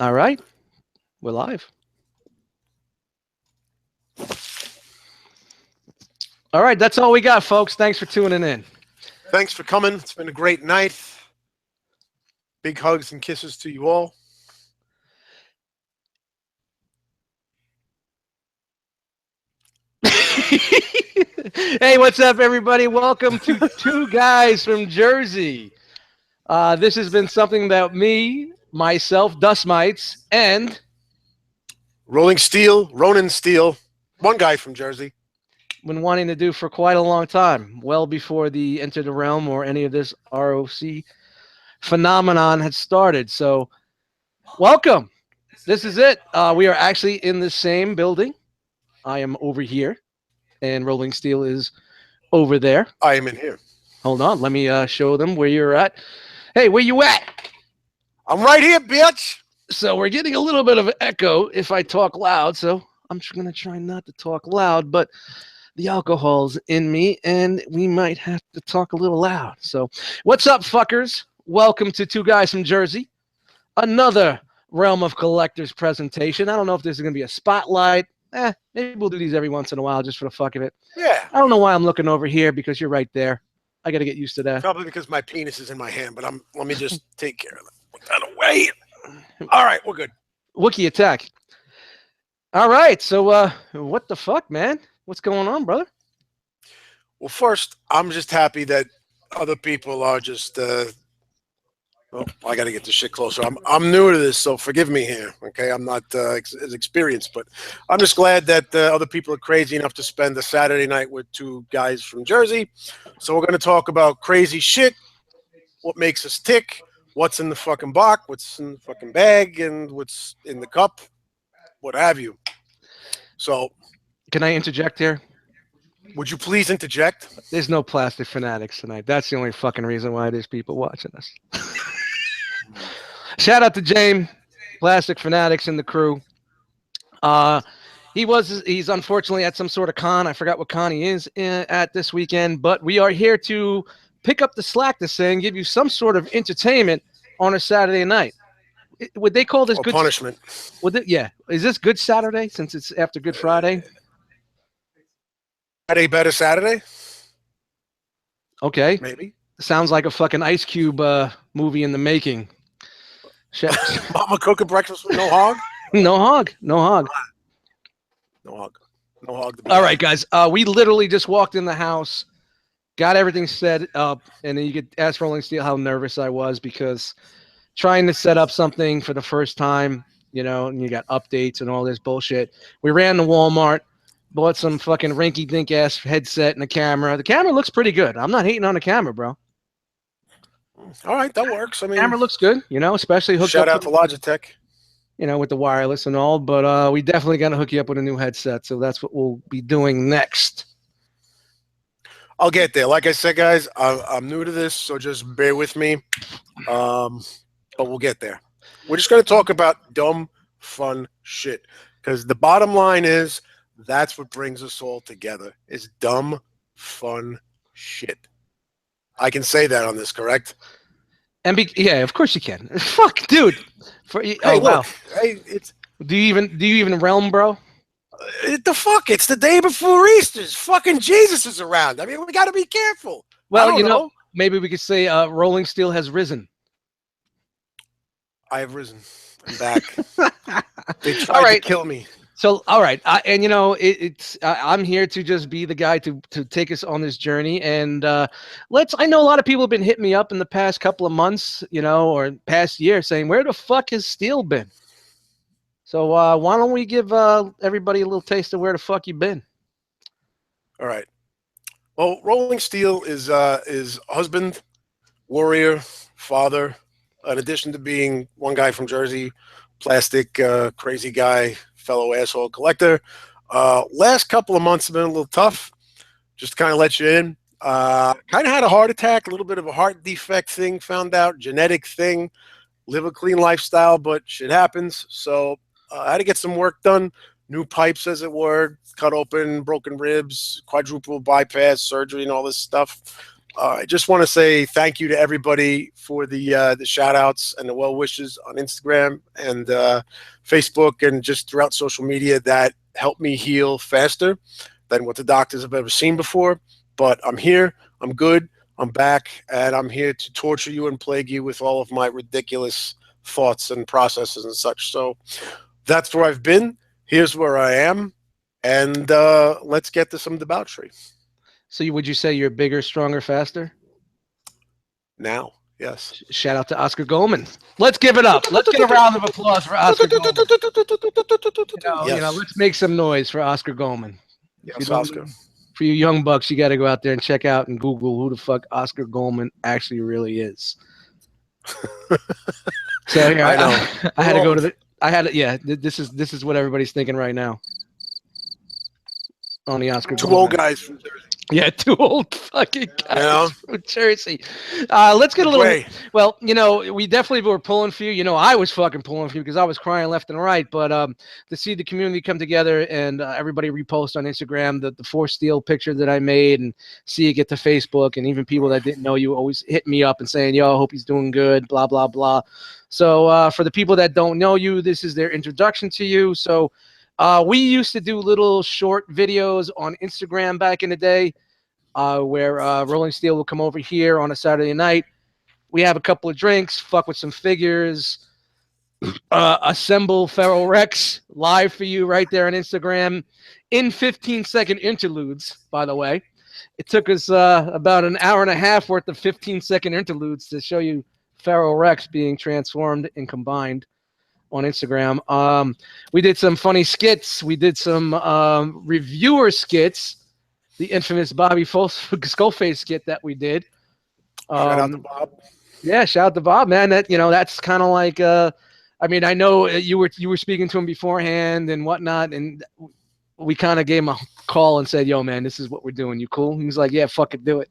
All right, we're live. All right, that's all we got, folks. Thanks for tuning in. Thanks for coming. It's been a great night. Big hugs and kisses to you all. Hey, what's up, everybody? Welcome to Two Guys from Jersey. This has been something that myself, Dustmightz, and Rolling Steel, Ronan Steel, one guy from Jersey. been wanting to do for quite a long time, well before the Enter the Realm or any of this ROC phenomenon had started. So, welcome. This is it. We are actually in the same building. I am over here, and Rolling Steel is over there. I am in here. Hold on, let me show them where you're at. Hey, where you at? I'm right here, bitch. So we're getting a little bit of an echo if I talk loud, so I'm going to try not to talk loud, but the alcohol's in me, and we might have to talk a little loud. So what's up, fuckers? Welcome to Two Guys from Jersey. Another Realm of Collectors presentation. I don't know if this is going to be a spotlight. Maybe we'll do these every once in a while just for the fuck of it. Yeah. I don't know why I'm looking over here because you're right there. I got to get used to that. Probably because my penis is in my hand, but let me just take care of that. Put that away. All right, we're good. Wookiee attack. All right, so what the fuck, man? What's going on, brother? Well, first, I'm just happy that other people are just. Oh, I got to get this shit closer. I'm new to this, so forgive me here. Okay, I'm not as experienced, but I'm just glad that other people are crazy enough to spend a Saturday night with two guys from Jersey. So we're going to talk about crazy shit, what makes us tick, what's in the fucking box, what's in the fucking bag, and what's in the cup, what have you. So, can I interject here? Would you please interject? There's no plastic fanatics tonight. That's the only fucking reason why there's people watching us. Shout out to James, Plastic Fanatics and the crew. He's unfortunately at some sort of con. I forgot what con he is at this weekend, but we are here to pick up the slack this day and give you some sort of entertainment on a Saturday night. Would they call this good punishment? Yeah. Is this Good Saturday since it's after Good Friday? Friday better Saturday? Okay. Maybe. Sounds like a fucking Ice Cube movie in the making. Mama cooking breakfast with no hog? No hog. No hog. No hog. No hog. All right, guys. We literally just walked in the house, got everything set up, and then you could ask Rolling Steel how nervous I was because trying to set up something for the first time, you know, and you got updates and all this bullshit. We ran to Walmart, bought some fucking rinky-dink ass headset and a camera. The camera looks pretty good. I'm not hating on the camera, bro. All right, that works. I mean, camera looks good, you know, especially hooked shout up out to Logitech. You know, with the wireless and all, but we definitely got to hook you up with a new headset, so that's what we'll be doing next. I'll get there. Like I said, guys, I'm new to this, so just bear with me, but we'll get there. We're just going to talk about dumb, fun shit, because the bottom line is that's what brings us all together, is dumb, fun shit. I can say that on this, correct? Yeah, of course you can. Fuck, dude. Hey, look, wow. Hey, do you even realm, bro? The fuck? It's the day before Easter. Fucking Jesus is around. I mean, we got to be careful. Well, you know, maybe we could say Rolling Steel has risen. I have risen. I'm back. They tried to kill me. So, all right, and you know, I'm here to just be the guy to take us on this journey, and I know a lot of people have been hitting me up in the past couple of months, you know, or past year, saying where the fuck has Steel been? So why don't we give everybody a little taste of where the fuck you've been? All right. Well, Rolling Steel is husband, warrior, father. In addition to being one guy from Jersey, plastic crazy guy, fellow asshole collector. Last couple of months have been a little tough. Just to kind of let you in. Kind of had a heart attack, a little bit of a heart defect thing, found out, genetic thing, live a clean lifestyle, but shit happens. So I had to get some work done, new pipes as it were, cut open, broken ribs, quadruple bypass surgery and all this stuff. I just want to say thank you to everybody for the shout outs and the well wishes on Instagram and Facebook and just throughout social media that helped me heal faster than what the doctors have ever seen before. But I'm here, I'm good, I'm back, and I'm here to torture you and plague you with all of my ridiculous thoughts and processes and such. So that's where I've been. Here's where I am. And let's get to some debauchery. So would you say you're bigger, stronger, faster? Now, yes. Shout out to Oscar Goldman. Let's give it up. Let's get a round of applause for Oscar Goldman. Let's make some noise for Oscar Goldman. Yes, Oscar. For you young bucks, you got to go out there and check out and Google who the fuck Oscar Goldman actually really is. So here, I know. I had to go to the. I had it. Yeah, this is what everybody's thinking right now. On the Oscar. Two old guys from Jersey. Yeah, two old fucking guys from Jersey. Let's get a little. Well, we definitely were pulling for you. I was fucking pulling for you because I was crying left and right. But to see the community come together and everybody repost on Instagram the Force Steel picture that I made and see it get to Facebook, and even people that didn't know you always hit me up and saying, "Yo, I hope he's doing good." Blah blah blah. So for the people that don't know you, this is their introduction to you. So. We used to do little short videos on Instagram back in the day where Rolling Steel will come over here on a Saturday night. We have a couple of drinks, fuck with some figures, assemble Feral Rex live for you right there on Instagram in 15-second interludes, by the way. It took us about an hour and a half worth of 15-second interludes to show you Feral Rex being transformed and combined on Instagram. We did some funny skits. We did some reviewer skits. The infamous Bobby Skullface skit that we did. Shout out to Bob. Yeah, shout out to Bob, man. That's kind of like. I know you were speaking to him beforehand and whatnot, and we kind of gave him a call and said, "Yo, man, this is what we're doing. You cool?" He was like, "Yeah, fuck it, do it."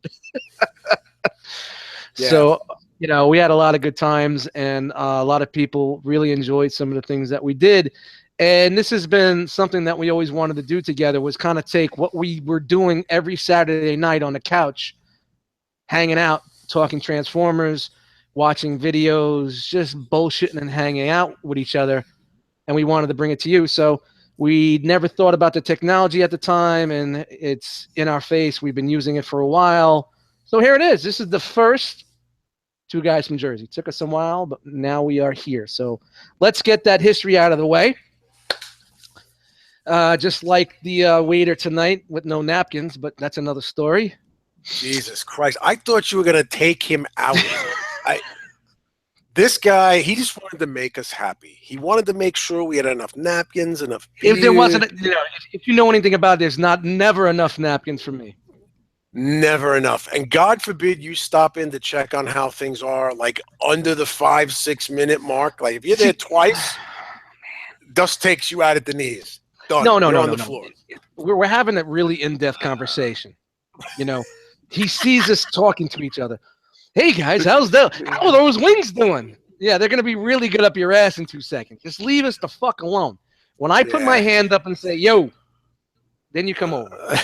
Yeah. So. We had a lot of good times, and a lot of people really enjoyed some of the things that we did. And this has been something that we always wanted to do together, was kind of take what we were doing every Saturday night on the couch, hanging out, talking Transformers, watching videos, just bullshitting and hanging out with each other. And we wanted to bring it to you. So we never thought about the technology at the time, and it's in our face. We've been using it for a while. So here it is. This is the first two guys from Jersey. Took us a while, but now we are here. So let's get that history out of the way. Just like the waiter tonight with no napkins, but that's another story. Jesus Christ. I thought you were going to take him out. This guy, he just wanted to make us happy. He wanted to make sure we had enough napkins, enough beer. If there wasn't, if you know anything about it, there's never enough napkins for me. Never enough. And God forbid you stop in to check on how things are, like under the 5-6 minute mark. Like if you're there twice, Dust takes you out at the knees. Done. No, you're on the floor. We're having a really in-depth conversation. He sees us talking to each other. Hey guys, how are those wings doing? Yeah, they're gonna be really good up your ass in 2 seconds. Just leave us the fuck alone. When I put my hand up and say, "Yo," then you come over.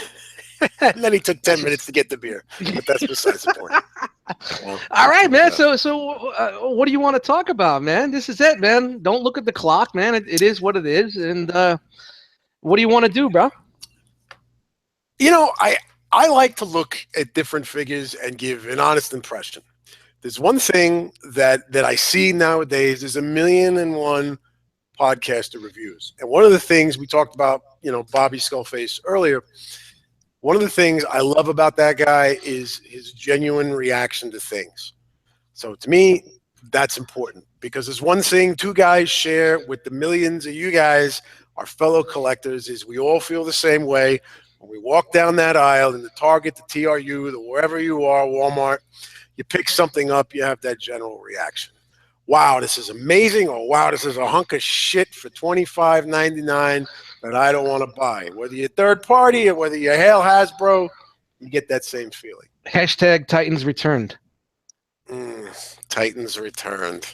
And then he took 10 minutes to get the beer, but that's besides the point. All right, man. So what do you want to talk about, man? This is it, man. Don't look at the clock, man. It is what it is. And what do you want to do, bro? I like to look at different figures and give an honest impression. There's one thing that I see nowadays. There's 1,000,001 podcaster reviews, and one of the things we talked about, Bobby Skullface earlier. One of the things I love about that guy is his genuine reaction to things. So to me, that's important because there's one thing two guys share with the millions of you guys, our fellow collectors, is we all feel the same way. When we walk down that aisle in the Target, the TRU, the wherever you are, Walmart, you pick something up, you have that general reaction. Wow, this is amazing, or wow, this is a hunk of shit for $25.99 that I don't want to buy. Whether you're third party or whether you're hail Hasbro, you get that same feeling. Hashtag Titans returned. Titans returned.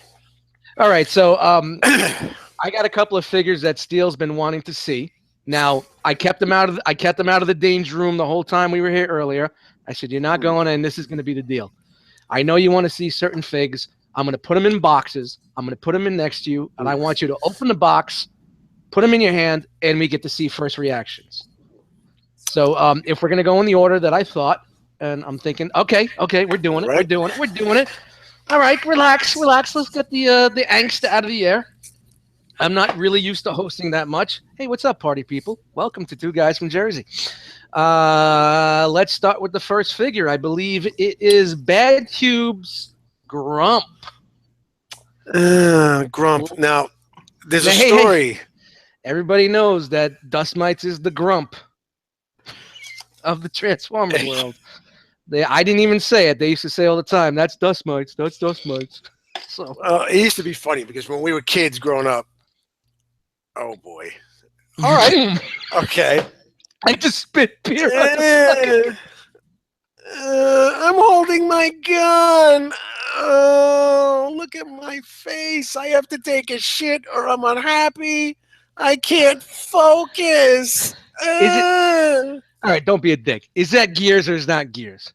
All right, so I got a couple of figures that Steele's been wanting to see. Now I kept them out of the danger room the whole time we were here earlier. I said, you're not going, and this is going to be the deal. I know you want to see certain figs. I'm going to put them in boxes. I'm going to put them in next to you, and I want you to open the box, put them in your hand, and we get to see first reactions. So if we're going to go in the order that I thought, and I'm thinking, okay, we're doing it. Right. We're doing it. All right, relax. Let's get the angst out of the air. I'm not really used to hosting that much. Hey, what's up, party people? Welcome to Two Guys from Jersey. Let's start with the first figure. I believe it is Bad Cube's Grump. Grump. Now, there's a story. Hey. Everybody knows that Dustmightz is the Grump of the Transformers world. I didn't even say it. They used to say all the time, that's Dustmightz. That's Dustmightz. So it used to be funny because when we were kids growing up, oh boy. All right. Okay. I just spit beer. I'm holding my gun. Oh, look at my face. I have to take a shit or I'm unhappy. I can't focus. All right, don't be a dick. Is that Gears or is not Gears?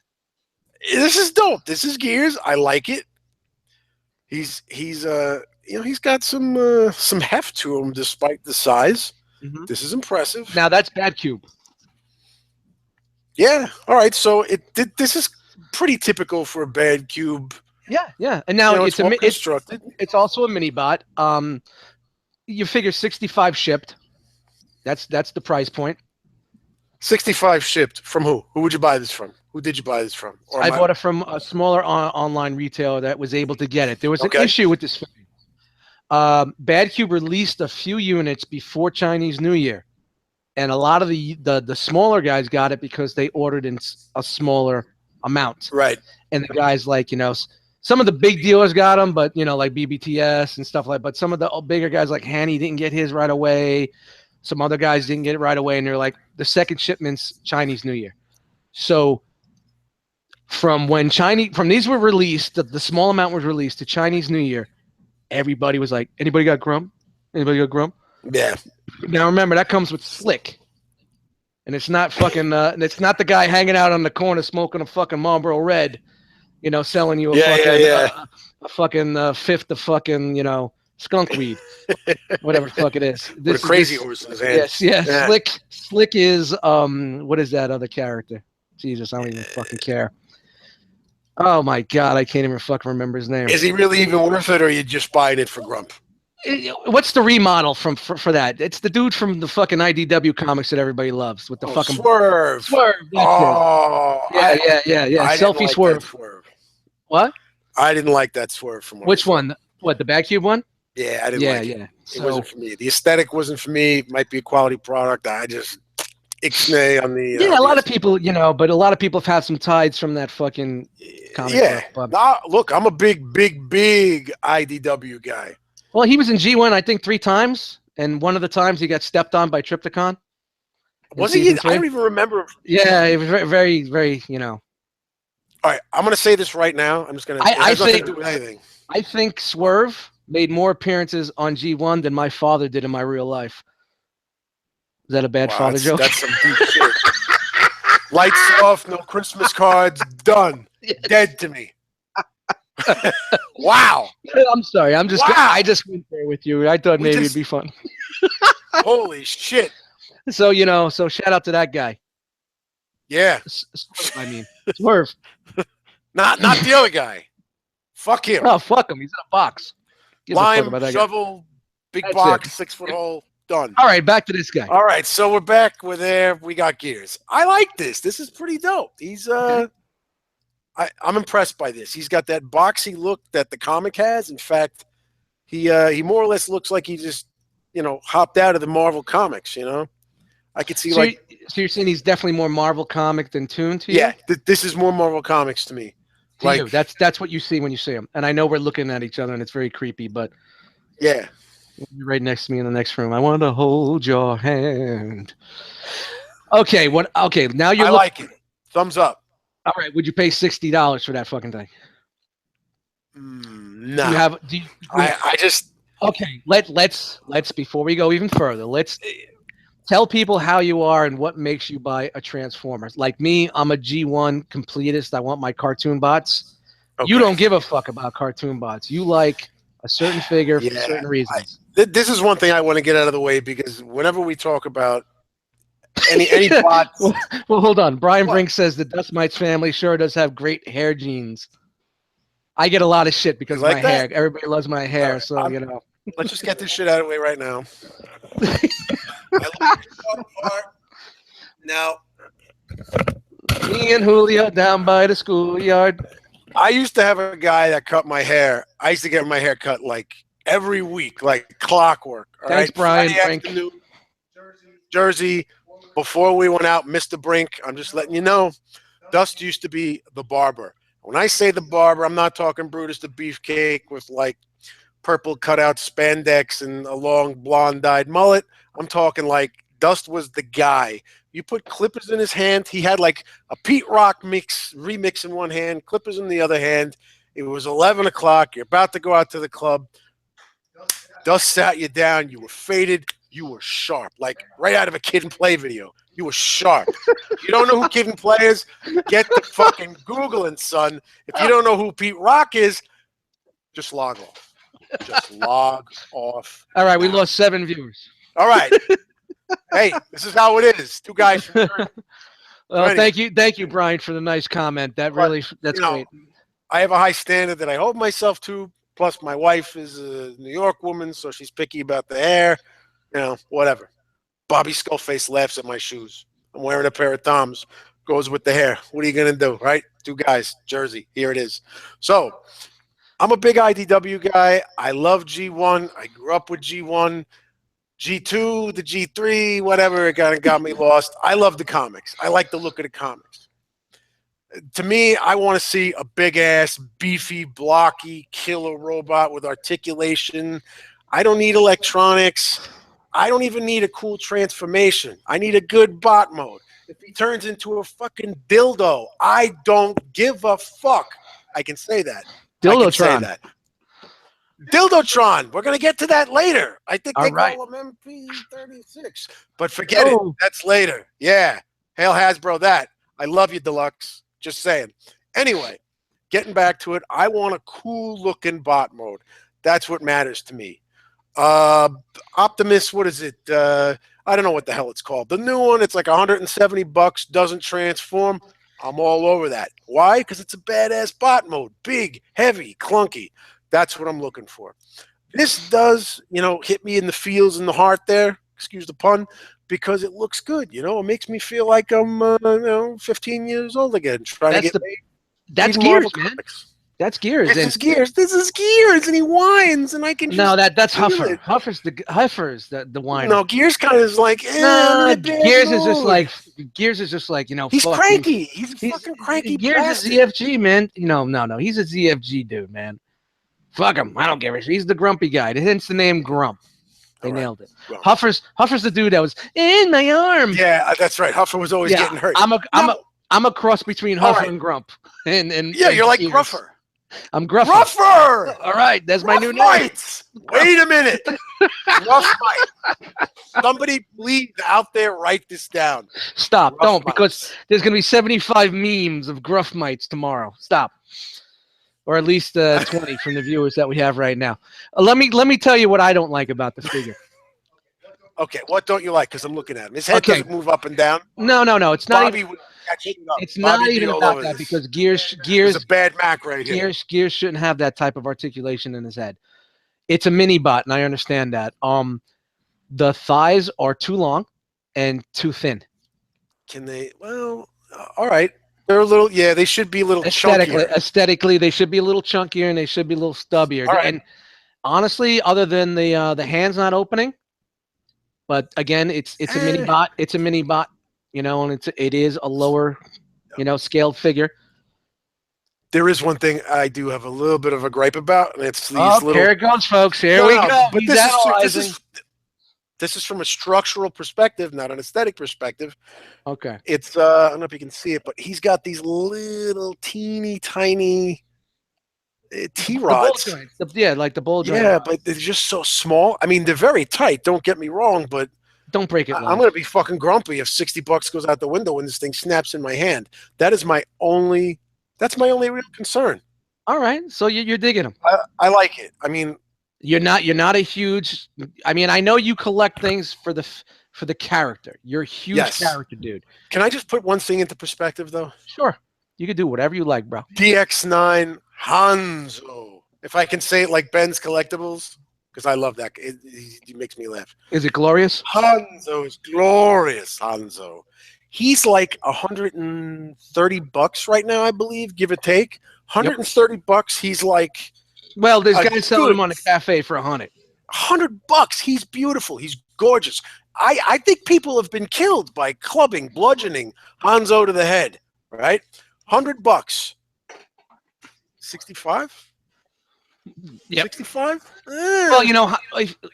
This is dope. This is Gears. I like it. He's got some heft to him despite the size. Mm-hmm. This is impressive. Now that's Bad Cube. Yeah. All right. So this is pretty typical for a Bad Cube. Yeah. And now it's constructed. It's also a mini bot. You figure 65 shipped. That's the price point. 65 shipped from who? Who would you buy this from? Who did you buy this from? I bought it from a smaller online retailer that was able to get it. There was an issue with this figure. Bad Cube released a few units before Chinese New Year, and a lot of the smaller guys got it because they ordered in a smaller amount. Right. And the guys some of the big dealers got them, but like BBTS and stuff like. But some of the bigger guys like Hanny didn't get his right away. Some other guys didn't get it right away, and they're like the second shipment's Chinese New Year. So from these were released, the small amount was released to Chinese New Year. Everybody was like, anybody got Grump? Anybody got Grump? Yeah. Now remember, that comes with Slick. And it's not fucking, it's not the guy hanging out on the corner smoking a fucking Marlboro Red, selling you a fucking fifth of fucking, skunk weed. Whatever the fuck it is. This a crazy horse in his hand. Yes. Yeah. Slick is, what is that other character? Jesus, I don't even fucking care. Oh my God, I can't even fucking remember his name. Is he really even worth it, or are you just buying it for Grump? What's the remodel for that? It's the dude from the fucking IDW comics that everybody loves with the fucking Swerve. Yeah. Selfie Swerve. What? I didn't like that Swerve from which one? What, the Bad Cube one? Yeah, I didn't like it. It wasn't for me. The aesthetic wasn't for me. It might be a quality product. I just ixnay on the a lot of people, but a lot of people have had some tides from that fucking comic book. Look, I'm a big IDW guy. Well, he was in G1 I think 3 times, and one of the times he got stepped on by Trypticon. Was he? I don't even remember. Yeah, it was very, very, very, All right, I'm going to say this right now. I'm just going to. I think nothing to do with anything. I think Swerve made more appearances on G1 than my father did in my real life. Is that a bad father joke? That's some deep shit. Lights off, no Christmas cards, done. Dead to me. Wow. I'm sorry. I just went there with you. I thought maybe it'd be fun. Holy shit. So, so shout out to that guy. Yeah. Swerve. Not the other guy. Fuck him. Oh, fuck him. He's in a box. Lime, shovel, big box, 6 foot hole. Done. All right, back to this guy. All right, so we're back. We're there. We got Gears. I like this. This is pretty dope. He's I'm impressed by this. He's got that boxy look that the comic has. In fact, he more or less looks like he just hopped out of the Marvel comics. I could see so you're saying he's definitely more Marvel comic than Toon to you? Yeah, this is more Marvel comics to me. To you. That's what you see when you see him. And I know we're looking at each other and it's very creepy, but yeah. You're right next to me in the next room. I want to hold your hand. Okay, okay, now you're. I like it. Thumbs up. All right, would you pay $60 for that fucking thing? No. I just. Okay, let's before we go even further, Tell people how you are and what makes you buy a Transformer. Like me, I'm a G1 completist. I want my cartoon bots. Okay. You don't give a fuck about cartoon bots. You like a certain figure for certain reasons. This is one thing I want to get out of the way, because whenever we talk about any bots, well, hold on. Brian Brink says the Dustmightz family sure does have great hair genes. I get a lot of shit because of my hair. Everybody loves my hair, right, so you know. Let's just get this shit out of the way right now. I love the part. Now, me and Julio down by the schoolyard. I used to have a guy that cut my hair. I used to get my hair cut like every week, like clockwork. All Thanks, right? Brian Brink. Jersey. Before we went out, Mr. Brink, I'm just letting you know, Dust used to be the barber. When I say the barber, I'm not talking Brutus the Beefcake with like purple cutout spandex and a long blonde-dyed mullet. I'm talking like Dust was the guy. You put clippers in his hand. He had like a Pete Rock remix in one hand, clippers in the other hand. It was 11 o'clock. You're about to go out to the club. Dust sat you down. You were faded. You were sharp, like right out of a Kid and Play video. You were sharp. If you don't know who Kid and Play is, get the fucking Googling, son. If you don't know who Pete Rock is, just log off. Just log off. All right, we lost 7 viewers. All right. Hey, this is how it is. 2 guys from well, thank you, Brian, for the nice comment. That's great. I have a high standard that I hold myself to. Plus, my wife is a New York woman, so she's picky about the hair. You know, whatever. Bobby Skullface laughs at my shoes. I'm wearing a pair of Toms. Goes with the hair. What are you going to do, right? 2 guys, Jersey. Here it is. So, I'm a big IDW guy. I love G1. I grew up with G1. G2, the G3, whatever. It kind of got me lost. I love the comics. I like the look of the comics. To me, I want to see a big-ass, beefy, blocky, killer robot with articulation. I don't need electronics. I don't even need a cool transformation. I need a good bot mode. If he turns into a fucking dildo, I don't give a fuck. I can say that. Dildotron. Dildotron. We're going to get to that later. I think they call him MP36. But forget it. That's later. Yeah. Hail Hasbro that. I love you, Deluxe. Just saying. Anyway, getting back to it, I want a cool-looking bot mode. That's what matters to me. Optimus, what is it? I don't know what the hell it's called. The new one, it's like $170, doesn't transform. I'm all over that. Why? Because it's a badass bot mode. Big, heavy, clunky. That's what I'm looking for. This does, hit me in the feels and the heart there, excuse the pun, because it looks good. It makes me feel like I'm, 15 years old again. That's Gears, man. That's Gears. This is Gears, and he whines, and I can just... No, that's Huffer. Huffer's the whiner. No, Gears kind of is like... Gears is just like... He's cranky. He's fucking cranky. Gears is ZFG, man. No. He's a ZFG dude, man. Fuck him. I don't give a shit. He's the grumpy guy. Hence the name Grump. They nailed it. Grump. Huffer's the dude that was in my arm. Yeah, that's right. Huffer was always getting hurt. I'm a cross between Huffer and Grump. And you're like Gruffer. I'm Gruffer. Gruffer! All right, that's my new name. Wait a minute. Gruffmight. Somebody please out there write this down. Stop. Don't, because there's going to be 75 memes of Gruffmites tomorrow. Stop. Or at least 20 from the viewers that we have right now. Let me tell you what I don't like about the figure. Okay, what don't you like? Because I'm looking at him. His head doesn't move up and down. No. It's not Bobby even... It's not even about that because Gears is a bad Mac right here. Gears shouldn't have that type of articulation in his head. It's a mini bot, and I understand that. The thighs are too long and too thin. Can they? Well, all right. They're a little. Yeah, they should be a little chunkier. Aesthetically, they should be a little chunkier and they should be a little stubbier. Right. And honestly, other than the hands not opening, but again, it's a mini bot. It's a mini bot. And it is a lower, scaled figure. There is one thing I do have a little bit of a gripe about, and it's these little... here it goes, folks. Here we go. But this is from a structural perspective, not an aesthetic perspective. Okay. It's, I don't know if you can see it, but he's got these little teeny tiny T-rods. Like the ball joint. Yeah, but they're just so small. I mean, they're very tight, don't get me wrong, but... Don't break it. I'm going to be fucking grumpy if $60 goes out the window when this thing snaps in my hand. That's my only real concern. All right, so you're digging them. I like it. I mean, you're not a huge. I mean, I know you collect things for the character. You're a huge character dude. Can I just put one thing into perspective, though? Sure, you can do whatever you like, bro. DX9 Hanzo. If I can say it like Ben's Collectibles, because I love that. It makes me laugh. Is it glorious? Hanzo is glorious. Hanzo. He's like $130 right now, I believe, give or take. $130. He's like. Well, there's guys selling him on a cafe for $100. $100. He's beautiful. He's gorgeous. I think people have been killed by clubbing, bludgeoning Hanzo to the head. Right? $100. 65. Yep. 65. Well, you know,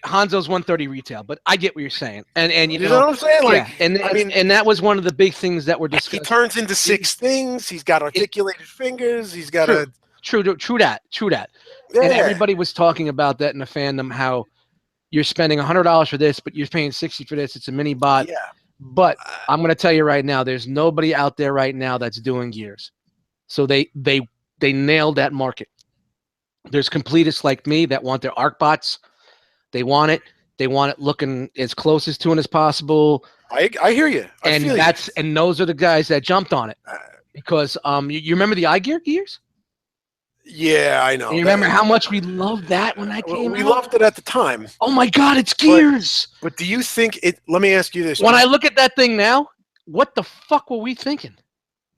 Hanzo's 130 retail, but I get what you're saying, and you know what I'm saying. Like, yeah. I mean, and that was one of the big things that were discussed. He turns into 6 things. He's got articulated fingers. He's got true that. Yeah. And everybody was talking about that in the fandom, how you're spending $100 for this, but you're paying $60 for this. It's a mini bot. Yeah. But I'm going to tell you right now, there's nobody out there right now that's doing gears. So they nailed that market. There's completists like me that want their arc bots. They want it. They want it looking as closest to it as possible. I hear you. And those are the guys that jumped on it because you remember the gears? Yeah, I know. And you remember how much we loved that when that came out? We loved it at the time. Oh my God, it's gears. But do you think it? Let me ask you this. When I look at that thing now, what the fuck were we thinking?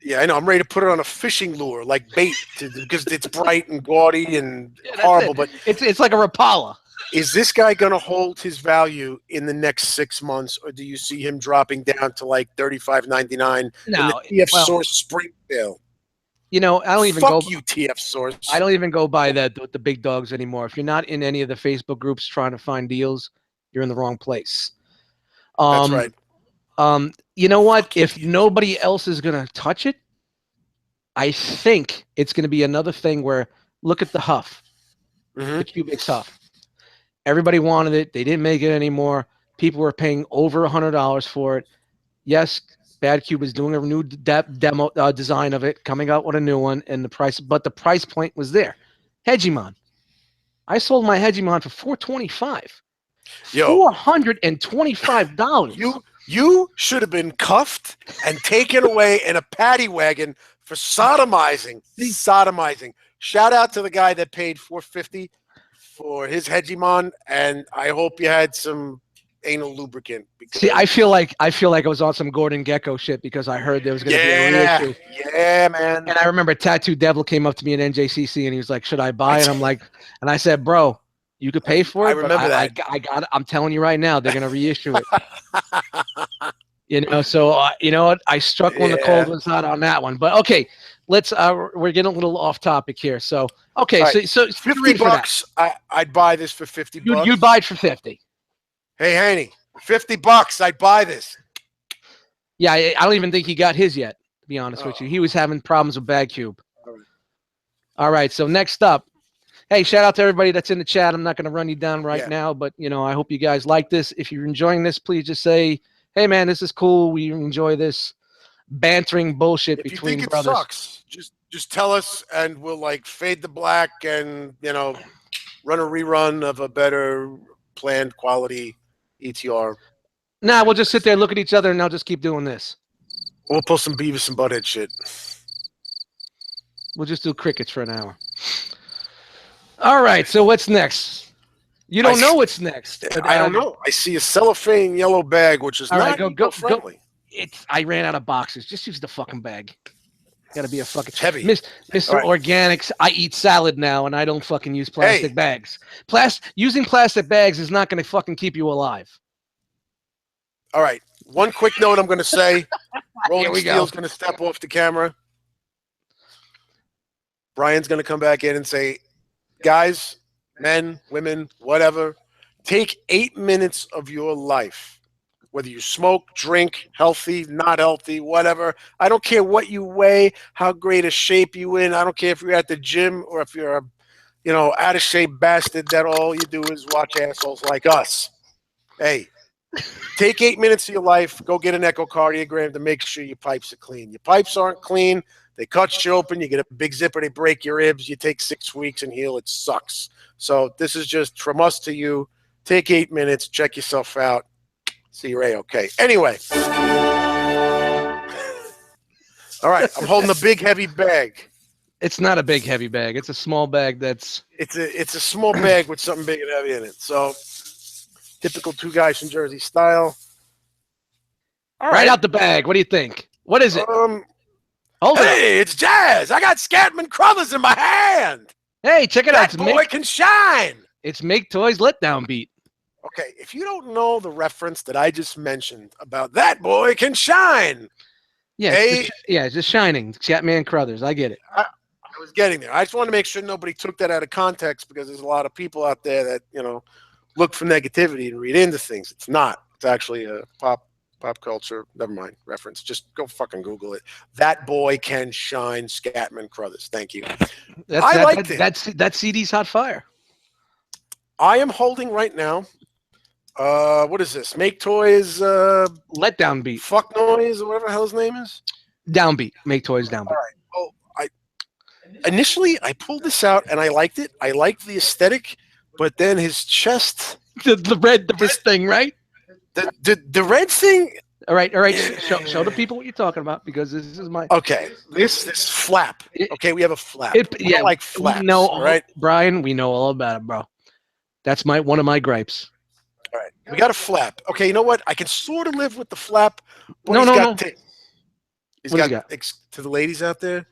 Yeah, I know. I'm ready to put it on a fishing lure, like bait, because it's bright and gaudy and horrible. But it's like a Rapala. Is this guy going to hold his value in the next 6 months, or do you see him dropping down to like $35.99 in the TF Source Spring Sale? You know, I don't even Fuck you, TF Source. I don't even go by that with the big dogs anymore. If you're not in any of the Facebook groups trying to find deals, you're in the wrong place. That's right. You know what? If nobody else is going to touch it, I think it's going to be another thing where look at the Huff, the Cubics Huff. Everybody wanted it. They didn't make it anymore. People were paying over $100 for it. Yes, Bad Cube is doing a new demo design of it, coming out with a new one, and the price point was there. Hegemon. I sold my Hegemon for $425. $425. You should have been cuffed and taken away in a paddy wagon for sodomizing. Shout out to the guy that paid $450 for his Hegemon, and I hope you had some anal lubricant. See, I feel like I was on some Gordon Gecko shit because I heard there was going to be a reissue. Yeah, man. And I remember Tattoo Devil came up to me at NJCC and he was like, "Should I buy it?" I'm like, and I said, "Bro, you could pay for it." I remember that. I got it. I'm telling you right now, they're going to reissue it. You know, so you know what? I struck when the cold was hot on that one. But okay, let's. We're getting a little off topic here. So okay, right. so $50. I'd buy this for $50. You'd buy it for $50. Hey, Haney, $50. I'd buy this. Yeah, I don't even think he got his yet. To be honest with you, he was having problems with Bad Cube. All right. So next up, hey, shout out to everybody that's in the chat. I'm not going to run you down right now, but you know, I hope you guys like this. If you're enjoying this, please just say, "Hey, man, this is cool. We enjoy this bantering bullshit between brothers." If you think it sucks, just tell us, and we'll like fade to black, and you know, run a rerun of a better planned quality ETR. Nah, we'll just sit there, look at each other, and I'll just keep doing this. We'll pull some Beavis and Butthead shit. We'll just do crickets for an hour. All right, so what's next? You don't know what's next. I don't know. I see a cellophane yellow bag, which is not eco-friendly. I ran out of boxes. Just use the fucking bag. Got to be a fucking heavy. Mr. Organics. I eat salad now, and I don't fucking use plastic bags. Using plastic bags is not going to fucking keep you alive. All right. One quick note I'm going to say. Rolling Steel's going to step off the camera. Brian's going to come back in and say, guys, men, women, whatever, take 8 minutes of your life. Whether you smoke, drink, healthy, not healthy, whatever. I don't care what you weigh, how great a shape you in. I don't care if you're at the gym or if you're a, you know, out of shape bastard that all you do is watch assholes like us. Hey, Take 8 minutes of your life. Go get an echocardiogram to make sure your pipes are clean. Your pipes aren't clean. They cut you open. You get a big zipper. They break your ribs. You take 6 weeks and heal. It sucks. So this is just from us to you. Take 8 minutes. Check yourself out. See you're A-okay. Anyway. All right. I'm holding a big, heavy bag. It's not a big, heavy bag. It's a small bag that's... It's a small bag with something big and heavy in it. So, typical two guys from Jersey style. All right, out the bag. What do you think? What is it? Hey, it's Jazz. I got Scatman Crothers in my hand. Hey, check it out. That boy can shine. It's MakeToys Letdown Beat. Okay, if you don't know the reference that I just mentioned about that boy can shine. Yeah, it's just shining. Scatman Crothers. I get it. I was getting there. I just want to make sure nobody took that out of context because there's a lot of people out there that, look for negativity and read into things. It's not. It's actually a pop culture, never mind, reference. Just go fucking Google it. That boy can shine, Scatman Crothers. Thank you. I liked it. That CD's hot fire. I am holding right now. What is this? MakeToys Letdown Beat. Fuck Noise or whatever the hell his name is? Downbeat. MakeToys Downbeat. All right. Well, initially I pulled this out and I liked it. I liked the aesthetic, but then his chest, the red thing, right? The red thing. All right. Show the people what you're talking about because this is my. Okay, this flap. Okay, we have a flap. Yeah, like flaps. No, right, Brian. We know all about it, bro. That's one of my gripes. All right, we got a flap. Okay, you know what? I can sort of live with the flap. But No. He's got to the ladies out there.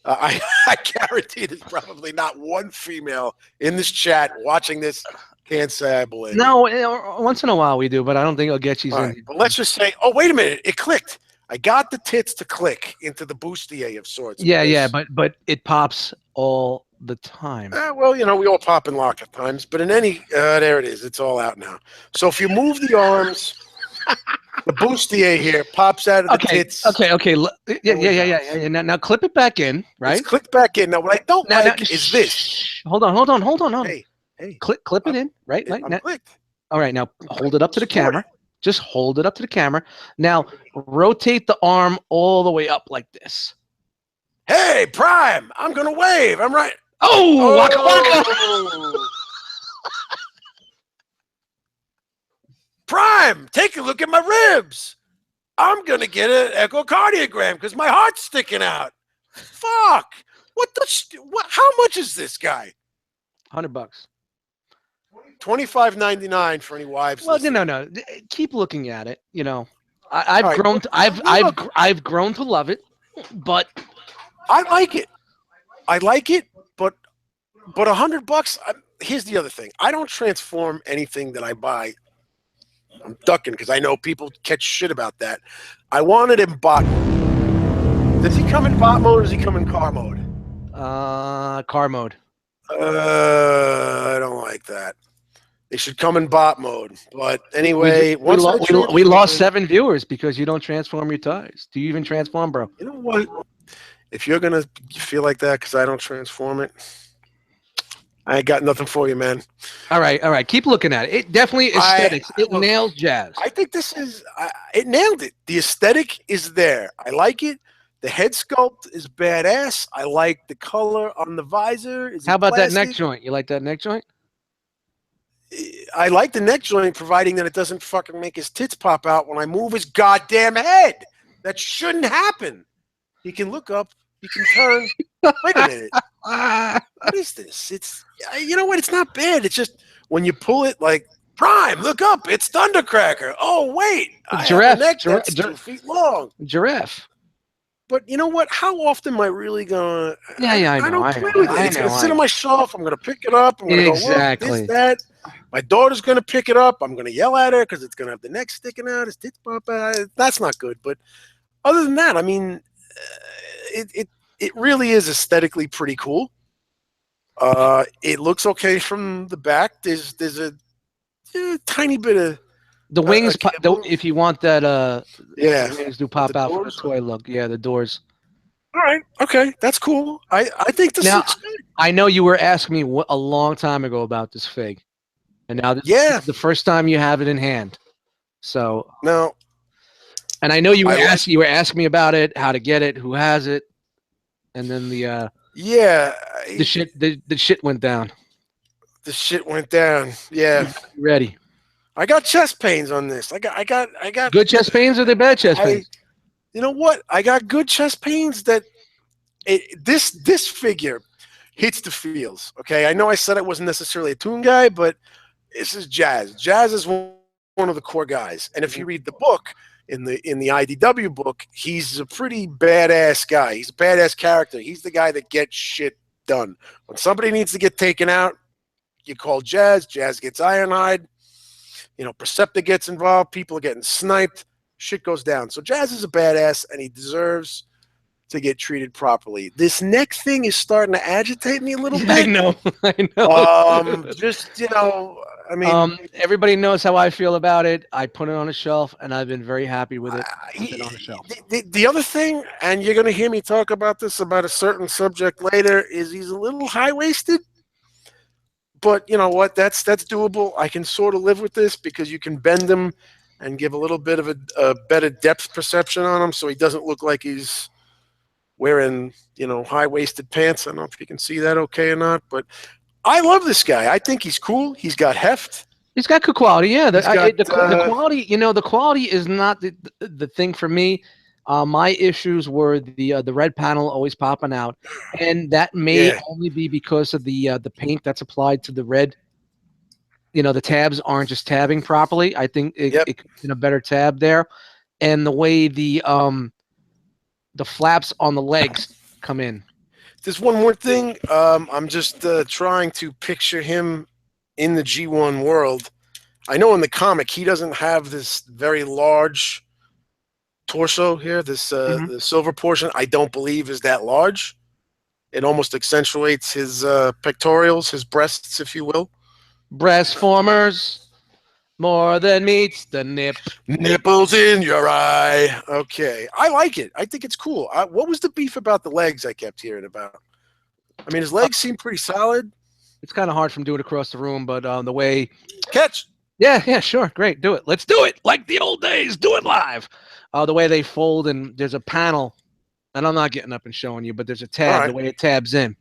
I guarantee there's probably not one female in this chat watching this can't say I believe. No, once in a while we do, but I don't think it'll get you. Right, but let's just say, oh wait a minute, it clicked. I got the tits to click into the bustier of sorts. Yeah, but it pops all the time. Well, we all pop and lock at times, but in any, there it is. It's all out now. So if you move the arms, the bustier here pops out of the tits. Okay. Yeah. Now clip it back in, right? It's clicked back in. Now what I don't like is this. Hold on. Hey. Clip it in, right? I'm clicked. All right, now hold it up to the camera. Just hold it up to the camera. Now rotate the arm all the way up like this. Hey, Prime, I'm going to wave. I'm right. Oh, waka waka. Prime, take a look at my ribs. I'm going to get an echocardiogram because my heart's sticking out. Fuck. How much is this guy? $100. $25.99 for any wives. Well, no. Keep looking at it. I've grown. I've grown to love it, but I like it. But $100. Here's the other thing. I don't transform anything that I buy. I'm ducking because I know people catch shit about that. I want it in bot mode. Does he come in bot mode or does he come in car mode? Car mode. I don't like that. They should come in bot mode. But anyway, we lost 7 viewers because you don't transform your tires. Do you even transform, bro? You know what? If you're going to feel like that because I don't transform it, I ain't got nothing for you, man. All right. Keep looking at it. It definitely aesthetics. It nails Jazz. I think this is it nailed it. The aesthetic is there. I like it. The head sculpt is badass. I like the color on the visor. How about that neck joint? You like that neck joint? I like the neck joint, providing that it doesn't fucking make his tits pop out when I move his goddamn head. That shouldn't happen. He can look up. He can turn. Wait a minute. What is this? It's, you know what? It's not bad. It's just when you pull it, like, Prime, look up. It's Thundercracker. Oh, wait. Giraffe. Neck that's 2 feet long. Giraffe. But you know what? How often am I really going to... Yeah, I know. I don't play with it. It's going to sit on my shelf. I'm going to pick it up. I'm going to go, look, this, that. My daughter's going to pick it up. I'm going to yell at her because it's going to have the neck sticking out. His tits pop out. That's not good. But other than that, I mean, it really is aesthetically pretty cool. It looks okay from the back. There's a tiny bit of... The wings, if you want that, yeah, the wings do pop out for the toy look. Yeah, the doors. All right, okay, that's cool. I think this looks good. I know you were asking me a long time ago about this fig, and now this is the first time you have it in hand. So Now, and I know you were asking me about it, how to get it, who has it, and then the shit went down. The shit went down. Yeah. You ready? I got chest pains on this. I got Good chest pains or the bad chest pains? You know what? I got good chest pains that this figure hits the feels. Okay. I know I said I wasn't necessarily a Toon guy, but this is Jazz. Jazz is one of the core guys. And if you read the book, in the IDW book, he's a pretty badass guy. He's a badass character. He's the guy that gets shit done. When somebody needs to get taken out, you call Jazz. Jazz gets Ironhide. You know, Perceptor gets involved. People are getting sniped. Shit goes down. So Jazz is a badass, and he deserves to get treated properly. This neck thing is starting to agitate me a little bit. I know. Just, you know, I mean, everybody knows how I feel about it. I put it on a shelf, and I've been very happy with it. It's on a shelf. The other thing, and you're going to hear me talk about this about a certain subject later, is he's a little high-waisted. But you know what? That's doable. I can sort of live with this because you can bend him and give a little bit of a better depth perception on him, so he doesn't look like he's wearing, you know, high-waisted pants. I don't know if you can see that okay or not, but I love this guy. I think he's cool. He's got heft. He's got good quality. Yeah, the quality. You know, the quality is not the thing for me. My issues were the red panel always popping out, and that may only be because of the paint that's applied to the red. You know, the tabs aren't just tabbing properly. I think it could have been a better tab there, and the way the flaps on the legs come in. There's one more thing. I'm just trying to picture him in the G1 world. I know in the comic he doesn't have this very large torso here. This the silver portion, I don't believe is that large. It almost accentuates his pectorials, his breasts, if you will. Breast formers, more than meets the nip. Nipples in your eye. Okay, I like it. I think it's cool. What was the beef about the legs I kept hearing about? I mean, his legs seem pretty solid. It's kind of hard from doing it across the room, but the way catch. Yeah, sure, great, do it. Let's do it like the old days. Do it live. The way they fold, and there's a panel, and I'm not getting up and showing you, but there's a tab. Right. The way it tabs in.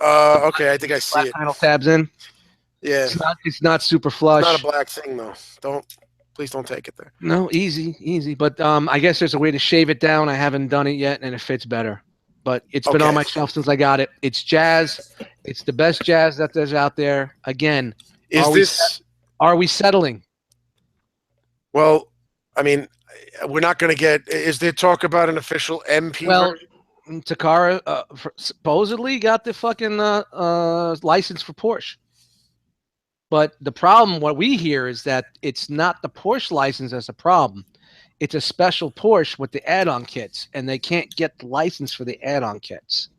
Okay, I think I see it. Panel tabs in. Yeah, it's not super flush. It's not a black thing though. Please don't take it there. No, easy. But I guess there's a way to shave it down. I haven't done it yet, and it fits better. But it's been on my shelf since I got it. It's Jazz. It's the best Jazz that there's out there. Again, are we settling? Well, I mean, we're not going to get. Is there talk about an official MP? Well, Takara supposedly got the fucking license for Porsche. But the problem, what we hear, is that it's not the Porsche license that's a problem. It's a special Porsche with the add-on kits, and they can't get the license for the add-on kits.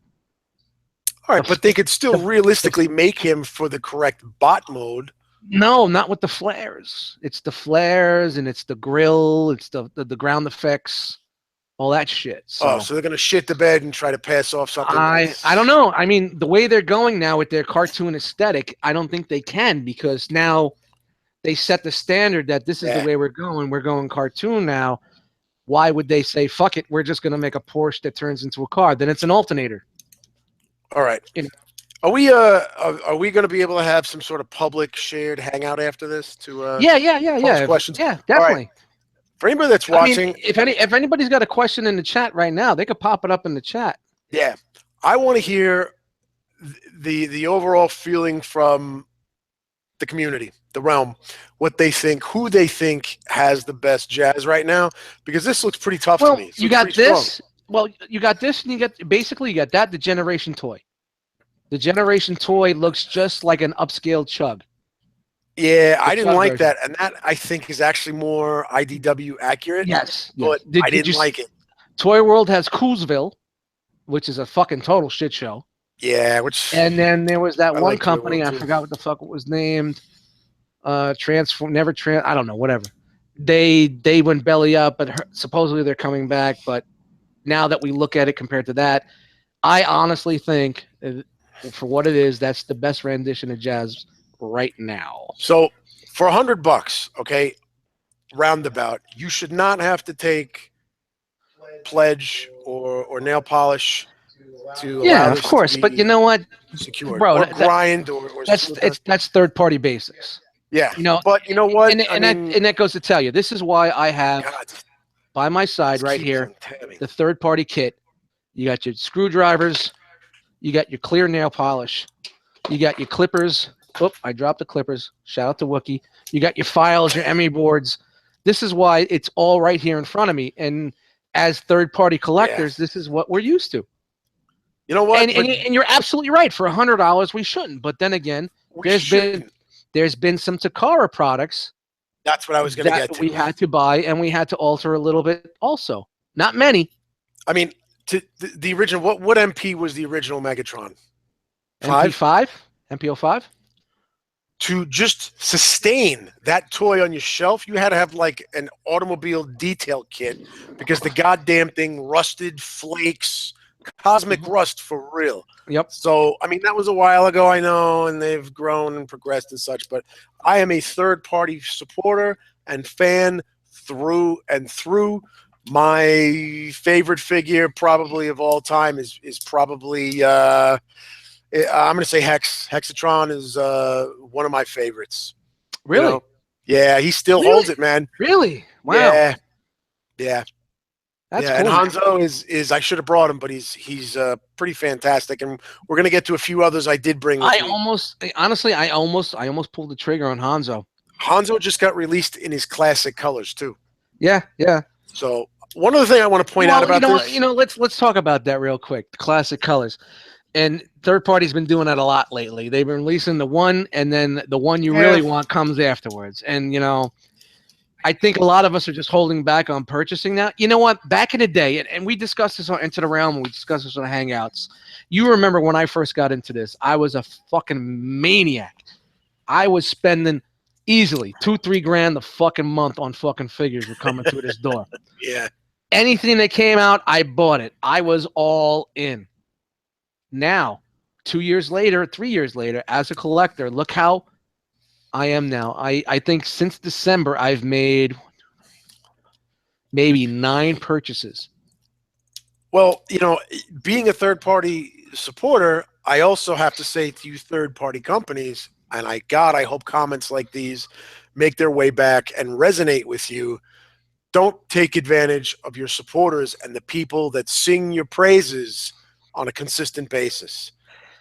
All right, but they could still realistically make him for the correct bot mode. No, not with the flares. It's the flares, and it's the grill, it's the ground effects, all that shit. So they're going to shit the bed and try to pass off something. I don't know. I mean, the way they're going now with their cartoon aesthetic, I don't think they can, because now they set the standard that this is the way we're going. We're going cartoon now. Why would they say, fuck it, we're just going to make a Porsche that turns into a car? Then it's an alternator. All right. You know. Are we going to be able to have some sort of public shared hangout after this to pose questions? Yeah, definitely. Right. For anybody that's watching, if anybody's got a question in the chat right now, they could pop it up in the chat. Yeah, I want to hear the overall feeling from the community, the realm, what they think, who they think has the best Jazz right now, because this looks pretty tough to me. You got this. Strong. Well, you got this, and you got that, the Generation toy. The Generation toy looks just like an upscaled Chug. Yeah, I didn't like that, and that I think is actually more IDW accurate. Yes, but I didn't like it. Toy World has Coolsville, which is a fucking total shit show. Yeah, and then there was that one company, I forgot what the fuck it was named. I don't know, whatever. They went belly up, but supposedly they're coming back. But now that we look at it compared to that, I honestly think, for what it is, that's the best rendition of Jazz right now. So for $100, okay, roundabout. You should not have to take pledge or nail polish to allow Yeah, of this to course. But you be know what, secured, bro? or grind or That's third party basics. yeah. You know, But you know what? and I mean, that goes to tell you. This is why I have God, by my side this right keeps here on tabbing. the third party kit. You got your screwdrivers. You got your clear nail polish. You got your clippers. Oh, I dropped the clippers. Shout out to Wookie. You got your files, your ME boards. This is why it's all right here in front of me. And as third-party Yeah. collectors, this is what we're used to. You know what? And you're absolutely right. For $100, we shouldn't. But then again, We shouldn't. there's been some Takara products That's what I was going to get that to. we had to buy and we had to alter a little bit also. Not many. I mean, to the original. What MP was the original Megatron? MP5? MP05? To just sustain that toy on your shelf, you had to have like an automobile detail kit because the goddamn thing rusted, flakes, cosmic rust for real. Yep. So, I mean, that was a while ago, I know, and they've grown and progressed and such, but I am a third-party supporter and fan through and through. My favorite figure probably of all time is probably I'm going to say Hexatron is one of my favorites. Really? You know? Yeah, he still holds it, man. Really? Wow. Yeah. Yeah. That's yeah, cool, and Hanzo is I should have brought him, but he's pretty fantastic, and we're gonna get to a few others I did bring with me. I almost pulled the trigger on Hanzo. Hanzo just got released in his classic colors too. Yeah, yeah. So one other thing I want to point out about this, let's talk about that real quick. The classic colors, and third party's been doing that a lot lately. They've been releasing the one, and then the one you really want comes afterwards, and I think a lot of us are just holding back on purchasing now. You know what? Back in the day, and we discussed this on Into the Realm, we discussed this on Hangouts. You remember when I first got into this, I was a fucking maniac. I was spending easily $2-3 grand a fucking month on fucking figures were coming through this door. Yeah. Anything that came out, I bought it. I was all in. Now, 2 years later, 3 years later, as a collector, look how I am now. I think since December, I've made maybe 9 purchases. Well, being a third-party supporter, I also have to say to you third-party companies, and I hope comments like these make their way back and resonate with you. Don't take advantage of your supporters and the people that sing your praises on a consistent basis.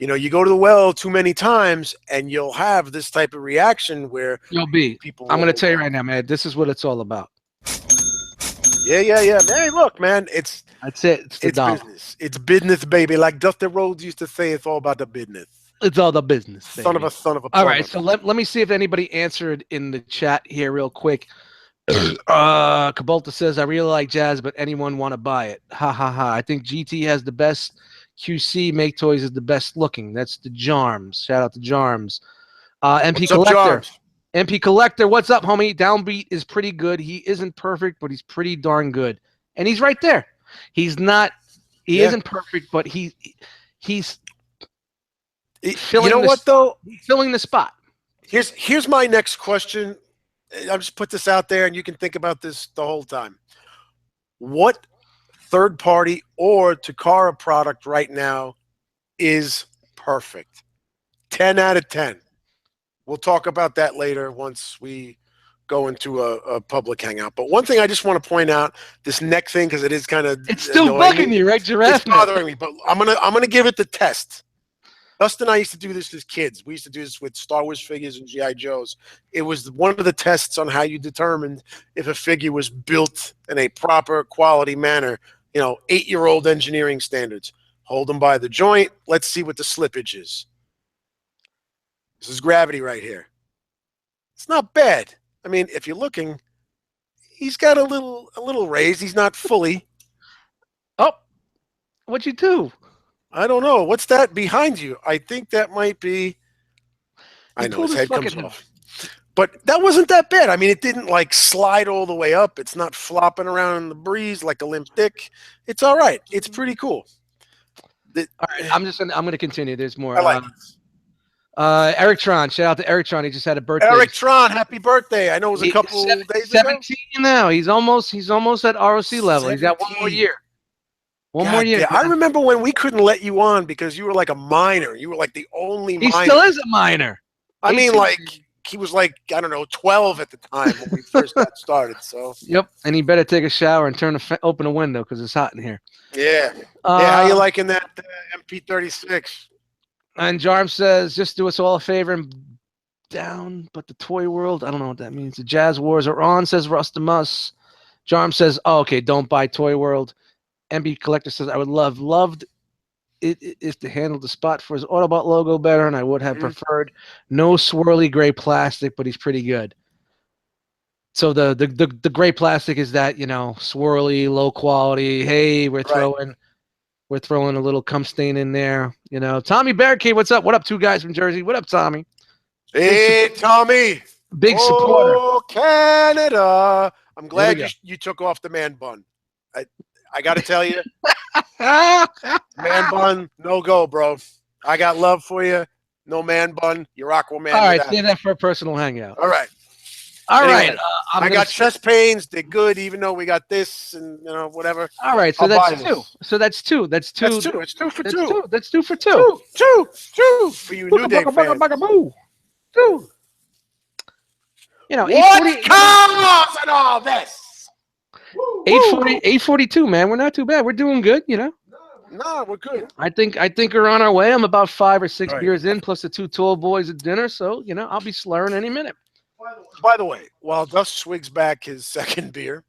You go to the well too many times and you'll have this type of reaction where people. I'm going to tell you right now, man, this is what it's all about. Yeah. Hey, look, man, that's it. It's business. It's business, baby. Like Dustin Rhodes used to say, it's all about the business. It's all the business, baby. Son of a. All right, so let me see if anybody answered in the chat here real quick. Cabolta says, I really like Jazz, but anyone want to buy it? Ha ha ha. I think GT has the best QC. MakeToys is the best looking. That's the Jarms. Shout out to Jarms. MP What's Collector. up, Jarms? MP Collector, what's up, homie? Downbeat is pretty good. He isn't perfect, but he's pretty darn good. And he's right there. He's not, he isn't perfect, but he's filling He's filling the spot. Here's my next question. I'll just put this out there and you can think about this the whole time. What third party or Takara product right now is perfect? 10 out of 10. We'll talk about that later once we go into a public hangout. But one thing I just want to point out, this neck thing, because it is kind of it's still bugging you, right, Giraffe? It's bothering me, but I'm gonna give it the test. Dustin and I used to do this as kids. We used to do this with Star Wars figures and G.I. Joes. It was one of the tests on how you determined if a figure was built in a proper quality manner. 8-year-old engineering standards. Hold them by the joint. Let's see what the slippage is. This is gravity right here. It's not bad. I mean, if you're looking, he's got a little raised. He's not fully. Oh, what'd you do? I don't know. What's that behind you? I think that might be. I know his head comes off. But that wasn't that bad. I mean, it didn't like slide all the way up. It's not flopping around in the breeze like a limp dick. It's all right. It's pretty cool. All right, I'm gonna continue. There's more. I like Eric-tron. Shout out to Eric-tron. He just had a birthday. Eric-tron, happy birthday. I know it was a couple days ago. 17 now. He's almost at ROC level. He's got 1 more year. One more year. Yeah. I remember when we couldn't let you on because you were like a minor. You were like the only minor. He still is a minor. I mean, like, he was like, I don't know, 12 at the time when we first got started. So. Yep, and he better take a shower and open a window because it's hot in here. Yeah. How you liking that MP36? And Jarm says, just do us all a favor and down, but the toy world, I don't know what that means. The Jazz Wars are on, says Rustamus. Jarm says, oh, okay, don't buy Toy World. MB Collector says, I would loved it if to handle the spot for his Autobot logo better, and I would have preferred no swirly gray plastic, but he's pretty good. So the gray plastic is that, you know, swirly, low quality. Hey, we're throwing a little cum stain in there. You know, Tommy Barricade, what's up? What up, two guys from Jersey? What up, Tommy? Hey, Tommy. Big supporter. Oh, Canada. I'm glad you took off the man bun. I got to tell you, man bun, no go, bro. I got love for you. No man bun. You're Aquaman. All right, say that for a personal hangout. All right. Anyway, I got chest pains. They're good, even though we got this and, you know, whatever. All right, so that's two. So that's two. That's two. That's two. It's two for two. That's 2 for 2. Two for you New Day fans. Two. You know, what comes in all this? 842, man. We're not too bad. We're doing good, you know. No, we're good. I think we're on our way. I'm about 5 or 6 beers in, plus the 2 tall boys at dinner. So, you know, I'll be slurring any minute. By the way, while Dust swigs back his second beer,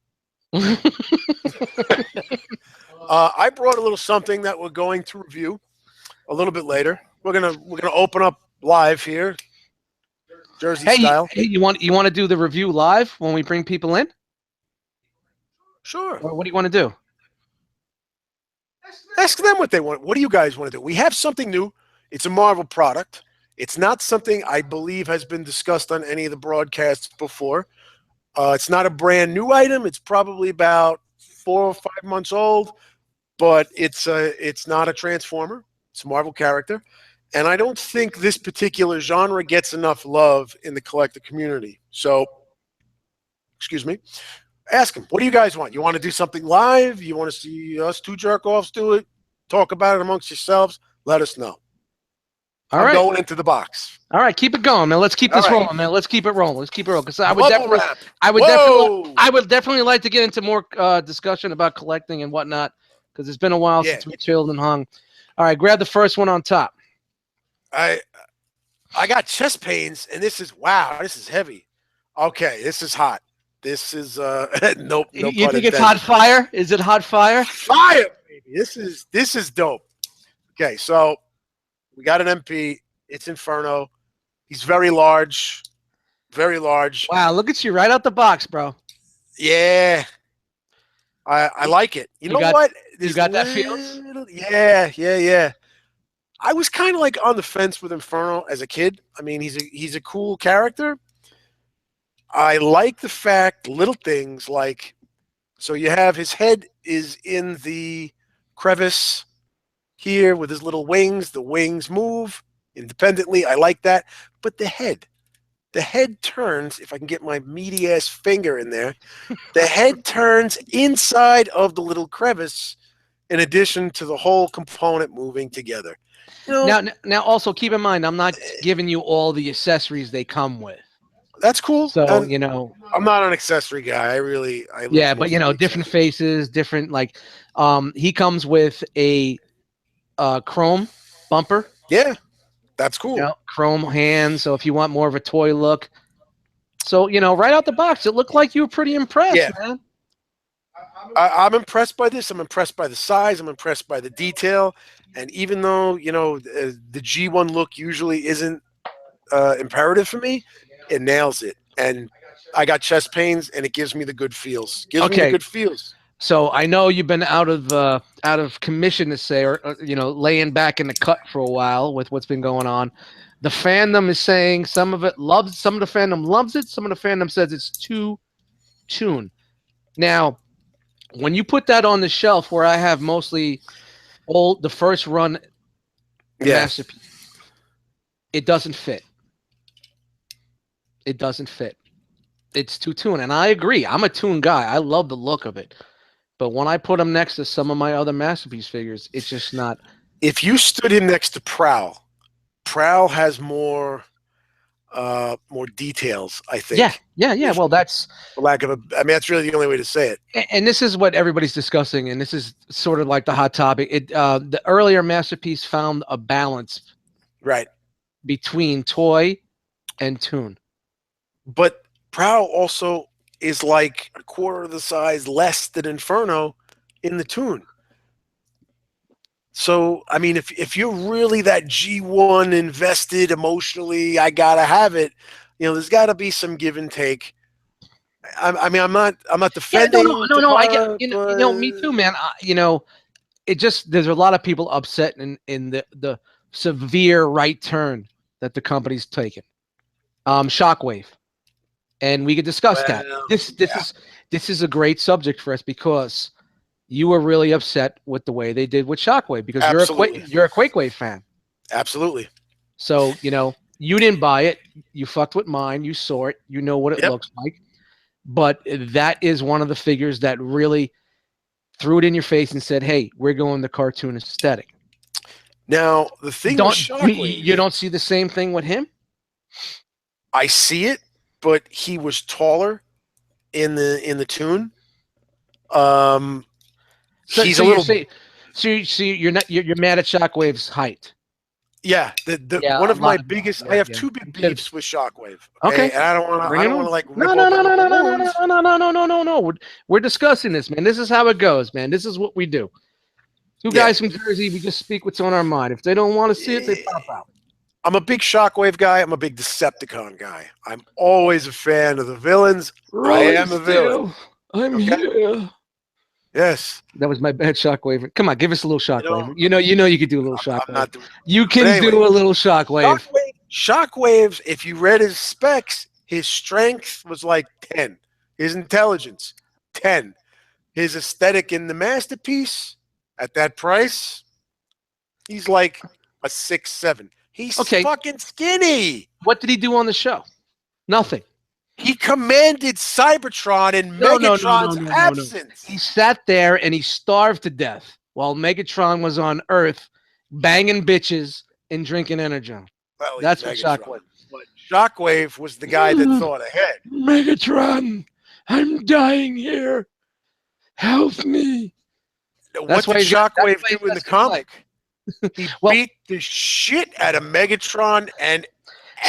I brought a little something that we're going to review a little bit later. We're gonna open up live here, Jersey style. Hey, you want to do the review live when we bring people in? Sure. Or what do you want to do? Ask them what they want. What do you guys want to do? We have something new. It's a Marvel product. It's not something I believe has been discussed on any of the broadcasts before. It's not a brand new item. It's probably about 4 or 5 months old, but it's not a Transformer. It's a Marvel character. And I don't think this particular genre gets enough love in the collector community. So, excuse me. Ask them, what do you guys want? You want to do something live? You want to see us two jerk-offs do it? Talk about it amongst yourselves? Let us know. All right. Going into the box. All right, keep it going, man. Let's keep this rolling, man. Let's keep it rolling. Let's keep it rolling. Because I would definitely like to get into more discussion about collecting and whatnot. Because it's been a while since we chilled and hung. All right, grab the first one on top. I got chest pains, and this is heavy. Okay, this is hot. This is nope. You think it's hot fire? Is it hot fire? Fire, baby. This is dope. Okay, so we got an MP. It's Inferno. He's very large. Very large. Wow, look at you right out the box, bro. Yeah. I like it. You know what? You got that feels? Yeah. I was kind of like on the fence with Inferno as a kid. I mean, he's a cool character. I like the fact, little things like, so you have his head is in the crevice here with his little wings. The wings move independently. I like that. But the head turns, if I can get my meaty ass finger in there, the head turns inside of the little crevice in addition to the whole component moving together. You know, now also keep in mind, I'm not giving you all the accessories they come with. That's cool. So, and you know, I'm not an accessory guy. Yeah, but you know, different faces, different he comes with a chrome bumper. Yeah, that's cool. You know, chrome hands. So if you want more of a toy look, so you know, right out the box, it looked like you were pretty impressed, man. I'm impressed by this. I'm impressed by the size. I'm impressed by the detail. And even though, you know, the G1 look usually isn't imperative for me, it nails it. And I got chest pains, and it gives me the good feels. Me the good feels. So I know you've been out of commission to say, or you know, laying back in the cut for a while with what's been going on. The fandom is saying some of the fandom loves it. Some of the fandom says it's too toon. Now, when you put that on the shelf where I have mostly the first run masterpiece, It doesn't fit. It doesn't fit. It's too tuned, and I agree. I'm a tuned guy. I love the look of it, but when I put them next to some of my other masterpiece figures, it's just not. If you stood him next to Prowl, Prowl has more details, I think. Yeah. Well, that's for lack of I mean, that's really the only way to say it. and this is what everybody's discussing, and this is sort of like the hot topic. The earlier masterpiece found a balance, right, between toy and tune. But Prowl also is like a quarter of the size less than Inferno in the tune. So, I mean, if you're really that G1 invested emotionally, I gotta have it. There's got to be some give and take. I mean, I'm not defending. No. I get me too, man. It just there's a lot of people upset in the severe right turn that the company's taken. Shockwave, and we could discuss that. This is a great subject for us because you were really upset with the way they did with Shockwave because you're a Quakewave fan. Absolutely. So you didn't buy it. You fucked with mine. You saw it. You know what it looks like. But that is one of the figures that really threw it in your face and said, "Hey, we're going the cartoon aesthetic." Now the thing with Shockwave, you don't see the same thing with him. I see it, but he was taller in the tune. He's a little. You're mad at Shockwave's height. Yeah, one of my biggest. I have two big beefs with Shockwave. Okay, and I don't want to like. No. We're discussing this, man. This is how it goes, man. This is what we do. Two guys from Jersey. We just speak what's on our mind. If they don't want to see it, they pop out. I'm a big Shockwave guy. I'm a big Decepticon guy. I'm always a fan of the villains. I am a villain. I'm here. Yes. That was my bad Shockwave. Come on, give us a little Shockwave. You could do a little Shockwave. You can do a little Shockwave. Shockwaves, if you read his specs, his strength was like 10. His intelligence, 10. His aesthetic in the masterpiece, at that price, he's like a 6, 7. He's fucking skinny. What did he do on the show? Nothing. He commanded Cybertron in Megatron's absence. He sat there and he starved to death while Megatron was on Earth banging bitches and drinking Energon. Well, that's what Shockwave. But Shockwave was the guy that thought ahead. Megatron, I'm dying here. Help me. What did Shockwave do in the comic? He beat the shit out of Megatron and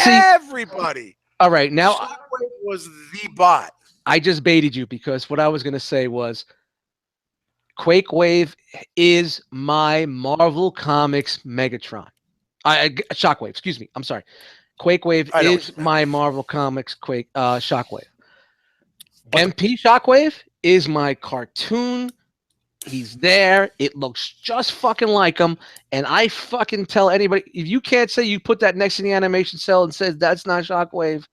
everybody. All right, now Shockwave was the bot. I just baited you because what I was going to say was Quakewave is my Marvel Comics Megatron. Shockwave, excuse me. I'm sorry. Quakewave is my Marvel Comics Shockwave. MP Shockwave is my cartoon. He's there. It looks just fucking like him. And I fucking tell anybody, if you can't say you put that next to the animation cell and says that's not Shockwave,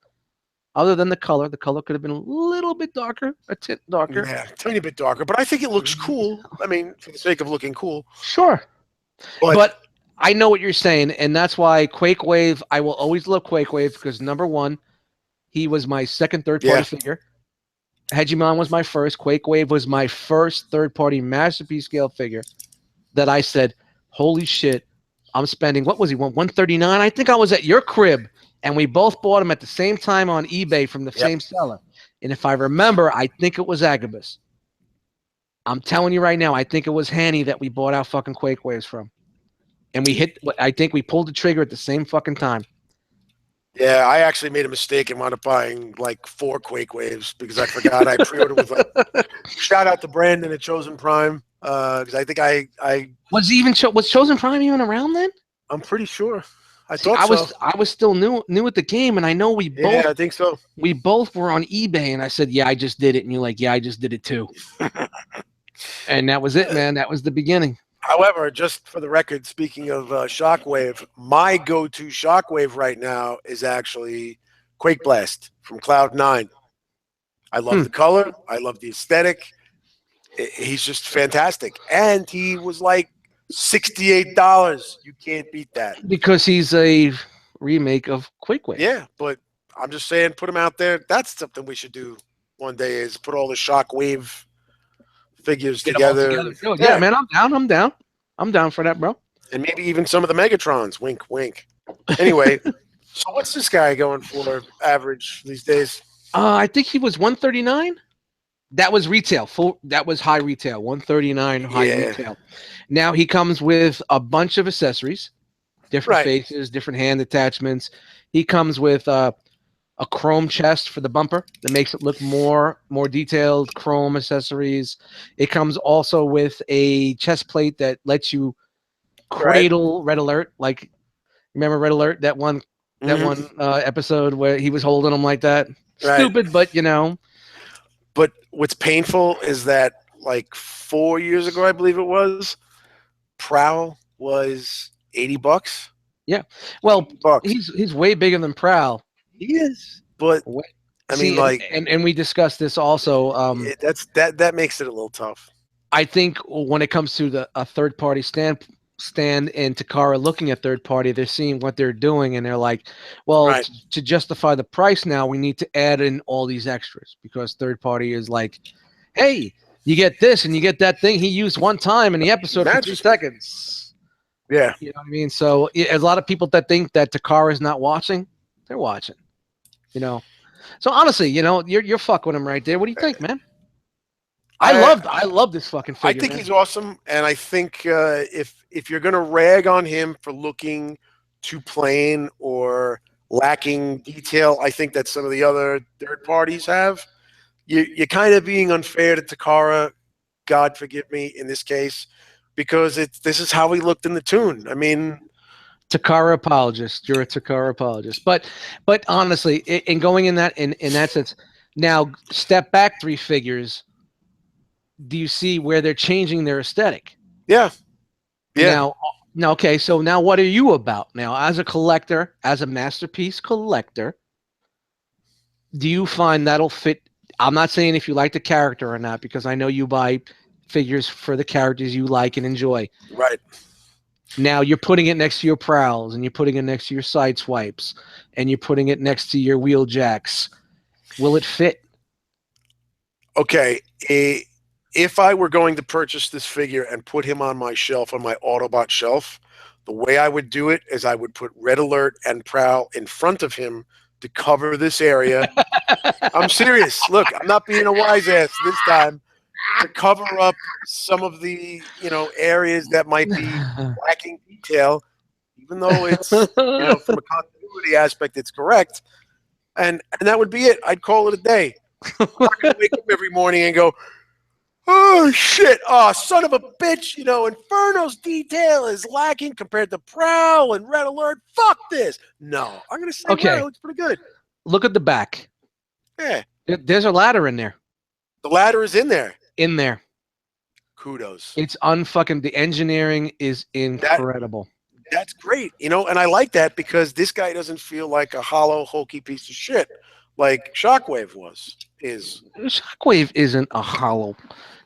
other than the color could have been a little bit darker, a tint darker. Yeah, a tiny bit darker. But I think it looks cool. I mean, for the sake of looking cool. Sure. But I know what you're saying. And that's why Quakewave, I will always love Quakewave because number one, he was my second, third party figure. Hegemon was my first. Quakewave was my first third-party masterpiece scale figure that I said, holy shit, I'm spending, what was he, $139? I think I was at your crib, and we both bought him at the same time on eBay from the same seller. And if I remember, I think it was Agabus. I'm telling you right now, I think it was Hanny that we bought our fucking Quakewaves from. And I think we pulled the trigger at the same fucking time. Yeah, I actually made a mistake and wound up buying like 4 Quakewaves because I forgot I pre-ordered with shout out to Brandon at Chosen Prime because I think I was Chosen Prime even around then? I'm pretty sure. I was still new at the game, and I know we both. Yeah, I think so. We both were on eBay, and I said, "Yeah, I just did it," and you're like, "Yeah, I just did it too." And that was it, man. That was the beginning. However, just for the record, speaking of Shockwave, my go-to Shockwave right now is actually Quake Blast from Cloud9. I love the color. I love the aesthetic. He's just fantastic. And he was like $68. You can't beat that. Because he's a remake of Quakewave. Yeah, but I'm just saying, put them out there. That's something we should do one day, is put all the Shockwave figures Get them all together. together. Yeah, man, I'm down. I'm down for that, bro. And maybe even some of the Megatrons. Wink, wink. Anyway, so what's this guy going for average these days? I think he was 139. That was retail. That was high retail. 139 high retail. Now he comes with a bunch of accessories, different faces, different hand attachments. He comes with a chrome chest for the bumper that makes it look more detailed. Chrome accessories. It comes also with a chest plate that lets you cradle Red Alert. Like, remember Red Alert? That one episode where he was holding him like that. Stupid, but you know. But what's painful is that, like 4 years ago, I believe it was, Prowl was $80. Yeah, well, he's way bigger than Prowl. He is, but I mean, like, and we discussed this also. That makes it a little tough. I think when it comes to a third party stand and Takara looking at third party, they're seeing what they're doing and they're like, well, to justify the price now, we need to add in all these extras, because third party is like, hey, you get this and you get that thing he used one time in the episode for 2 seconds. Yeah. You know what I mean? So a lot of people that think that Takara is not watching, they're watching. You know? So honestly, you know, you're fucking with him right there. What do you think, man? I love this fucking figure. I think he's awesome, and I think if you're gonna rag on him for looking too plain or lacking detail, I think that some of the other third parties have. You're kind of being unfair to Takara, God forgive me, in this case, because this is how he looked in the tune. I mean, Takara apologist. You're a Takara apologist, but honestly, in going in that sense, now step back 3 figures. Do you see where they're changing their aesthetic? Yeah. Yeah. Now, okay, so now what are you about? Now, as a collector, as a masterpiece collector, do you find that'll fit? I'm not saying if you like the character or not, because I know you buy figures for the characters you like and enjoy. Right. Now, you're putting it next to your Prowls, and you're putting it next to your Side Swipes, and you're putting it next to your Wheeljacks. Will it fit? Okay. If I were going to purchase this figure and put him on my shelf, on my Autobot shelf, the way I would do it is I would put Red Alert and Prowl in front of him to cover this area. I'm serious. Look, I'm not being a wise ass this time. To cover up some of the, you know, areas that might be lacking detail, even though it's, you know, from a continuity aspect, it's correct. And that would be it. I'd call it a day. I'm not going to wake up every morning and go, oh, shit. Oh, son of a bitch. You know, Inferno's detail is lacking compared to Prowl and Red Alert. Fuck this. No. I'm going to say, okay, well, it looks pretty good. Look at the back. Yeah. There's a ladder in there. The ladder is in there. In there. Kudos. It's unfucking, the engineering is incredible. That's great. You know, and I like that because this guy doesn't feel like a hollow, hulky piece of shit like Shockwave is. Shockwave isn't a hollow.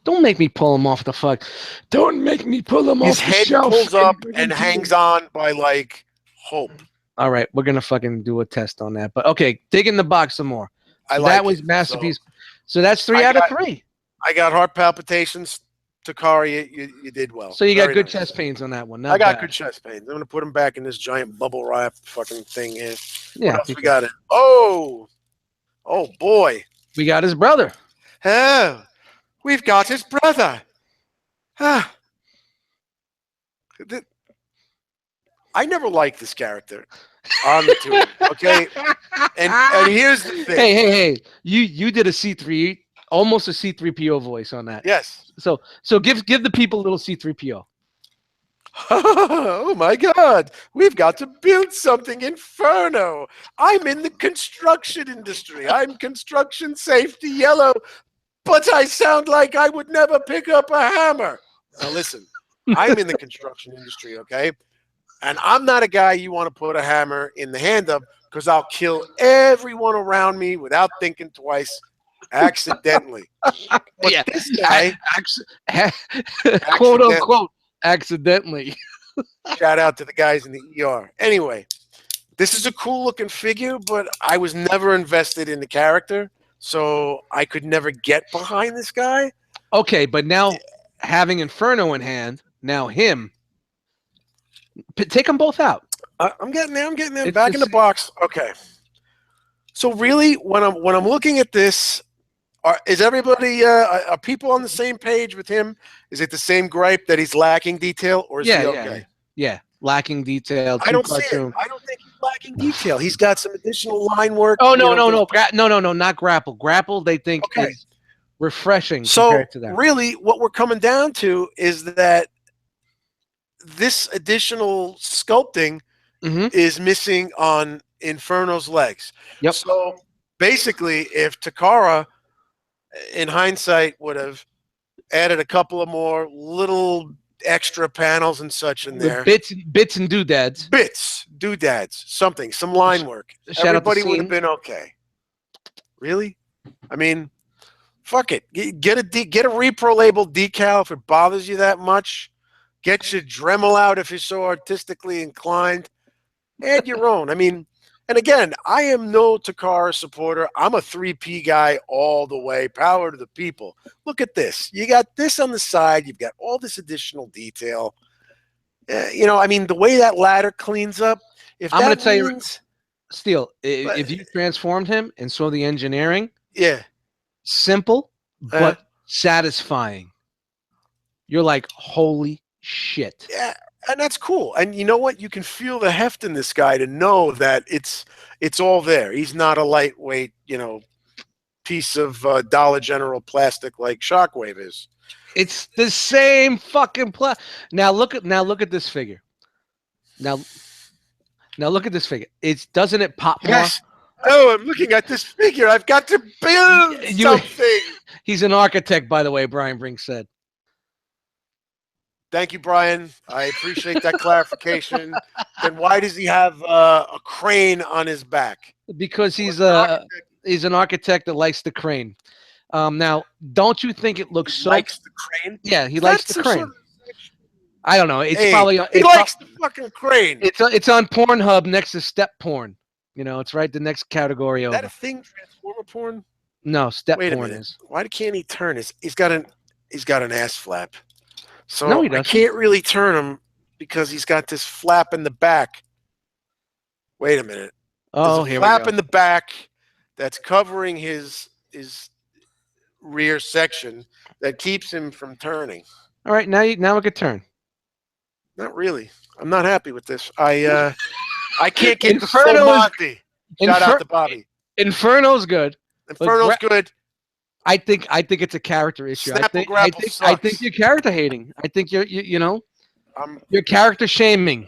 Don't make me pull him off the fuck. Don't make me pull him off the shelf. His head pulls up and hangs on by, like, hope. All right, we're going to fucking do a test on that. But, okay, dig in the box some more. So that was Masterpiece. So that's 3 out of 3. I got heart palpitations. Takara, you did well. So you got good chest pains on that one. I got good chest pains. I'm going to put them back in this giant bubble wrap fucking thing here. Yeah. What else we got? Oh, boy. We got his brother. Oh, we've got his brother. I never liked this character on the tube. Okay, and here's the thing. Hey! You did a C3, almost a C3PO voice on that. Yes. So give the people a little C3PO. Oh my God! We've got to build something Inferno. I'm in the construction industry. I'm construction safety yellow, but I sound like I would never pick up a hammer. Now listen, I'm in the construction industry, okay? And I'm not a guy you want to put a hammer in the hand of, because I'll kill everyone around me without thinking twice, accidentally. But yeah, this guy, quote unquote, accidentally. Shout out to the guys in the ER. Anyway, This is a cool looking figure, but I was never invested in the character, so I could never get behind this guy. Okay, but now having Inferno in hand, now him, take them both out. I'm getting there. I'm getting there. It's Back the in the same- box. Okay. So really, when I'm looking at this, is everybody are people on the same page with him? Is it the same gripe that he's lacking detail, or is he okay? Yeah. Lacking detail. I Too don't see it. cartoon. I don't think he's lacking detail. He's got some additional line work. Oh you no, know, no, no, no, not Grapple. Grapple, they think Okay. is refreshing So compared to that. really, what we're coming down to is that this additional sculpting is missing on Inferno's legs. Yep. So basically, if Takara, in hindsight, would have added a couple of more little extra panels and such in there, bits and doodads, doodads, something, some line work, everybody would have been okay. Really? I mean, fuck it. Get a repro label decal if it bothers you that much. Get your Dremel out if you're so artistically inclined. Add your own. I mean, and again, I am no Takara supporter. I'm a 3P guy all the way. Power to the people. Look at this. You got this on the side. You've got all this additional detail. You know, I mean, the way that ladder cleans up. If I'm going to tell you, Steel, if you transformed him and saw the engineering, yeah, simple but satisfying. You're like, holy shit. Yeah. And that's cool. And you know what? You can feel the heft in this guy to know that it's all there. He's not a lightweight, you know, piece of Dollar General plastic like Shockwave is. It's the same fucking Now look at this figure. Now look at this figure. Doesn't it pop more? Yes. Oh, I'm looking at this figure. I've got to build something. He's an architect, by the way, Brian Brink said. Thank you, Brian. I appreciate that clarification. Then why does he have a crane on his back? Because he's an architect that likes the crane. Now, don't you think it looks likes the crane? Yeah, he likes the crane. I don't know. It's probably he likes the fucking crane. It's on Pornhub next to step porn. You know, it's right the next category over. Is that a thing? Transformer porn? No, step porn is. Why can't he turn? He's got an ass flap. So no, I can't really turn him because he's got this flap in the back. Wait a minute. Oh, here we go. Flap in the back that's covering his rear section that keeps him from turning. All right, now we can turn. Not really. I'm not happy with this. I can't get Inferno the full Monty. Shout out to Bobby. Inferno's good. Inferno's good. I think it's a character issue. I think you're character hating. I think you're character shaming.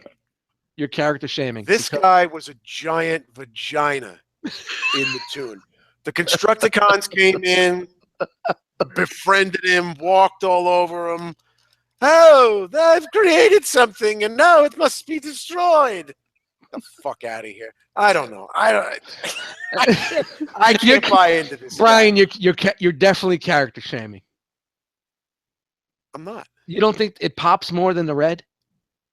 You're character shaming. This guy was a giant vagina in the tune. The Constructicons came in, befriended him, walked all over him. Oh, I've created something, and now it must be destroyed. Get the fuck out of here. I don't know. I can't buy into this. Brian, you're definitely character shaming. I'm not. You don't think it pops more than the red?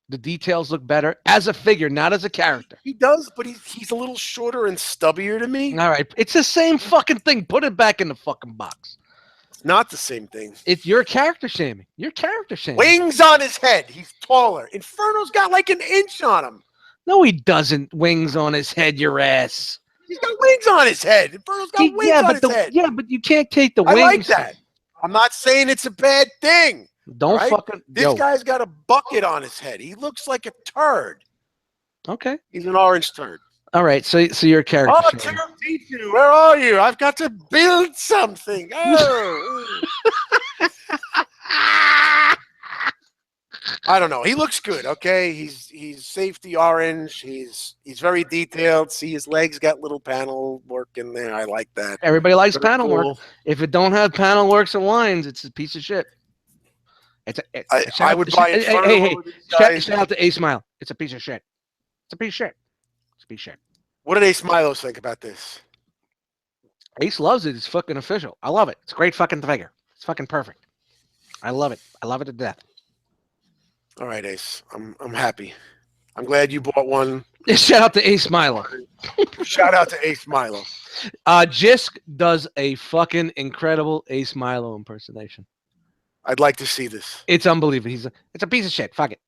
The details look better as a figure, not as a character. He does, but he's a little shorter and stubbier to me. All right, it's the same fucking thing. Put it back in the fucking box. It's not the same thing. It's your character shaming. You're character shaming. Wings on his head. He's taller. Inferno's got like an inch on him. No, he doesn't. Wings on his head, your ass. He's got wings on his head. Inferno's got wings on his head. Yeah, but you can't take the wings. I like that. I'm not saying it's a bad thing. Don't fucking. This guy's got a bucket on his head. He looks like a turd. Okay. He's an orange turd. All right, so you're a character. Oh, Titu, where are you? I've got to build something. Oh. I don't know. He looks good. Okay, he's safety orange. He's very detailed. See, his legs got little panel work in there. I like that. Everybody likes panel work. If it don't have panel works and lines, it's a piece of shit. I would buy it. Hey, shout out to A Smile. It's a piece of shit. It's a piece of shit. It's a piece of shit. What did Ace Milos think about this? Ace loves it. It's fucking official. I love it. It's a great fucking figure. It's fucking perfect. I love it. I love it to death. All right, Ace. I'm happy. I'm glad you bought one. Shout out to Ace Milo. Shout out to Ace Milo. Jisk does a fucking incredible Ace Milo impersonation. I'd like to see this. It's unbelievable. It's a piece of shit. Fuck it.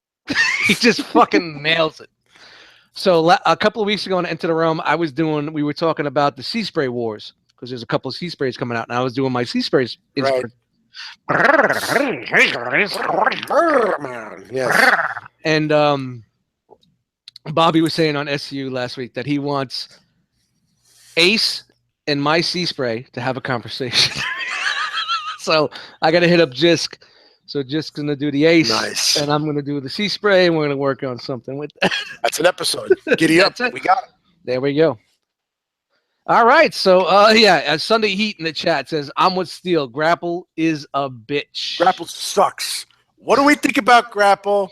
He just fucking nails it. So a couple of weeks ago on Enter the Realm, we were talking about the sea spray wars because there's a couple of sea sprays coming out, and I was doing my sea sprays. Right. Yes. And Bobby was saying on SU last week that he wants Ace and my sea spray to have a conversation. So I got to hit up Jisk. So Jisk's going to do the Ace, Nice. and I'm going to do the sea spray, and we're going to work on something with that. That's an episode. Giddy up. We got it. There we go. All right. So, Sunday Heat in the chat says, I'm with Steel. Grapple is a bitch. Grapple sucks. What do we think about Grapple?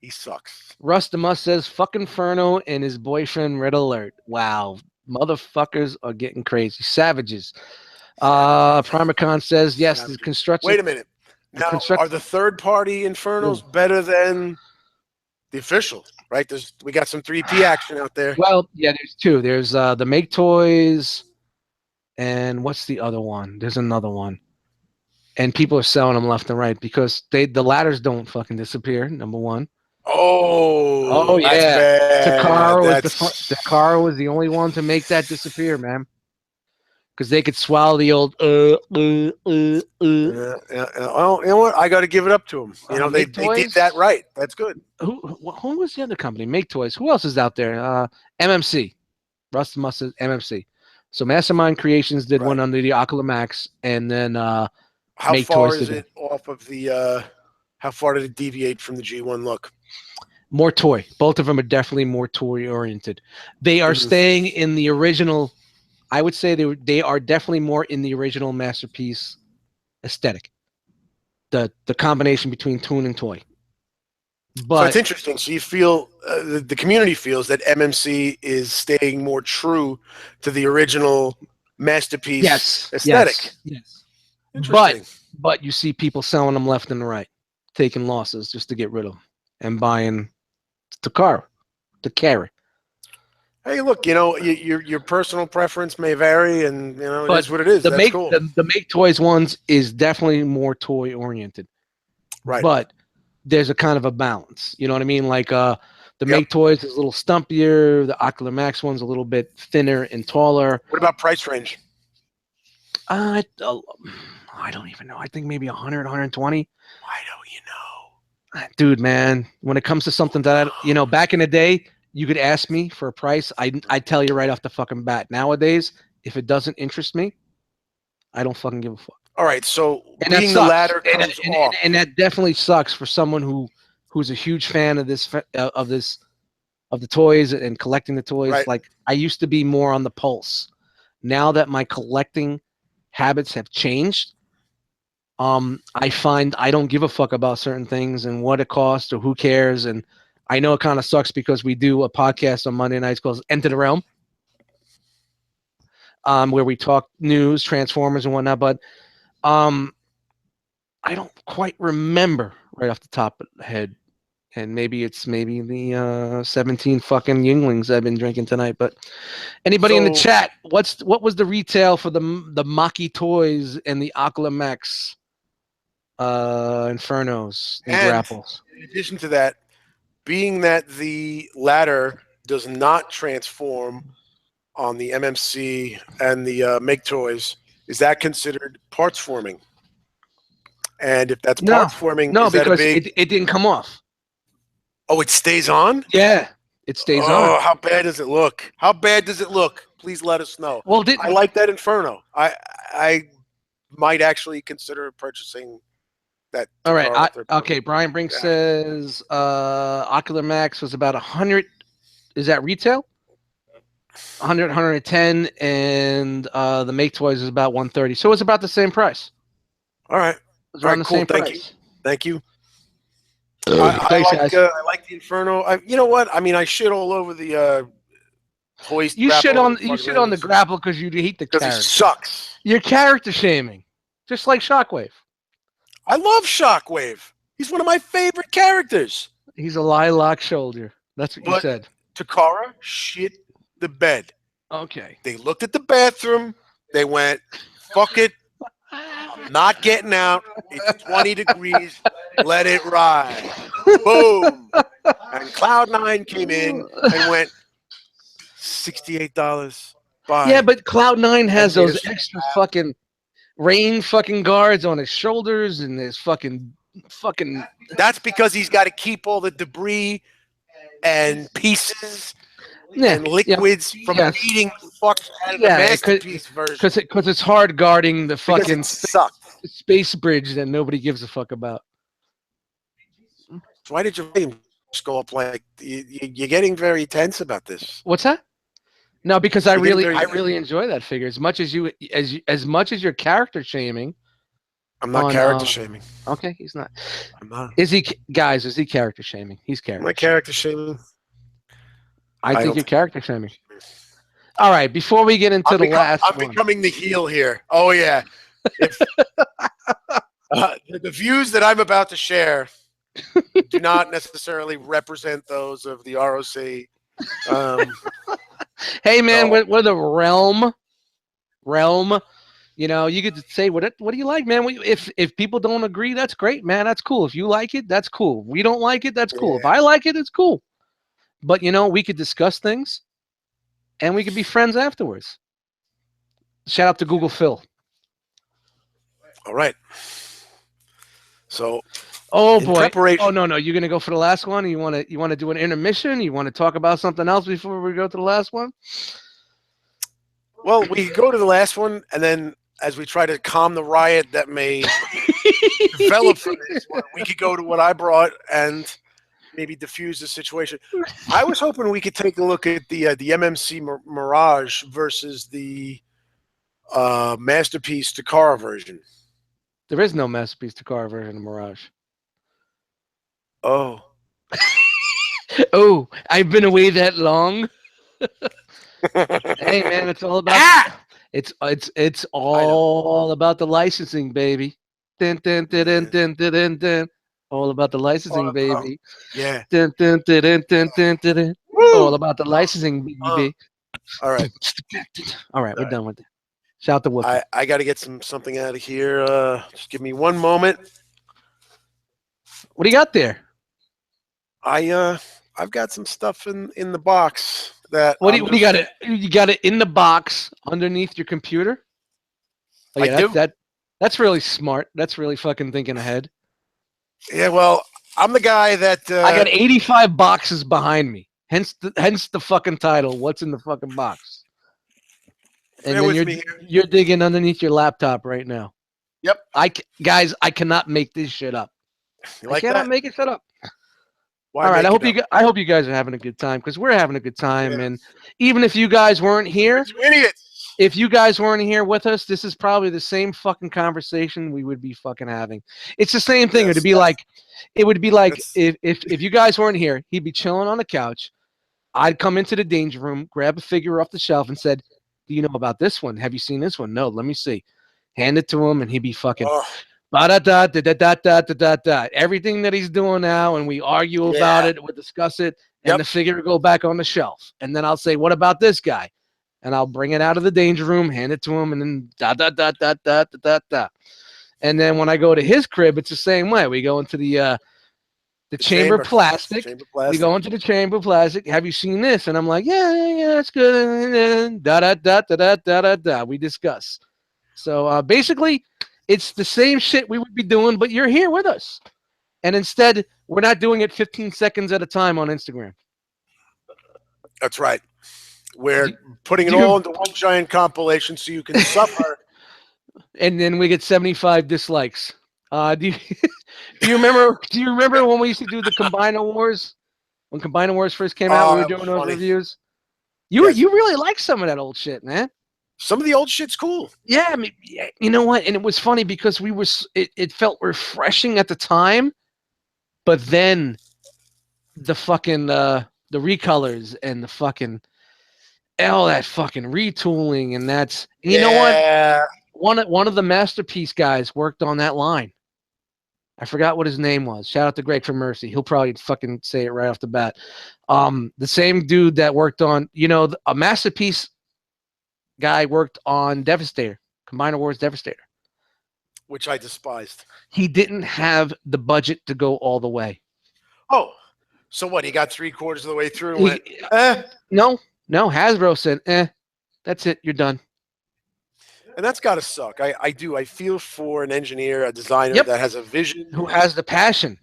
He sucks. Rustamus says, fuck Inferno and his boyfriend Red Alert. Wow. Motherfuckers are getting crazy. Savages. Primacon says, yes, the construction. Wait a minute. Now, are the third-party Infernos better than the official? Right? We got some 3P action out there. Well, yeah, there's two. There's the MakeToys, and what's the other one? There's another one. And people are selling them left and right because the ladders don't fucking disappear, number one. Oh, yeah. Takara was the only one to make that disappear, man. Because they could swallow the old Yeah. Well, you know what? I got to give it up to them. You know, they did that right. That's good. Who was the other company? MakeToys. Who else is out there? MMC. Rustamus is MMC. So Mastermind Creations did one under the Ocular Max, and then how far is it off of the? How far did it deviate from the G1 look? More toy. Both of them are definitely more toy oriented. They are staying in the original. I would say they are definitely more in the original Masterpiece aesthetic. The combination between toon and toy. But so it's interesting. So you feel the community feels that MMC is staying more true to the original Masterpiece aesthetic. Yes. Interesting. But you see people selling them left and right, taking losses just to get rid of them and buying Takara to carry. Hey, look, you know, your personal preference may vary, and you know, it is what it is. That's cool. The MakeToys ones is definitely more toy oriented, right? But there's a kind of a balance. You know what I mean? Like the MakeToys is a little stumpier. The Ocular Max one's a little bit thinner and taller. What about price range? I don't even know. I think maybe 100, 120. Why don't you know, dude? Man, when it comes to something that back in the day. You could ask me for a price. I'd tell you right off the fucking bat. Nowadays, if it doesn't interest me, I don't fucking give a fuck. All right, so being the ladder comes off. And that definitely sucks for someone who's a huge fan of the toys and collecting the toys. Right. Like I used to be more on the pulse. Now that my collecting habits have changed, I find I don't give a fuck about certain things and what it costs or who cares. And I know it kind of sucks because we do a podcast on Monday nights called Enter the Realm, where we talk news, Transformers, and whatnot. But I don't quite remember right off the top of the head, and maybe the 17 fucking Yinglings I've been drinking tonight. But anybody in the chat, what was the retail for the Maki Toys and the Ocular Max Infernos and Grapples? In addition to that, being that the ladder does not transform on the MMC and the MakeToys, is that considered parts forming? And if that's parts forming, no, is that because a big... it didn't come off. Oh, it stays on? Yeah, it stays on. Oh, how bad does it look? How bad does it look? Please let us know. Well, I like that Inferno. I might actually consider purchasing that. All right. Okay. Brian Brink says Ocular Max was about 100. Is that retail? 100, 110, and the MakeToys is about 130. So it's about the same price. All right. It's around the same Thank price. Thank you. Thanks, I like the Inferno. You know what? I mean, I shit all over the hoist. You shit on the Grapple because you hate the character. Because he sucks. You're character shaming, just like Shockwave. I love Shockwave. He's one of my favorite characters. He's a lilac shoulder. That's what you said. Takara shit the bed. Okay. They looked at the bathroom. They went, fuck it. I'm not getting out. It's 20 degrees. Let it ride. Boom. And Cloud9 came in and went, $68. Bye. Yeah, but Cloud9 has And made those us extra fucking rain fucking guards on his shoulders and his fucking. That's because he's got to keep all the debris and pieces and liquids from beating the fuck out of the masterpiece version. Because it's hard guarding the Because fucking it sucked. space bridge that nobody gives a fuck about. So why did your volume just go up like you're getting very tense about this? What's that? No, because I really enjoy that figure as much as you're character shaming. I'm not character shaming. Okay, he's not. I'm not. Is he, guys? Is he character shaming? He's character. Am I character shaming? I think you're character shaming. All right, before we get into the last I'm becoming the heel here. Oh yeah. If, the views that I'm about to share do not necessarily represent those of the ROC. Hey man, we're the realm. You know, you get to say what do you like, man? If people don't agree, that's great, man. That's cool. If you like it, that's cool. We don't like it, that's cool. Yeah. If I like it, it's cool. But you know, we could discuss things, and we could be friends afterwards. Shout out to Google Phil. All right. So. Oh boy! Oh no! You're gonna go for the last one. You want to do an intermission? You want to talk about something else before we go to the last one? Well, we go to the last one, and then as we try to calm the riot that may develop from this one, we could go to what I brought and maybe diffuse the situation. I was hoping we could take a look at the MMC Mirage versus the Masterpiece Takara version. There is no Masterpiece Takara version of Mirage. Oh. Oh, I've been away that long. Hey man, it's all about it's all about the licensing, baby. Dun, dun, dun, dun, dun, dun, dun, dun. All about the licensing, baby. Yeah. Dun, dun, dun, dun, dun, dun, dun, dun. All about the licensing, baby. All right. All right, we're done with that. Shout out to Wookie. I got to get something out of here. Just give me one moment. What do you got there? I've got some stuff in the box that. What do you got it? You got it in the box underneath your computer. Oh, yeah, I do. That's really smart. That's really fucking thinking ahead. Yeah, well, I'm the guy that I got 85 boxes behind me. Hence the fucking title. What's in the fucking box? And then you're digging underneath your laptop right now. Yep. Guys, I cannot make this shit up. I cannot make it shit up. All right, I hope you guys are having a good time because we're having a good time. Yeah. And even if you guys weren't here, if you guys weren't here with us, this is probably the same fucking conversation we would be fucking having. It's the same thing. It would be like if you guys weren't here, he'd be chilling on the couch. I'd come into the danger room, grab a figure off the shelf, and said, "Do you know about this one? Have you seen this one? No, let me see." Hand it to him, and he'd be fucking. Everything that he's doing now, and we argue about it, we discuss it, and the figure will go back on the shelf. And then I'll say, "What about this guy?" And I'll bring it out of the danger room, hand it to him, and then And then when I go to his crib, it's the same way. We go into the chamber plastic. We go into the chamber plastic. Have you seen this? And I'm like, yeah, that's good. We discuss. So basically, it's the same shit we would be doing, but you're here with us. And instead, we're not doing it 15 seconds at a time on Instagram. That's right. We're putting it all into one giant compilation so you can suffer. And then we get 75 dislikes. Do you remember when we used to do the Combiner Wars? When Combiner Wars first came out, we were doing those reviews. You really like some of that old shit, man. Some of the old shit's cool. Yeah, I mean, you know what? And it was funny because it felt refreshing at the time, but then the fucking the recolors and the fucking all that fucking retooling, and that's you know what? One of the Masterpiece guys worked on that line. I forgot what his name was. Shout out to Greg for Mercy. He'll probably fucking say it right off the bat. The same dude that worked on, a Masterpiece guy worked on Devastator, Combiner Wars Devastator. Which I despised. He didn't have the budget to go all the way. Oh, so what? He got 3/4 of the way through and went, No, Hasbro said, that's it, you're done. And that's got to suck. I do. I feel for an engineer, a designer that has a vision. Who has the passion.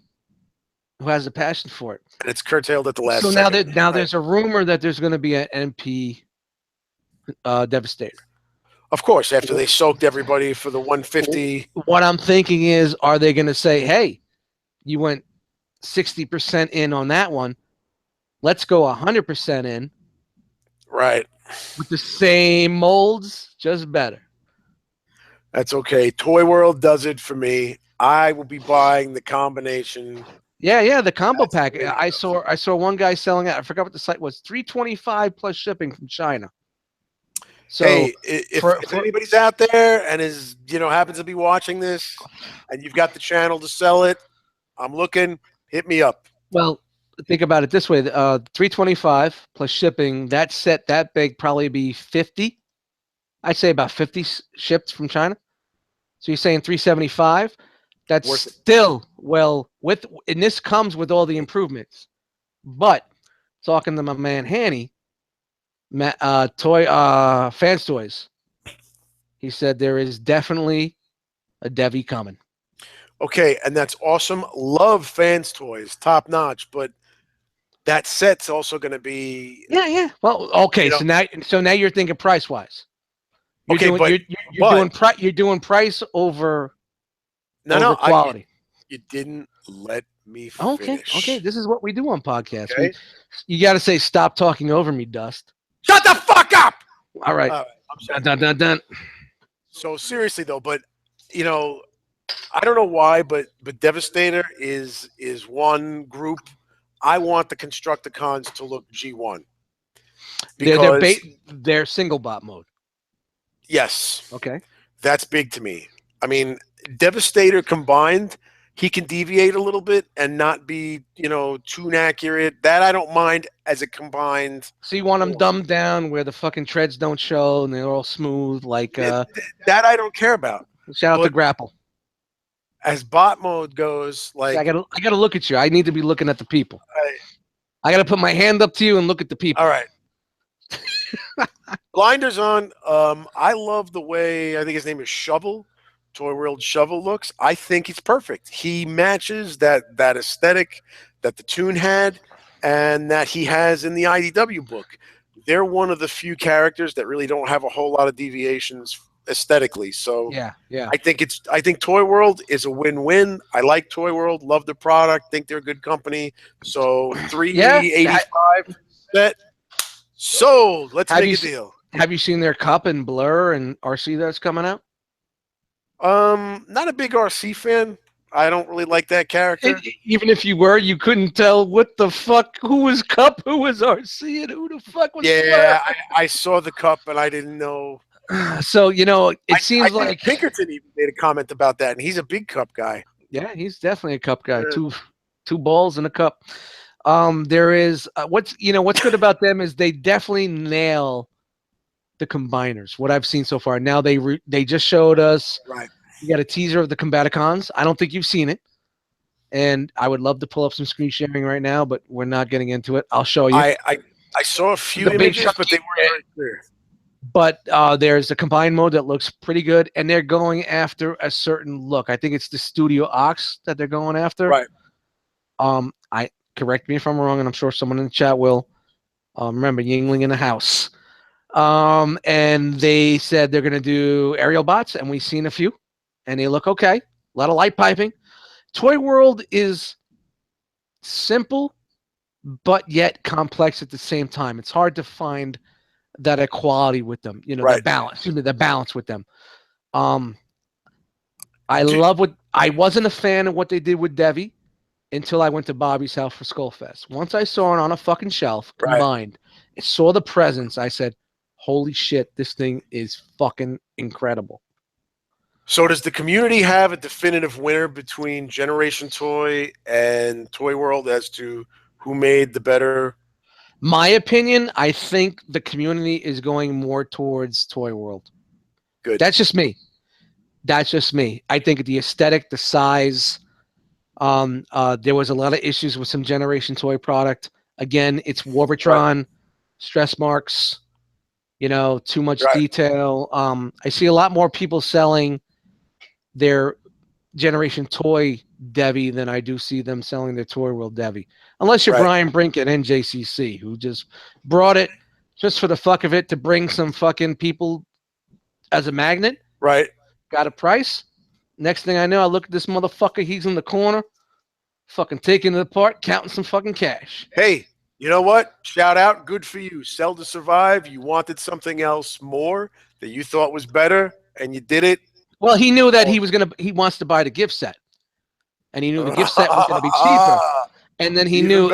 Who has the passion for it. And it's curtailed at the last second. So now there's a rumor that there's going to be an NP Devastator. Of course, after they soaked everybody for the 150. What I'm thinking is, are they going to say, hey, you went 60% in on that one. Let's go 100% in. Right. With the same molds, just better. That's okay. Toy World does it for me. I will be buying the combination. Yeah, the combo pack. I saw one guy selling it. I forgot what the site was. $325 plus shipping from China. So hey, if anybody's out there and is happens to be watching this, and you've got the channel to sell it, I'm looking. Hit me up. Well, think about it this way: $325 plus shipping. That set that big probably be 50. I'd say about 50 shipped from China. So you're saying 375? That's still and this comes with all the improvements. But talking to my man Hanny, Fans Toys, he said there is definitely a Devi coming. Okay, and that's awesome. Love Fans Toys, top notch. But that set's also going to be Well, okay, so now you're thinking price wise. You're doing price over quality. You didn't let me finish. Okay. This is what we do on podcasts. Okay. You got to say, stop talking over me, Dust. Shut the fuck up. All right. Done. So seriously though, but I don't know why, but Devastator is one group. I want the Constructicons to look G1 because they're single bot mode. Yes. Okay. That's big to me. I mean, Devastator combined, he can deviate a little bit and not be, too inaccurate. That I don't mind as a combined. So you want them dumbed down where the fucking treads don't show and they're all smooth, like that I don't care about. Shout out to Grapple. As bot mode goes, like I gotta look at you. I need to be looking at the people. I gotta put my hand up to you and look at the people. All right. Blinders on. I love the way, I think his name is Shovel, Toy World Shovel looks. I think he's perfect. He matches that aesthetic that the Toon had and that he has in the IDW book. They're one of the few characters that really don't have a whole lot of deviations aesthetically. So yeah. I think Toy World is a win-win. I like Toy World, love the product, think they're a good company. So $385 set. Sold. Let's make a deal. Have you seen their cup and Blur and RC that's coming out? Not a big RC fan. I don't really like that character. Even if you were, you couldn't tell what the fuck, who was Cup, who was RC, and who the fuck was Blur. I saw the cup and I didn't know. So, it seems like Pinkerton even made a comment about that, and he's a big cup guy. Yeah, he's definitely a cup guy. Yeah. Two balls in a cup. There is what's good about them is they definitely nail the combiners. What I've seen so far. Now they just showed us. Right. You got a teaser of the Combaticons. I don't think you've seen it, and I would love to pull up some screen sharing right now, but we're not getting into it. I'll show you. I saw a few images, but they weren't very clear. But there's a combined mode that looks pretty good, and they're going after a certain look. I think it's the Studio Ox that they're going after. Right. Correct me if I'm wrong, and I'm sure someone in the chat will. Remember, Yingling in the house. And they said they're going to do aerial bots, and we've seen a few, and they look okay. A lot of light piping. Toy World is simple, but yet complex at the same time. It's hard to find that equality with them. The balance with them. I wasn't a fan of what they did with Devi until I went to Bobby's house for Skullfest. Once I saw it on a fucking shelf combined, I saw the presence. I said, holy shit, this thing is fucking incredible. So does the community have a definitive winner between Generation Toy and Toy World as to who made the better? My opinion, I think the community is going more towards Toy World. Good. That's just me. That's just me. I think the aesthetic, the size. There was a lot of issues with some Generation Toy product. Again, it's Warbitron, stress marks, you know, too much detail. I see a lot more people selling their Generation Toy Devi than I do see them selling their Toy World Devi. Unless you're Brian Brink at NJCC, who just brought it just for the fuck of it to bring some fucking people as a magnet. Right. Got a price. Next thing I know, I look at this motherfucker. He's in the corner, fucking taking it apart, counting some fucking cash. Hey, you know what? Shout out. Good for you. Sell to survive. You wanted something else more that you thought was better, and you did it. Well, he knew that he wants to buy the gift set. And he knew the gift set was going to be cheaper. And then he knew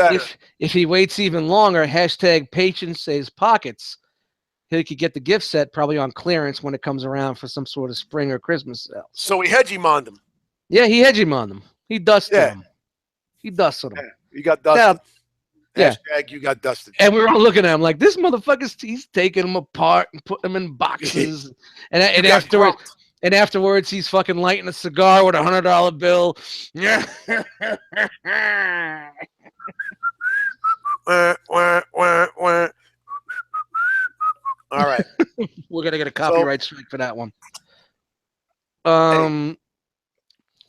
if he waits even longer, hashtag patience saves pockets, he could get the gift set probably on clearance when it comes around for some sort of spring or Christmas sale. So he hedged him on them. Yeah, he hedged him on them. He dusted them. He dusted them. Yeah, you got dusted. Yeah. Hashtag you got dusted. And we were all looking at him like, this motherfucker's, he's taking them apart and putting them in boxes. and afterwards, he's fucking lighting a cigar with $100 bill. Yeah. All right. We're going to get a copyright strike for that one.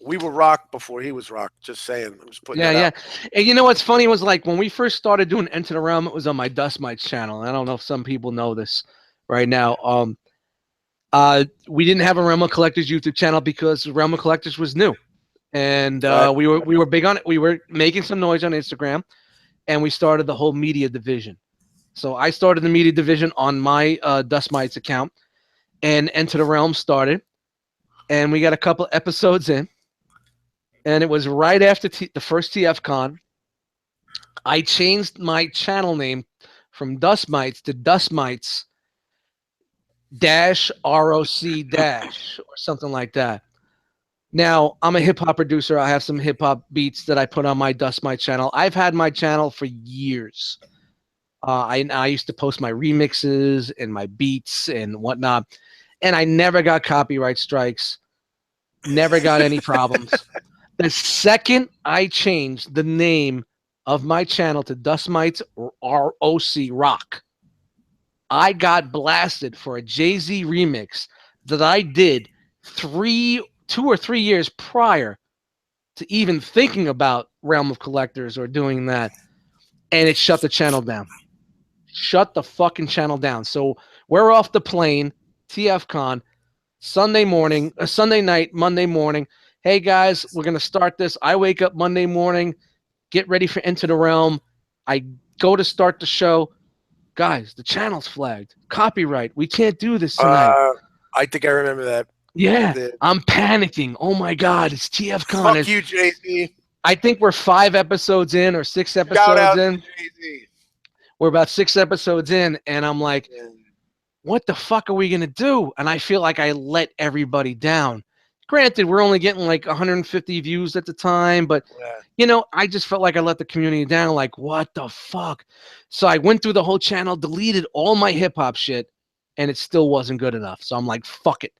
We were rock before he was rock. Just saying. I'm just putting that out. And you know what's funny was like when we first started doing Enter the Realm, it was on my Dustmightz channel. I don't know if some people know this right now. We didn't have a Realm of Collectors YouTube channel because Realm of Collectors was new. And we were big on it. We were making some noise on Instagram, and we started the whole media division. So I started the media division on my Dustmightz account, and Enter the Realm started. And we got a couple episodes in. And it was right after the first TFCon. I changed my channel name from Dustmightz to Dustmightz -ROC- or something like that. Now, I'm a hip-hop producer. I have some hip-hop beats that I put on my Dustmightz channel. I've had my channel for years. I used to post my remixes and my beats and whatnot. And I never got copyright strikes. Never got any problems. The second I changed the name of my channel to Dustmightz ROC Rock, I got blasted for a Jay-Z remix that I did 2 or 3 years prior to even thinking about Realm of Collectors or doing that. And it shut the channel down. Shut the fucking channel down. So we're off the plane, TFCon, Sunday night, Monday morning. Hey guys, we're going to start this. I wake up Monday morning, get ready for Enter the Realm. I go to start the show. Guys, the channel's flagged. Copyright. We can't do this tonight. I think I remember that. Yeah, I'm panicking. Oh my God, it's TFCon. Fuck you, Jay-Z. I think we're 5 episodes in or 6 episodes in. We're about 6 episodes in, and I'm like, what the fuck are we going to do? And I feel like I let everybody down. Granted, we're only getting like 150 views at the time, but, you know, I just felt like I let the community down. Like, what the fuck? So I went through the whole channel, deleted all my hip-hop shit, and it still wasn't good enough. So I'm like, fuck it.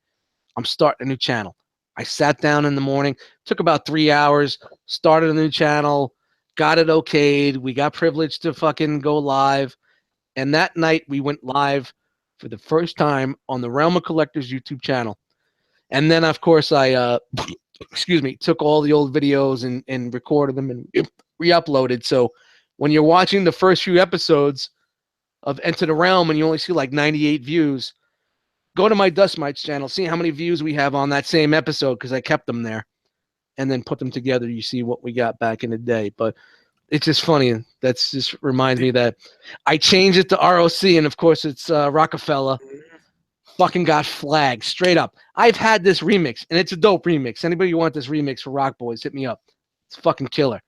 I'm starting a new channel. I sat down in the morning, took about 3 hours, started a new channel, got it okayed. We got privileged to fucking go live. And that night we went live for the first time on the Realm of Collectors YouTube channel. And then, of course, I, took all the old videos and recorded them and re-uploaded. So when you're watching the first few episodes of Enter the Realm and you only see like 98 views, go to my Dustmightz channel, see how many views we have on that same episode because I kept them there. And then put them together. You see what we got back in the day. But it's just funny. That's just reminds me that I changed it to ROC, and of course it's Rockefeller. Fucking got flagged straight up. I've had this remix, and it's a dope remix. Anybody who want this remix for Rock Boys, hit me up. It's fucking killer.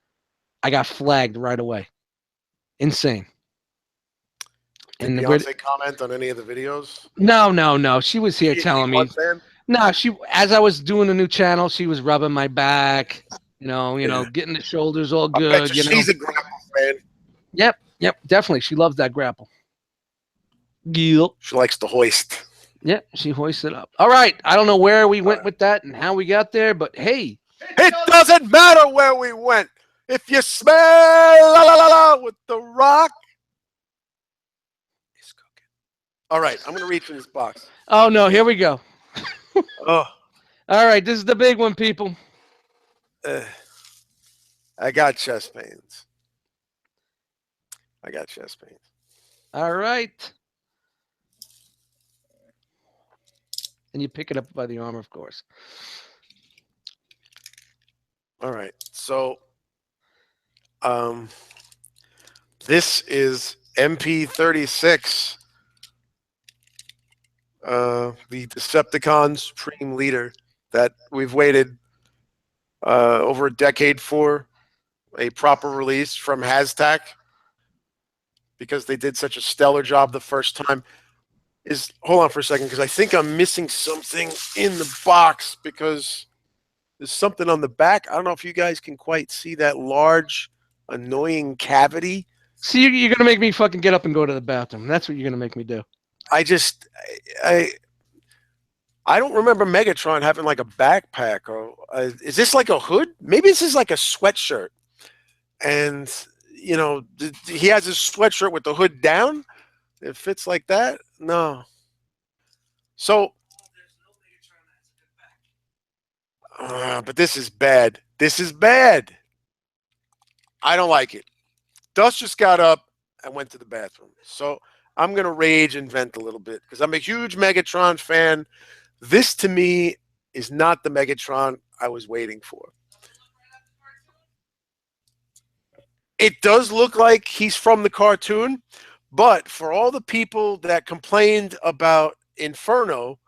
I got flagged right away. Insane. Did Beyonce comment on any of the videos? No. She was here telling me. No, as I was doing a new channel, she was rubbing my back, Yeah. getting the shoulders all I bet good, you she's a Grapple fan. Yep, definitely. She loves that grapple. Yep. She likes to hoist. Yep, she hoisted up. All right. I don't know where we went with that and how we got there, but hey. It doesn't matter where we went. If you smell la la la la with the rock, it's cooking. All right, I'm gonna read from this box. Oh no, here we go. Oh, All right, this is the big one, people. I got chest pains. All right. And you pick it up by the arm, of course. All right, so this is MP36, the Decepticon Supreme Leader that we've waited over a decade for a proper release from Hashtag, because they did such a stellar job the first time. Hold on for a second, because I think I'm missing something in the box, because there's something on the back. I don't know if you guys can quite see that large, annoying cavity. See, you're going to make me fucking get up and go to the bathroom. That's what you're going to make me do. I don't remember Megatron having like a backpack. Or is this like a hood? Maybe this is like a sweatshirt. And, he has his sweatshirt with the hood down. It fits like that? No. So, but this is bad. This is bad. I don't like it. Dust just got up and went to the bathroom. So I'm going to rage and vent a little bit, because I'm a huge Megatron fan. This, to me, is not the Megatron I was waiting for. It does look like he's from the cartoon, but for all the people that complained about Inferno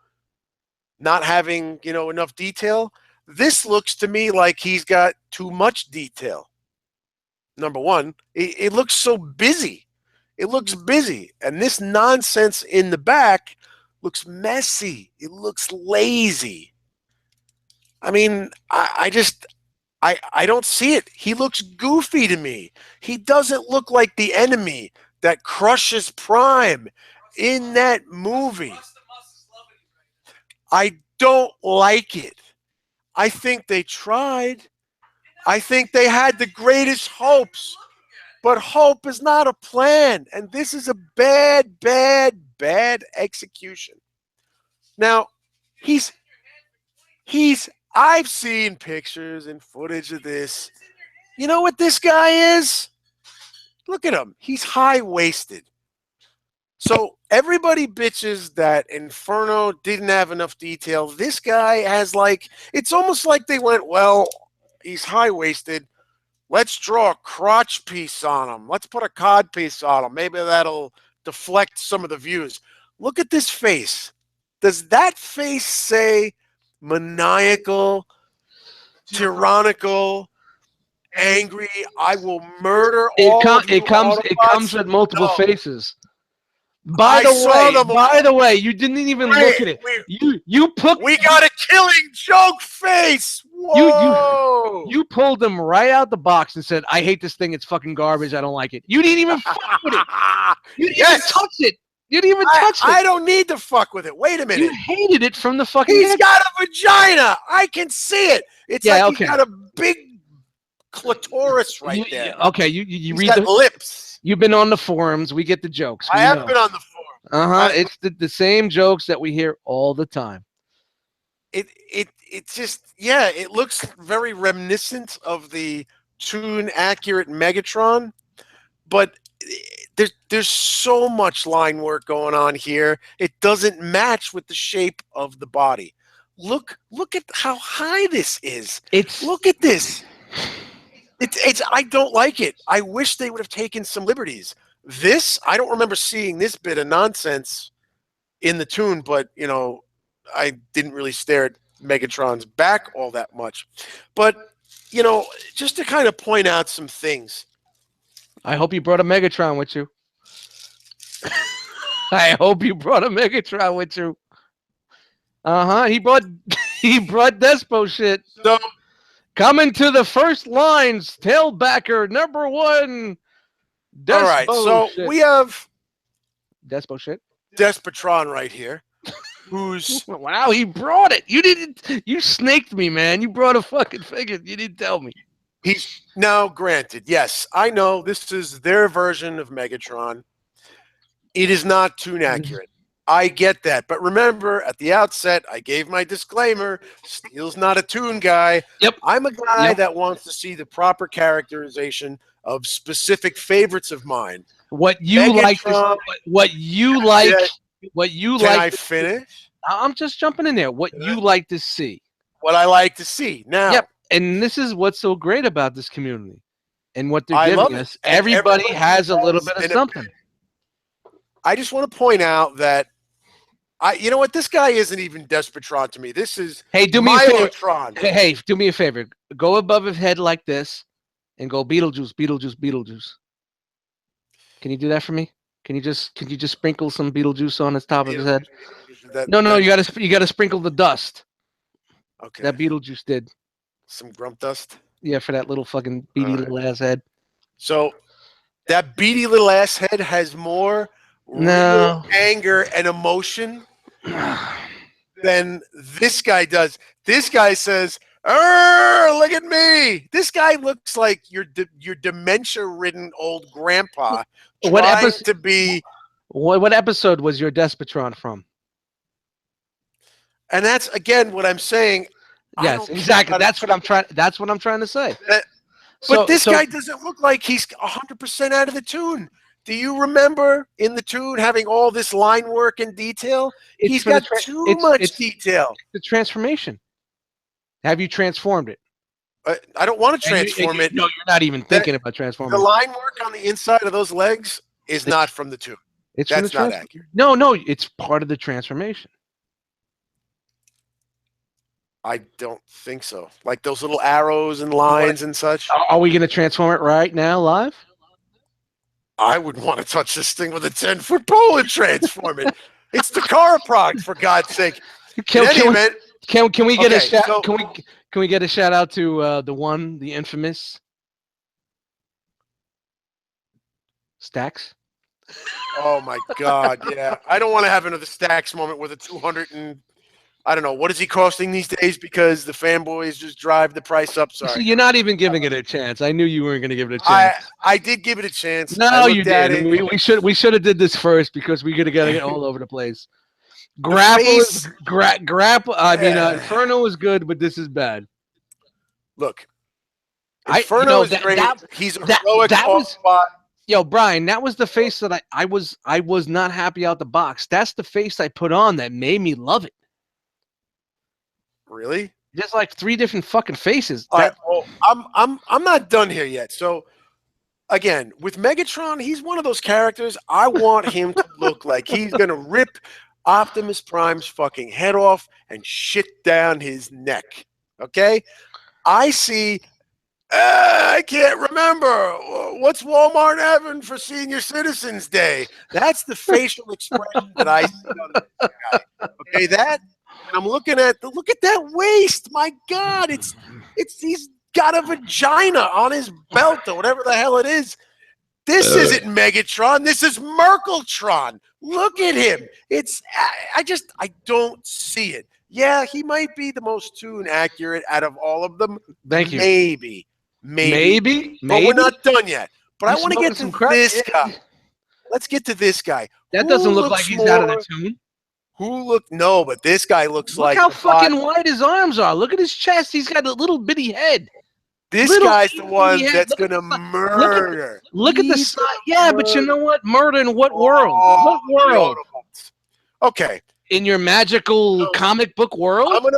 not having, enough detail, this looks to me like he's got too much detail. Number one, it looks so busy. It looks busy. And this nonsense in the back looks messy. It looks lazy. I mean, I don't see it. He looks goofy to me. He doesn't look like the enemy that crushes Prime in that movie. I don't like it. I think they tried. I think they had the greatest hopes. But hope is not a plan. And this is a bad, bad, bad execution. Now, I've seen pictures and footage of this. You know what this guy is? Look at him. He's high-waisted. So everybody bitches that Inferno didn't have enough detail. This guy has it's almost like they went, well, he's high-waisted. Let's draw a crotch piece on him. Let's put a cod piece on him. Maybe that'll deflect some of the views. Look at this face. Does that face say maniacal, tyrannical, angry, I will murder all of you Autobots? It comes with multiple faces. By the way, you didn't even look at it. We got a Killing Joke face. Whoa! You pulled them right out the box and said, "I hate this thing. It's fucking garbage. I don't like it." You didn't even fuck with it. You didn't even touch it. You didn't even touch it. I don't need to fuck with it. Wait a minute. You hated it from the fucking. He's got a vagina. I can see it. It's he's got a big clitoris right there. Okay, you read the lips. You've been on the forums. We get the jokes. I have been on the forum. It's the same jokes that we hear all the time. It just, it looks very reminiscent of the toon accurate Megatron, but there's so much line work going on here. It doesn't match with the shape of the body. Look at how high this is. Look at this. I don't like it. I wish they would have taken some liberties. This, I don't remember seeing this bit of nonsense in the toon, but, I didn't really stare at Megatron's back all that much. But, just to kind of point out some things. I hope you brought a Megatron with you. I hope you brought a Megatron with you. He brought he brought Despo shit. So, Coming to the first lines, tailbacker #1. Despo all right. So shit. we have Despo shit. Despotron right here, who's Wow, he brought it. You didn't. You snaked me, man. You brought a fucking figure. You didn't tell me. he's now granted. Yes, I know this is their version of Megatron. It is not tune accurate. I get that. But remember, at the outset, I gave my disclaimer. Steele's not a tune guy. Yep. I'm a guy that wants to see the proper characterization of specific favorites of mine. What you Megatron, like? What you like? What you Can like? I finish? I'm just jumping in there. What you like to see? What I like to see. Now, Yep. And this is what's so great about this community, and what they're I love giving it. us. Everybody has a little bit of something. I just want to point out that you know what? This guy isn't even Despotron to me. This is do me a favor. Myotron. Hey, do me a favor. Go above his head like this, and go Beetlejuice, Beetlejuice, Beetlejuice. Can you do that for me? Can you just sprinkle some Beetlejuice on his top of his head? No, you gotta sprinkle the dust. Okay. That Beetlejuice did. Some Grump dust. Yeah, for that little fucking beady little ass head. So that beady little ass head has more real anger and emotion than this guy does. This guy says, look at me. This guy looks like your dementia-ridden old grandpa trying to be. What episode was your Despotron from? And that's again what I'm saying. Yes, exactly. That's what I'm trying to say. But this guy doesn't look like he's 100% out of the tune. Do you remember in the tune having all this line work and detail? He's got too much detail. The transformation. Have you transformed it? I don't want to transform it. No, you're not even thinking about transforming the line work on the inside of those legs is not from the tune. That's not accurate. No, it's part of the transformation. I don't think so. Like those little arrows and lines and such. Are we going to transform it right now, live? I would want to touch this thing with a 10-foot pole and transform it. It's the chiropractor, for God's sake. Can we get a shout? Can we get a shout out to the infamous Stacks? Oh my God! Yeah, I don't want to have another Stacks moment with a 200 and I don't know what is he costing these days because the fanboys just drive the price up. Sorry, so you're not even giving it a chance. I knew you weren't going to give it a chance. I did give it a chance. No, you did. We should have did this first because we could have got it all over the place. Grapple. I mean, Inferno is good, but this is bad. Look, Inferno is great. He's a heroic spot. Yo, Brian, that was the face that I was not happy out the box. That's the face I put on that made me love it. Really? There's like 3 different fucking faces. All right, well, I'm not done here yet. So again, with Megatron, he's one of those characters I want him to look like he's gonna rip Optimus Prime's fucking head off and shit down his neck. Okay? I see I can't remember. What's Walmart having for Senior Citizens Day? That's the facial expression that I see on this guy. Okay, that and I'm looking at look at that waist. My God, it's he's got a vagina on his belt or whatever the hell it is. This isn't Megatron. This is Merkeltron. Look at him. It's I don't see it. Yeah, he might be the most tune accurate out of all of them. Thank you. Maybe. But we're not done yet. But I want to get to this guy. Let's get to this guy. That doesn't look like he's out of the tune. No, but this guy looks like. Look how fucking wide his arms are. Look at his chest. He's got a little bitty head. This guy's the one that's gonna murder. Look at the side. Yeah, but you know what? Murder in what world? What world? Okay. In your magical comic book world?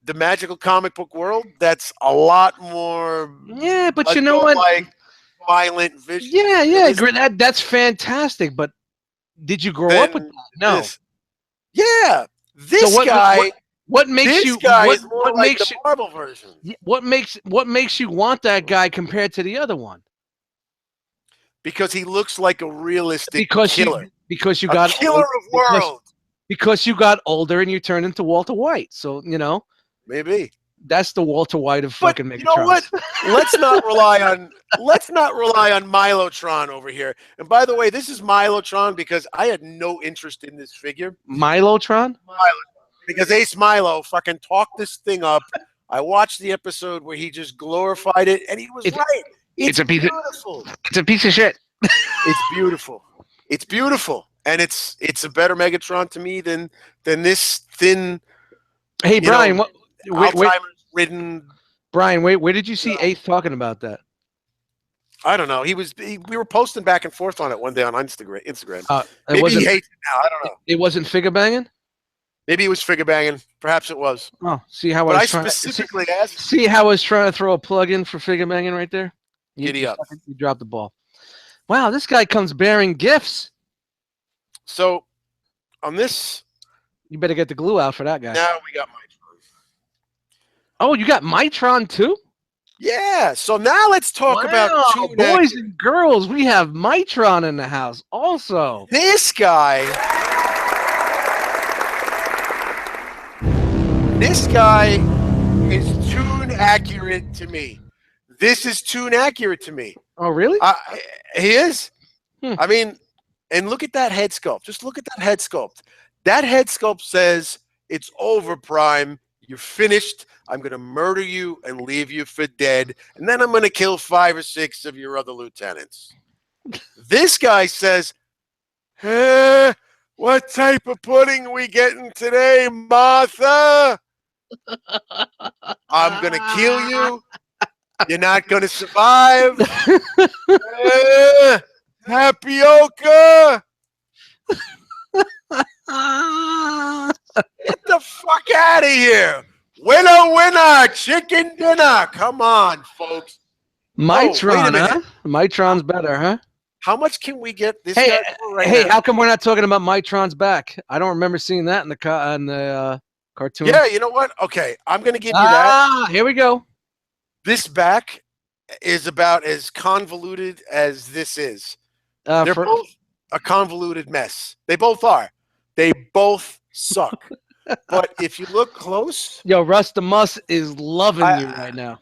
The magical comic book world, that's a lot more. Yeah, but you know what? Like violent vision. Yeah. That's fantastic. But did you grow up with that? No. This guy. What makes this you? Guy what, is more what like makes the you? Marvel version. What makes you want that guy compared to the other one? Because he looks like a realistic killer. Because you got killer of worlds. Because you got older and you turned into Walter White. So, Maybe. that's the Walter White of But fucking Megatron. you know what? Let's not rely on Milotron over here. And by the way, this is Milotron because I had no interest in this figure. Milotron? Because Ace Milo fucking talked this thing up. I watched the episode where he just glorified it, and he was right. It's beautiful. It's a piece of shit. It's beautiful. It's beautiful. And it's a better Megatron to me than this thin. Hey, Brian, Alzheimer's-ridden. Brian, where did you see Ace talking about that? I don't know. We were posting back and forth on it one day on Instagram. Maybe he hates it now. I don't know. It wasn't figure banging? Maybe it was figure banging. Perhaps it was. Oh, see how I specifically asked. See how I was trying to throw a plug in for figure banging right there? Giddy up. You dropped the ball. Wow, this guy comes bearing gifts. So, on this, you better get the glue out for that guy. Now we got Megatron. Oh, you got Megatron too? Yeah. So now let's talk about two boys and girls. We have Megatron in the house also. This guy is tune accurate to me. This is tune accurate to me. Oh, really? He is. I mean, and look at that head sculpt. Just look at that head sculpt. That head sculpt says, it's over, Prime. You're finished. I'm going to murder you and leave you for dead. And then I'm going to kill 5 or 6 of your other lieutenants. This guy says, what type of pudding are we getting today, Martha? I'm going to kill you. You're not going to survive. Tapioca. Get the fuck out of here. Winner, chicken dinner. Come on, folks. Megatron, huh? Megatron's better, huh? How much can we get this guy for right now? How come we're not talking about Megatron's back? I don't remember seeing that in the cartoon. Yeah, you know what? Okay, I'm going to give you that. Here we go. This back is about as convoluted as this is. They're both a convoluted mess. They both are. They both suck. But if you look close... Yo, Russ the Muss is loving you right now.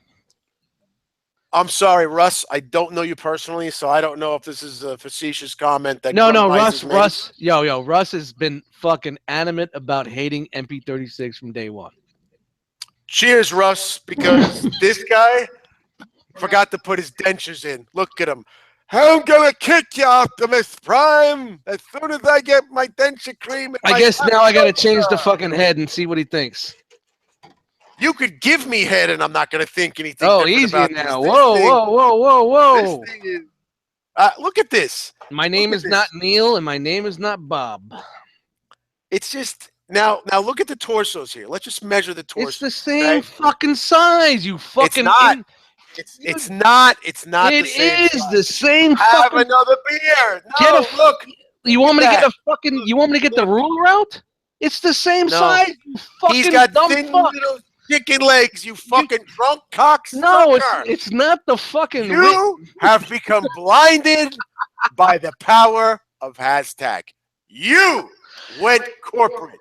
I'm sorry, Russ. I don't know you personally, so I don't know if this is a facetious comment. That No, Russ. Yo, Russ has been fucking animate about hating MP36 from day one. Cheers, Russ, because this guy forgot to put his dentures in. Look at him. I'm going to kick you, Optimus Prime, as soon as I get my denture cream. I guess now I got to change the fucking head and see what he thinks. You could give me head and I'm not going to think anything. Oh, easy now. Whoa. This thing is, look at this. My name is not Neil and my name is not Bob. It's just... Now look at the torsos here. Let's just measure the torso. It's the same fucking size, you fucking... It's not. It's not. It is the same. Have another beer. No, look. You want me to get a fucking? You want me to get the ruler out? It's the same size. You fucking He's got dumb thin fuck. little chicken legs. You fucking drunk cocksucker. No, it's not the fucking. You have become blinded by the power of hashtag. You went corporate.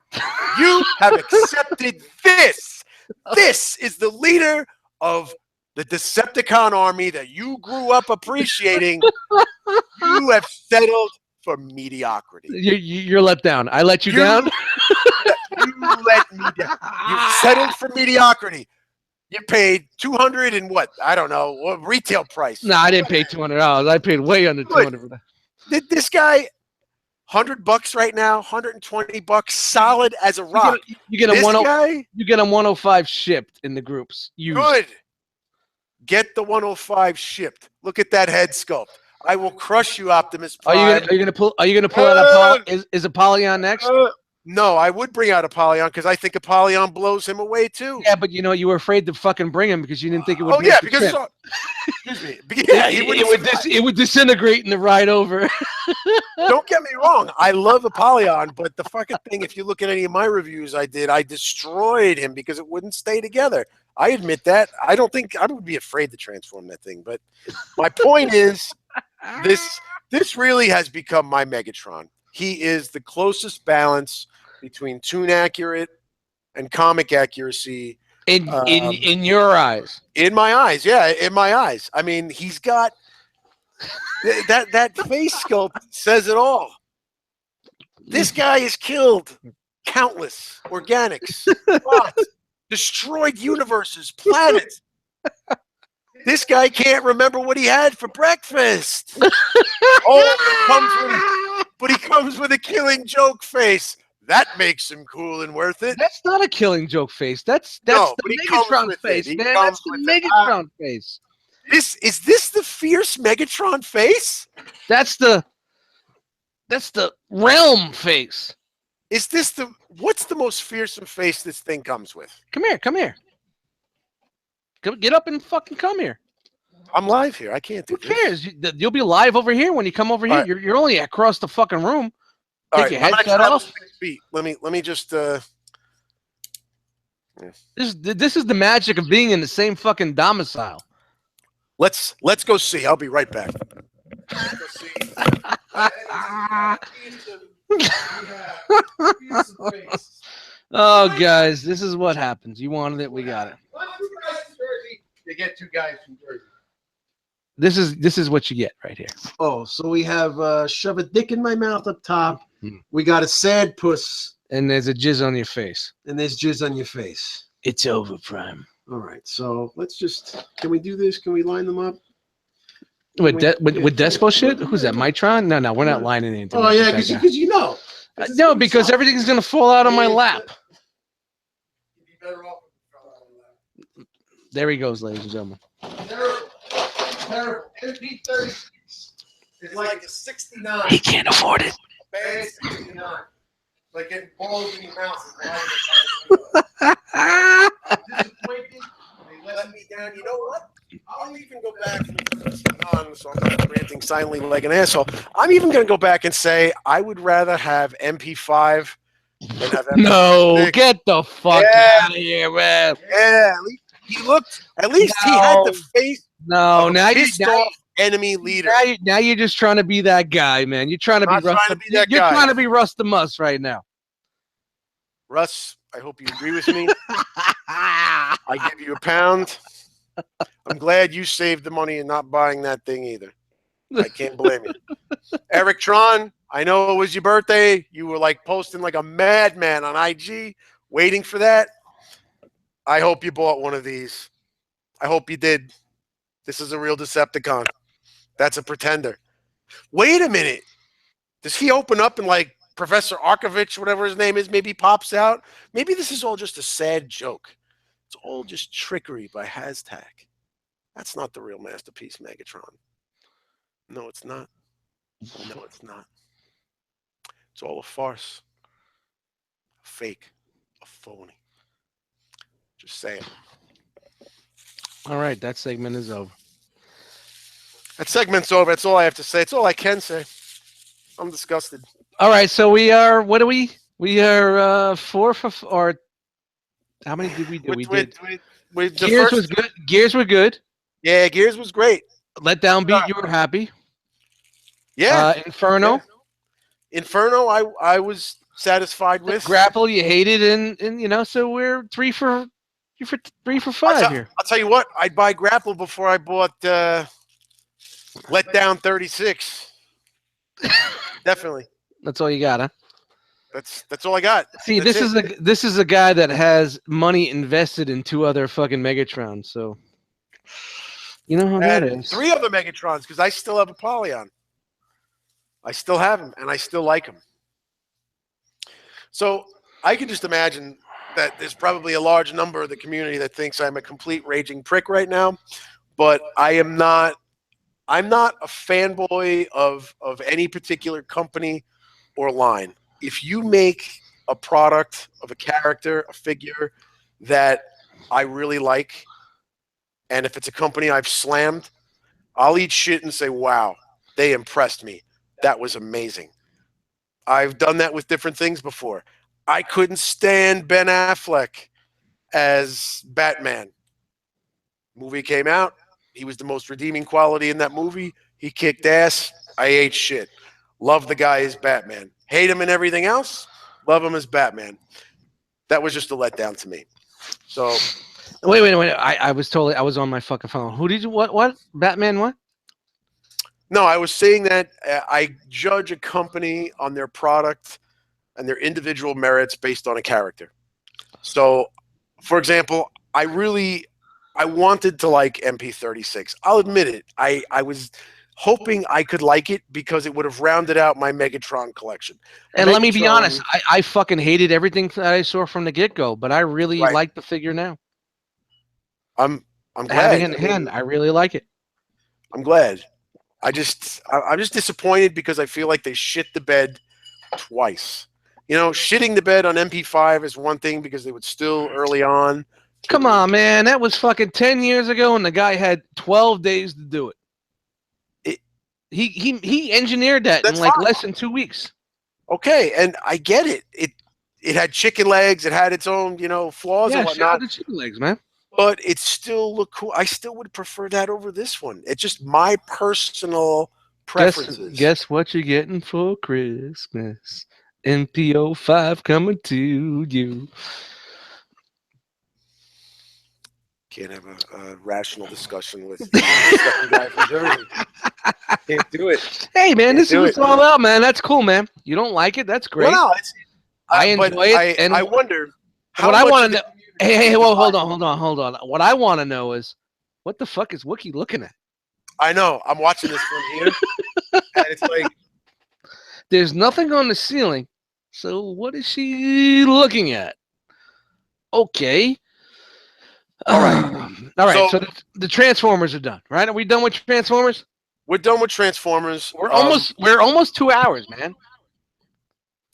You have accepted this. This is the leader of the Decepticon army that you grew up appreciating. You have settled for mediocrity. You're let down. I let you down? You let me down. You settled for mediocrity. You paid $200 and what? I don't know. What retail price? No, I didn't pay $200. I paid way under $200 for that. Did this guy... $100 right now, $120, solid as a rock. You get a 105 shipped in the groups. Good. Get the 105 shipped. Look at that head sculpt. I will crush you, Optimus Prime. Are you gonna pull out is Apollyon next? No, I would bring out Apollyon because I think Apollyon blows him away too. Yeah, but you were afraid to fucking bring him because you didn't think it would. Oh yeah, because excuse me. Yeah, it would disintegrate in the ride over. Don't get me wrong. I love Apollyon, but the fucking thing, if you look at any of my reviews I did, I destroyed him because it wouldn't stay together. I admit that. I don't think I would be afraid to transform that thing. But my point is, this really has become my Megatron. He is the closest balance between toon accurate and comic accuracy. In your eyes. In my eyes, yeah, in my eyes. I mean, he's got that face sculpt says it all. This guy has killed countless organics, robots, destroyed universes, planets. This guy can't remember what he had for breakfast. But he comes with a killing joke face. That makes him cool and worth it. That's not a killing joke face. That's No, the Megatron face, man. That's the Megatron face. Is this the fierce Megatron face? That's the realm face. Is this what's the most fearsome face this thing comes with? Come here. Get up and fucking come here. I'm live here. I can't do this. Who cares? You'll be live over here when you come over here. Right. You're only across the fucking room. Take your headset off. Let me just This is the magic of being in the same fucking domicile. Let's go see. I'll be right back. Oh, guys, this is what happens. You wanted it, we got it. You get two guys from Jersey. This is what you get right here. Oh, so we have shove a dick in my mouth up top. We got a sad puss. And there's a jizz on your face. And there's jizz on your face. It's over, Prime. All right, so let's just, can we do this? Can we line them up? With Despo shit? Who's that, Megatron? No, we're not lining anything. Oh, yeah, because you know. No, because everything's going to fall out on my lap. There he goes, ladies and gentlemen. Terrible. MP36 is like a 69. He can't afford it. Bad 69. Like getting balls in your mouth. Disappointed. They let me down. You know what? I'll even go back so I'm not ranting silently like an asshole. I'm even going to go back and say I would rather have MP5 than have MP6. No, get the fuck out of here, man. Yeah, at least he had the face. No, now you're enemy leader. Now you're just trying to be that guy, man. You're trying to be Russ. You're trying to be Russ the Muss right now. Russ, I hope you agree with me. I give you £1. I'm glad you saved the money and not buying that thing either. I can't blame you. Eric Tron, I know it was your birthday. You were like posting like a madman on IG, waiting for that. I hope you bought one of these. I hope you did. This is a real Decepticon. That's a pretender. Wait a minute. Does he open up and like Professor Arkovich, whatever his name is, maybe pops out? Maybe this is all just a sad joke. It's all just trickery by Hashtag. That's not the real masterpiece, Megatron. No, it's not. No, it's not. It's all a farce. A fake. A phony. Just saying. All right, that segment is over. That segment's over. That's all I have to say. It's all I can say. I'm disgusted. All right, so we are. What are we? We are 4 for or how many did we do? Gears was good. Gears were good. Yeah, Gears was great. Let Downbeat, you were happy. Yeah. Inferno. Yeah. Inferno, I was satisfied with. Grapple, you hated, and so we're 3 for 5 here. I'll tell you what, I'd buy Grapple before I bought Let Down 36. Definitely. That's all you got, huh? That's all I got. See, this is a guy that has money invested in 2 other fucking Megatrons, so you know how that is. 3 other Megatrons, because I still have a Polyon. I still have him, and I still like him. So I can just imagine that there's probably a large number of the community that thinks I'm a complete raging prick right now, but I'm not a fanboy of any particular company or line. If you make a product of a character, a figure that I really like, and if it's a company I've slammed, I'll eat shit and say, wow, they impressed me. That was amazing. I've done that with different things before. I couldn't stand Ben Affleck as Batman. Movie came out. He was the most redeeming quality in that movie. He kicked ass. I ate shit. Love the guy as Batman. Hate him and everything else. Love him as Batman. That was just a letdown to me. So Wait. I was on my fucking phone. Who did you what? Batman what? no, I was saying that I judge a company on their product and their individual merits based on a character. So, for example, I wanted to like MP36. I'll admit it. I was hoping I could like it because it would have rounded out my Megatron collection. And let me be honest, I fucking hated everything that I saw from the get-go, but I really like the figure now. I'm glad. Having it in hand, I really like it. I'm glad. I'm just disappointed because I feel like they shit the bed twice. You know, shitting the bed on MP5 is one thing because they would still early on. Come on, man. That was fucking 10 years ago, and the guy had 12 days to do it. He engineered that in like less than 2 weeks. Okay, and I get it. It had chicken legs. It had its own, flaws and whatnot. Yeah, the chicken legs, man. But it still looked cool. I still would prefer that over this one. It's just my personal preferences. Guess what you're getting for Christmas? MPO5 coming to you. Can't have a rational discussion with the second guy from Jersey. Can't do it. Hey, man, this is what it's all about, man. That's cool, man. You don't like it? That's great. Well, no, I enjoy it. And I wonder. What I want to know. Hey, well, hold on. What I want to know is, what the fuck is Wookie looking at? I know. I'm watching this from here, and it's like there's nothing on the ceiling. So what is she looking at? Okay. All right. So the Transformers are done, right? Are we done with Transformers? We're done with Transformers. We're almost 2 hours, man.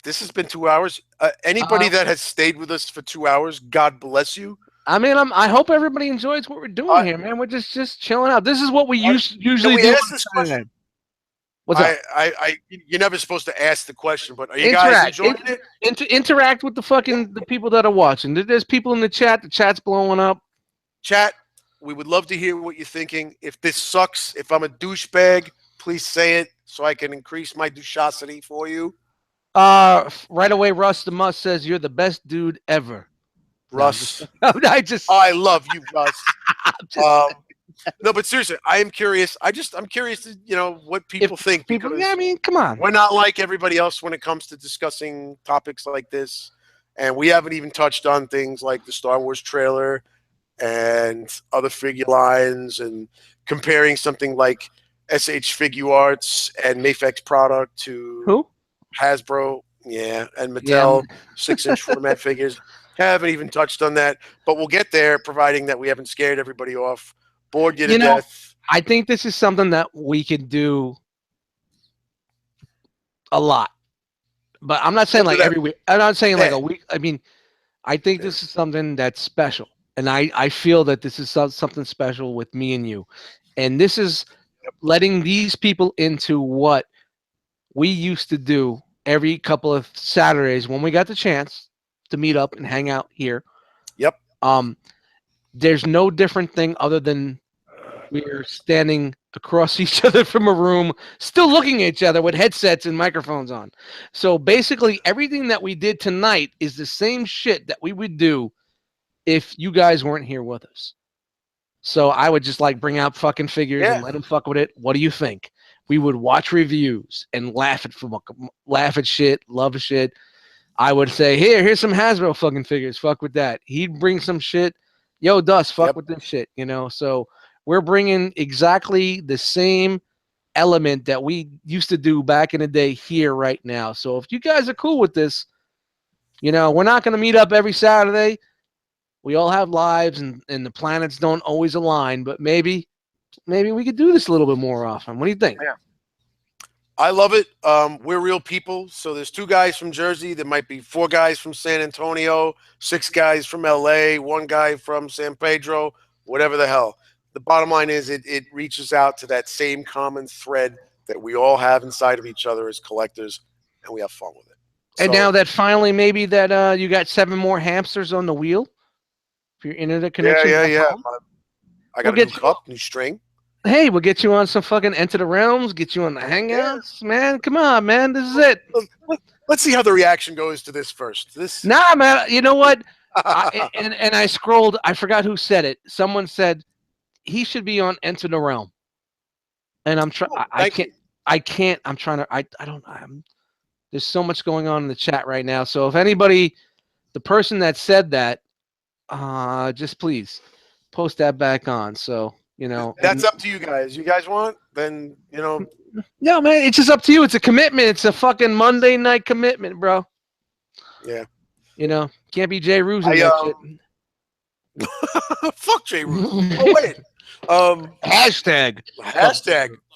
This has been 2 hours. Anybody that has stayed with us for 2 hours, God bless you. I mean, I hope everybody enjoys what we're doing here, man. We're just chilling out. This is what we usually do. Ask this question? What's up? You're never supposed to ask the question, but are you guys enjoying it? Interact with the people that are watching. There's people in the chat. The chat's blowing up. Chat, we would love to hear what you're thinking. If this sucks, if I'm a douchebag, please say it so I can increase my douchosity for you. Right away, Russ the Must says you're the best dude ever. Russ, I love you, Russ. No, but seriously, I am curious. I'm curious to what people think. Yeah, I mean, come on. We're not like everybody else when it comes to discussing topics like this, and we haven't even touched on things like the Star Wars trailer and other figure lines, and comparing something like SH Figure Arts and Mafex product to who? Hasbro, and Mattel 6-inch format figures. Haven't even touched on that, but we'll get there, providing that we haven't scared everybody off, bored you to death. I think this is something that we could do a lot, but I'm not saying like every week. I'm not saying like a week. I mean, I think this is something that's special, and I feel that this is something special with me and you, and this is letting these people into what we used to do every couple of Saturdays when we got the chance to meet up and hang out here. Yep. There's no different thing other than we're standing across each other from a room, still looking at each other with headsets and microphones on. So basically, everything that we did tonight is the same shit that we would do if you guys weren't here with us. So I would just like bring out fucking figures and let them fuck with it. What do you think? We would watch reviews and laugh at shit, love shit. I would say, here's some Hasbro fucking figures. Fuck with that. He'd bring some shit. Yo, Dust, fuck with this shit. So we're bringing exactly the same element that we used to do back in the day here right now. So if you guys are cool with this, we're not going to meet up every Saturday. We all have lives and the planets don't always align, but maybe we could do this a little bit more often. What do you think? Yeah. I love it. We're real people. So there's 2 guys from Jersey. There might be 4 guys from San Antonio, 6 guys from LA, 1 guy from San Pedro, whatever the hell. The bottom line is it reaches out to that same common thread that we all have inside of each other as collectors, and we have fun with it. And now that finally maybe that you got 7 more hamsters on the wheel for your internet connection. Yeah. I got a new cup, new string. Hey, we'll get you on some fucking Enter the Realms, get you on the Hangouts, man. Come on, man. This is it. let's see how the reaction goes to this first. This Nah, man. You know what? And I scrolled. I forgot who said it. Someone said he should be on Enter the Realm. And I'm trying. I can't. you. I can't. I'm trying to. I don't. There's so much going on in the chat right now. So if anybody, the person that said that, just please post that back on. So you know. That's up to you guys. You guys want? Then you know. No, man. It's just up to you. It's a commitment. It's a fucking Monday night commitment, bro. Yeah. You know, can't be Jay Ruse in that shit. Fuck Jay Ruse. Oh wait. Hashtag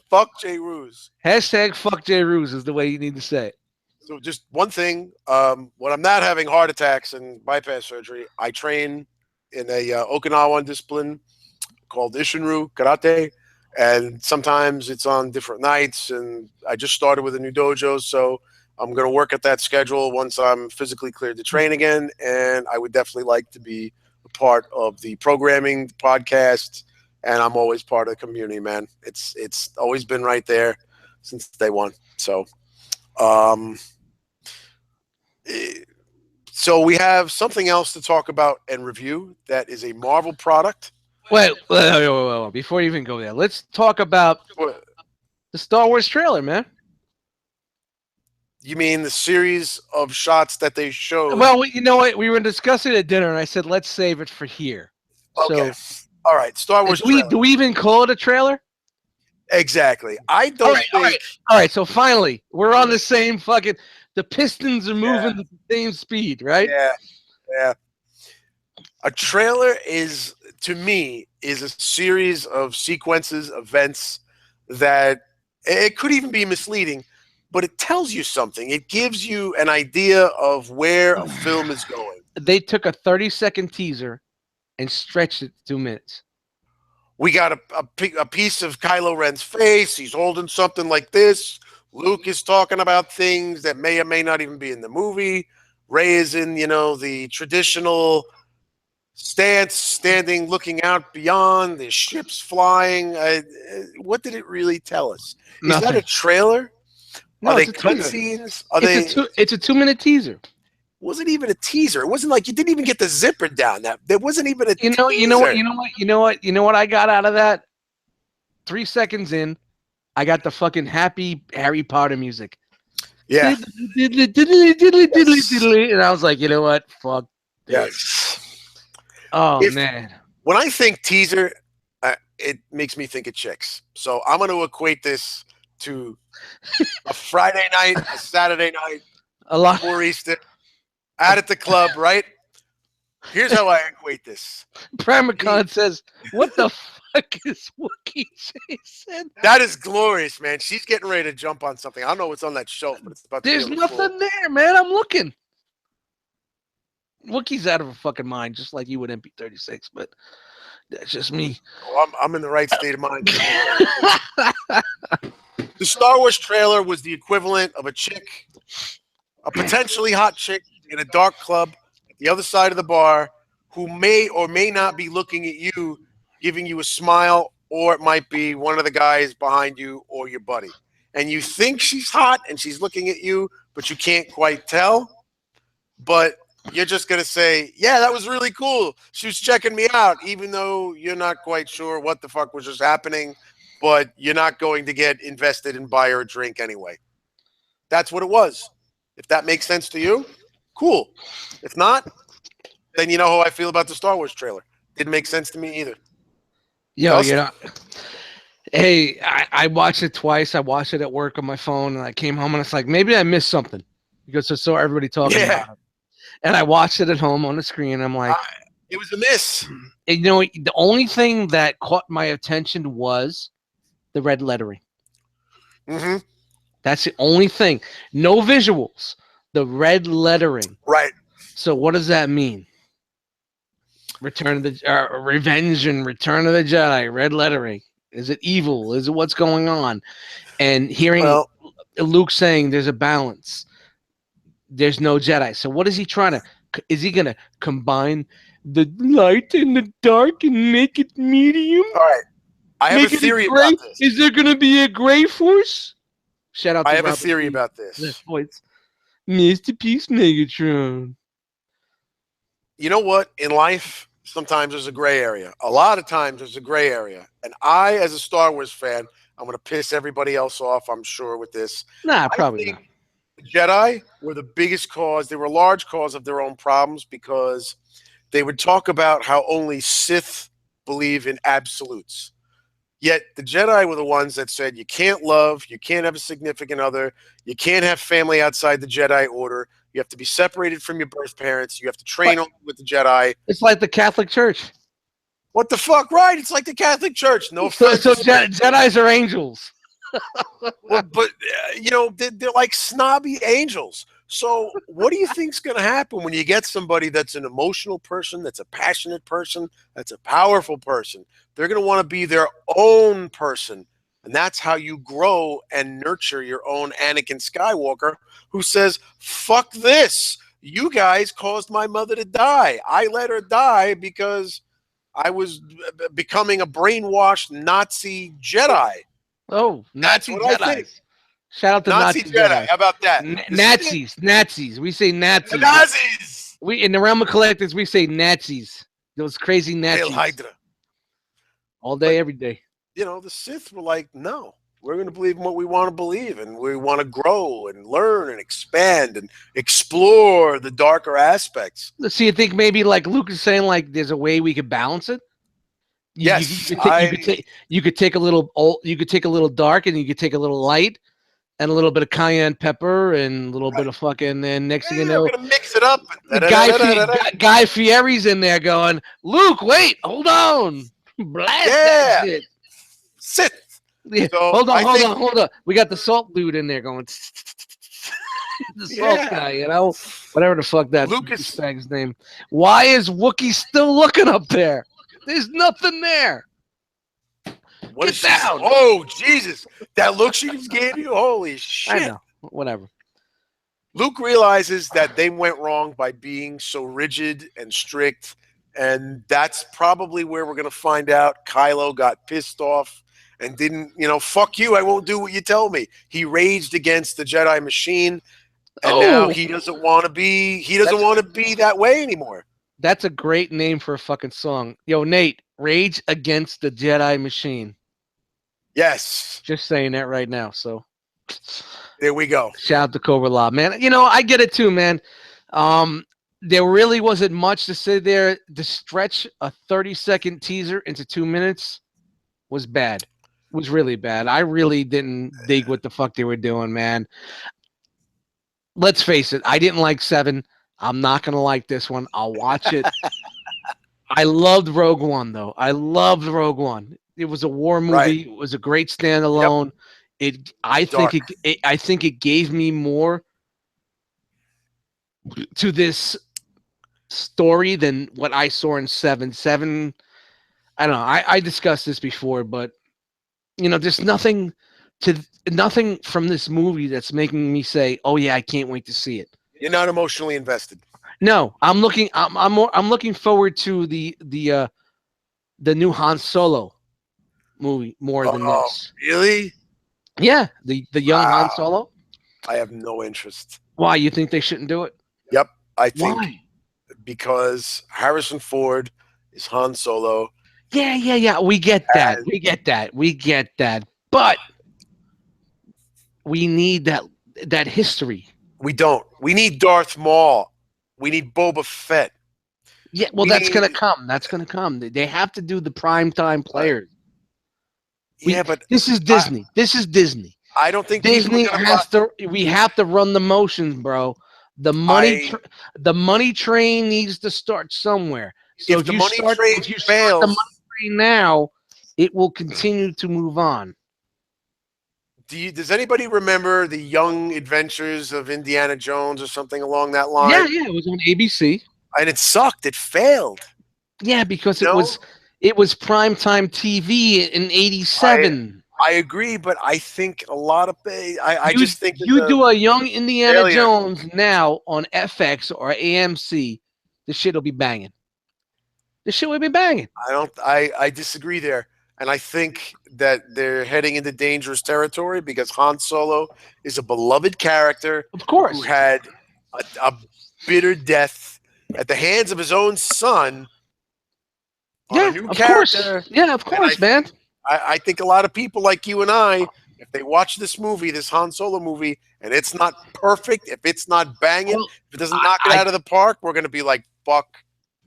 fuck Jay Ruse. Hashtag fuck Jay Ruse is the way you need to say it. So just one thing, when I'm not having heart attacks and bypass surgery, I train in a Okinawan discipline called Ishinru Karate, and sometimes it's on different nights, and I just started with a new dojo, so I'm going to work at that schedule once I'm physically cleared to train again, and I would definitely like to be a part of the programming, the podcast, and I'm always part of the community, man. It's always been right there since day one. So, so we have something else to talk about and review that is a Marvel product. Wait. Before you even go there, let's talk about the Star Wars trailer, man. You mean the series of shots that they showed? Well, you know what? We were discussing at dinner, and I said, let's save it for here. Okay. So, all right. Star Wars trailer. Do we even call it a trailer? Exactly. I don't think. All right. So finally, we're on the same fucking. The pistons are moving at the same speed, right? Yeah. A trailer is, to me, is a series of sequences, events that it could even be misleading, but it tells you something. It gives you an idea of where a film is going. They took a 30-second teaser and stretched it to 2 minutes. We got a piece of Kylo Ren's face. He's holding something like this. Luke is talking about things that may or may not even be in the movie. Rey is in, the traditional stance, standing, looking out beyond. The ship's flying. What did it really tell us? Nothing. Is that a trailer? No, Are they it's a teaser. cutscenes? It's a 2-minute teaser. Wasn't even a teaser. It wasn't like you didn't even get the zipper down. There wasn't even a teaser. You know what I got out of that? 3 seconds in, I got the fucking happy Harry Potter music. Yeah. Diddly, and I was like, you know what? Fuck this. Yes. Oh, man. When I think teaser, it makes me think of chicks. So I'm going to equate this to a Friday night, a Saturday night, A lot before Easter, out at the club, right? Here's how I equate this. Primacon says, what the fuck is Wookiee Jason? That is glorious, man. She's getting ready to jump on something. I don't know what's on that shelf, but it's about to There's be on the floor. nothing there, man. I'm looking. Wookiee's out of her fucking mind, just like you would MP36, but that's just me. Oh, I'm in the right state of mind. The Star Wars trailer was the equivalent of a chick, a potentially hot chick in a dark club at the other side of the bar who may or may not be looking at you, giving you a smile, or it might be one of the guys behind you or your buddy. And you think she's hot and she's looking at you, but you can't quite tell. But you're just going to say, yeah, that was really cool. She was checking me out, even though you're not quite sure what the fuck was just happening, but you're not going to get invested and buy her a drink anyway. That's what it was. If that makes sense to you, cool. If not, then you know how I feel about the Star Wars trailer. Didn't make sense to me either. Yo, hey, I watched it twice. I watched it at work on my phone, and I came home, and it's like, maybe I missed something because I saw everybody talking about it. And I watched it at home on the screen. I'm like, it was a miss. And, the only thing that caught my attention was the red lettering. Mm-hmm. That's the only thing. No visuals. The red lettering. Right. So what does that mean? Return of the Revenge and Return of the Jedi. Red lettering. Is it evil? Is it what's going on? And hearing Luke saying there's a balance. There's no Jedi. So what is he trying to? Is he gonna combine the light and the dark and make it medium? All right. I have a theory about this. Is there gonna be a gray force? Shout out to I have Robert a theory Lee. about this. Masterpiece Megatron. You know what? In life, sometimes there's a gray area. A lot of times there's a gray area. And I, as a Star Wars fan, I'm going to piss everybody else off, I'm sure, with this. Nah, I probably think not. the Jedi were the biggest cause. They were a large cause of their own problems because they would talk about how only Sith believe in absolutes. Yet the Jedi were the ones that said you can't love, you can't have a significant other, you can't have family outside the Jedi Order, you have to be separated from your birth parents, you have to train only with the Jedi. It's like the Catholic Church. What the fuck, right? It's like the Catholic Church. No So offense. Jedis are angels. Well, but you know, they're like snobby angels. So what do you think's going to happen when you get somebody that's an emotional person, that's a passionate person, that's a powerful person? They're going to want to be their own person. And that's how you grow and nurture your own Anakin Skywalker, who says, fuck this. You guys caused my mother to die. I let her die because I was becoming a brainwashed Nazi Jedi. Oh, That's Nazi what I Jedi. think. Shout out to Nazi Jedi. Jedi. How about that? Nazis. We say The Nazis. Nazis. We in the realm of collectors, we say Nazis. Those crazy Hail Nazis. Hydra. All day, every day. You know, the Sith were like, no, we're going to believe in what we want to believe, and we want to grow and learn and expand and explore the darker aspects. So you think maybe like Luke is saying, like there's a way we could balance it? Yes, you could take a little dark, and you could take a little light, and a little bit of cayenne pepper, and a little bit of fucking. And next thing you know, we're going to mix it up. Guy Fieri's in there going, Luke, wait, hold on, blast that shit. Sith. Yeah. So hold on. We got the salt dude in there going. The salt guy, you know, whatever the fuck that Lucas fag's name. Why is Wookiee still looking up there? There's nothing there. What Get down. Oh, Jesus. That look she just gave you? Holy shit. I know. Whatever. Luke realizes that they went wrong by being so rigid and strict, and that's probably where we're going to find out Kylo got pissed off and didn't, you know, fuck you, I won't do what you tell me. He raged against the Jedi machine, and now he doesn't want to be that way anymore. That's a great name for a fucking song. Yo, Nate, Rage Against the Jedi Machine. Yes. Just saying that right now. So there we go. Shout out to Cobra Law, man. You know, I get it too, man. There really wasn't much to say there. To stretch a 30-second teaser into 2 minutes was bad. Was really bad. I really didn't dig what the fuck they were doing, man. Let's face it. I didn't like 7. I'm not going to like this one. I'll watch it. I loved Rogue One, though. I loved Rogue One. It was a war movie. Right. It was a great standalone. Yep. I think it gave me more to this story than what I saw in 7. 7, I don't know. I discussed this before, but you know, there's nothing from this movie that's making me say, "Oh yeah, I can't wait to see it." You're not emotionally invested. No, I'm looking forward to the new Han Solo movie more than this. Really? Yeah, the young Han Solo. I have no interest. Why? You think they shouldn't do it? Yep, I think Why? Because Harrison Ford is Han Solo. Yeah. We get that. But we need that history. We don't. We need Darth Maul. We need Boba Fett. Yeah, well, that's gonna come. That's gonna come. They have to do the primetime players. But this is Disney. This is Disney. I don't think Disney has to. We have to run the motions, bro. The money train needs to start somewhere. So if you start the money train now, it will continue to move on. Does anybody remember the Young Adventures of Indiana Jones or something along that line? Yeah, it was on ABC. And it sucked. It failed. Yeah, because it was primetime TV in '87. I agree, but I think a lot of just think you do a Young Indiana Jones now on FX or AMC, the shit will be banging. The shit will be banging. I disagree there. And I think that they're heading into dangerous territory because Han Solo is a beloved character, of course, who had a bitter death at the hands of his own son on a new character. Yeah, of course, man. I think a lot of people like you and I, if they watch this movie, this Han Solo movie, and it's not perfect, if it's not banging, if it doesn't knock it out of the park, we're going to be like, fuck.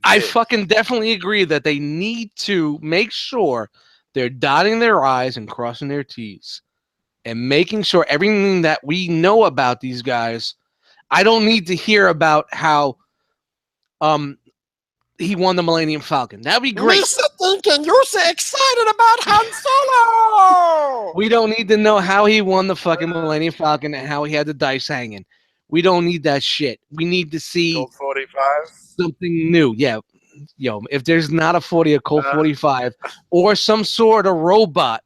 I fucking definitely agree that they need to make sure they're dotting their I's and crossing their T's and making sure everything that we know about these guys. I don't need to hear about how he won the Millennium Falcon. That'd be great. Lisa thinking you're so excited about Han Solo. We don't need to know how he won the fucking Millennium Falcon and how he had the dice hanging. We don't need that shit. We need to see Colt 45. something new. Yeah. Yo, if there's not a 40, a Colt 45, or some sort of robot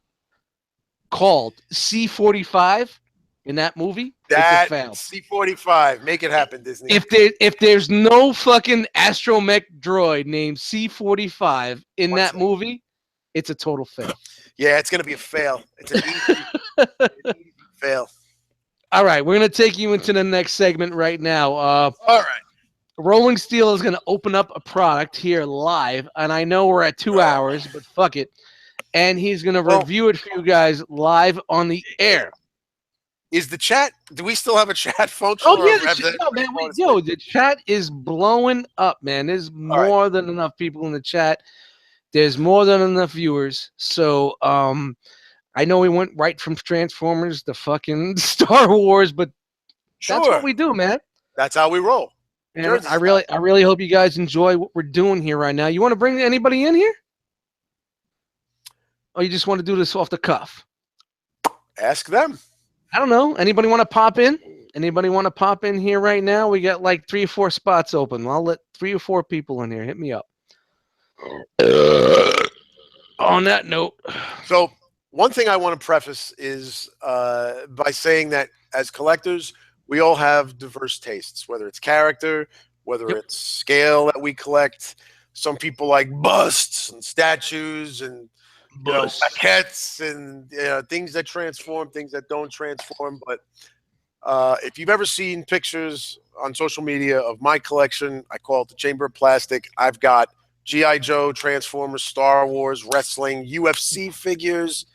called C-45 in that movie, that it's a fail. C-45. Make it happen, Disney. If there's no fucking astromech droid named C-45 in that movie, it's a total fail. Yeah, it's going to be a fail. It's an easy fail. All right, we're going to take you into the next segment right now. All right. Rolling Steel is going to open up a product here live, and I know we're at 2 hours, but fuck it. And he's going to review it for you guys live on the air. Is the chat? Do we still have a chat function? Oh yeah, the chat is blowing up, man. There's more than enough people in the chat. There's more than enough viewers. So I know we went right from Transformers to fucking Star Wars, but that's what we do, man. That's how we roll. And I really hope you guys enjoy what we're doing here right now. You want to bring anybody in here? Or you just want to do this off the cuff? Ask them. I don't know. Anybody want to pop in? Anybody want to pop in here right now? We got like 3 or 4 spots open. I'll let 3 or 4 people in here. Hit me up. On that note. So one thing I want to preface is by saying that as collectors, we all have diverse tastes, whether it's character, whether it's scale that we collect. Some people like busts and statues and maquettes and things that transform, things that don't transform. But if you've ever seen pictures on social media of my collection, I call it the Chamber of Plastic. I've got G.I. Joe, Transformers, Star Wars, wrestling, UFC figures,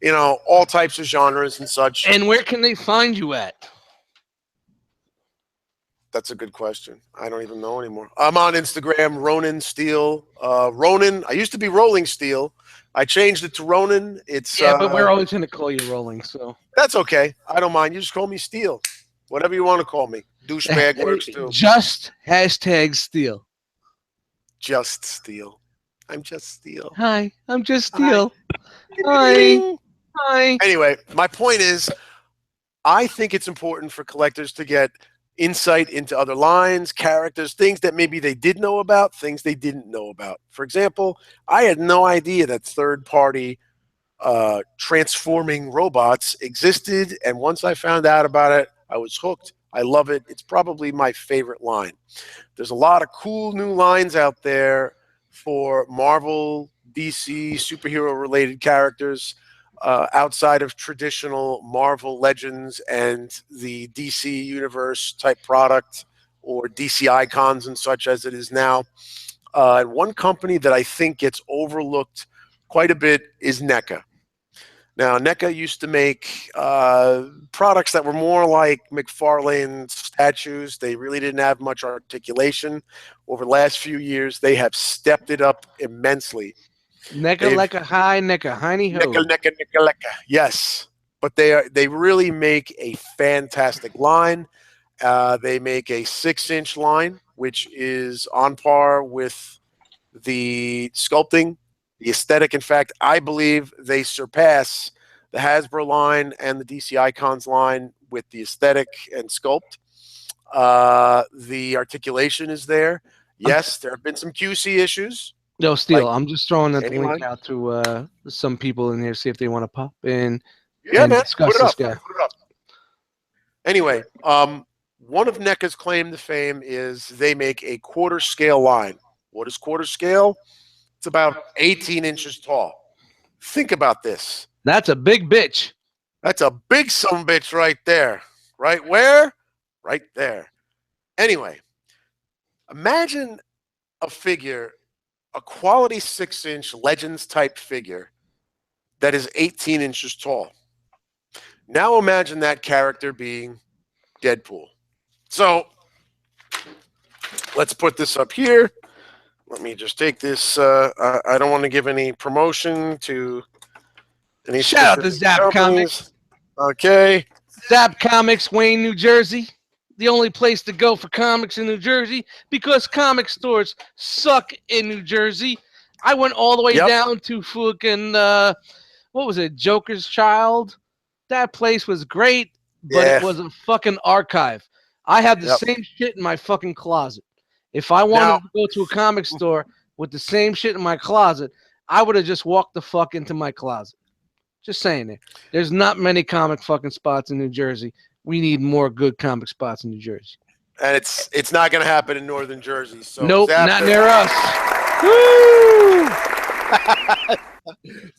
all types of genres and such. And where can they find you at? That's a good question. I don't even know anymore. I'm on Instagram, Ronin Steel. Ronin, I used to be Rolling Steel. I changed it to Ronin. It's but we're always going to call you Rolling, so that's okay. I don't mind. You just call me Steel, whatever you want to call me. Douchebag works too. Just #Steel. Just Steel. I'm just Steel. Hi, I'm just Steel. Hi. Hi. Anyway, my point is, I think it's important for collectors to get insight into other lines, characters, things that maybe they did know about, things they didn't know about. For example, I had no idea that third-party transforming robots existed, and once I found out about it, I was hooked. I love it. It's probably my favorite line. There's a lot of cool new lines out there for Marvel, DC, superhero-related characters. Outside of traditional Marvel Legends and the DC Universe type product or DC Icons and such as it is now. And one company that I think gets overlooked quite a bit is NECA. Now, NECA used to make products that were more like McFarlane statues. They really didn't have much articulation. Over the last few years, they have stepped it up immensely. NECA like a high, NECA, hiney ho. NECA. Yes, but they really make a fantastic line. They make a 6-inch line, which is on par with the sculpting, the aesthetic. In fact, I believe they surpass the Hasbro line and the DC Icons line with the aesthetic and sculpt. The articulation is there. Yes, there have been some QC issues. No, Steel, I'm just throwing that link out to some people in here, see if they want to pop in and discuss this guy. Put it up. Anyway, one of NECA's claim to fame is they make a quarter scale line. What is quarter scale? It's about 18 inches tall. Think about this. That's a big bitch. That's a big sumbitch right there. Right where? Right there. Anyway, imagine a figure, a quality 6-inch Legends type figure that is 18 inches tall. Now imagine that character being Deadpool. So let's put this up here. Let me just take this. I don't want to give any promotion to any Shout out to specific Zap companies. Comics. Okay. Zap Comics, Wayne, New Jersey. The only place to go for comics in New Jersey because comic stores suck in New Jersey. I went all the way down to fucking, what was it, Joker's Child? That place was great, but it was a fucking archive. I have the same shit in my fucking closet. If I wanted to go to a comic store with the same shit in my closet, I would have just walked the fuck into my closet. Just saying it. There's not many comic fucking spots in New Jersey. We need more good comic spots in New Jersey. And it's not going to happen in Northern Jersey. So nope, Zap not near us. Woo!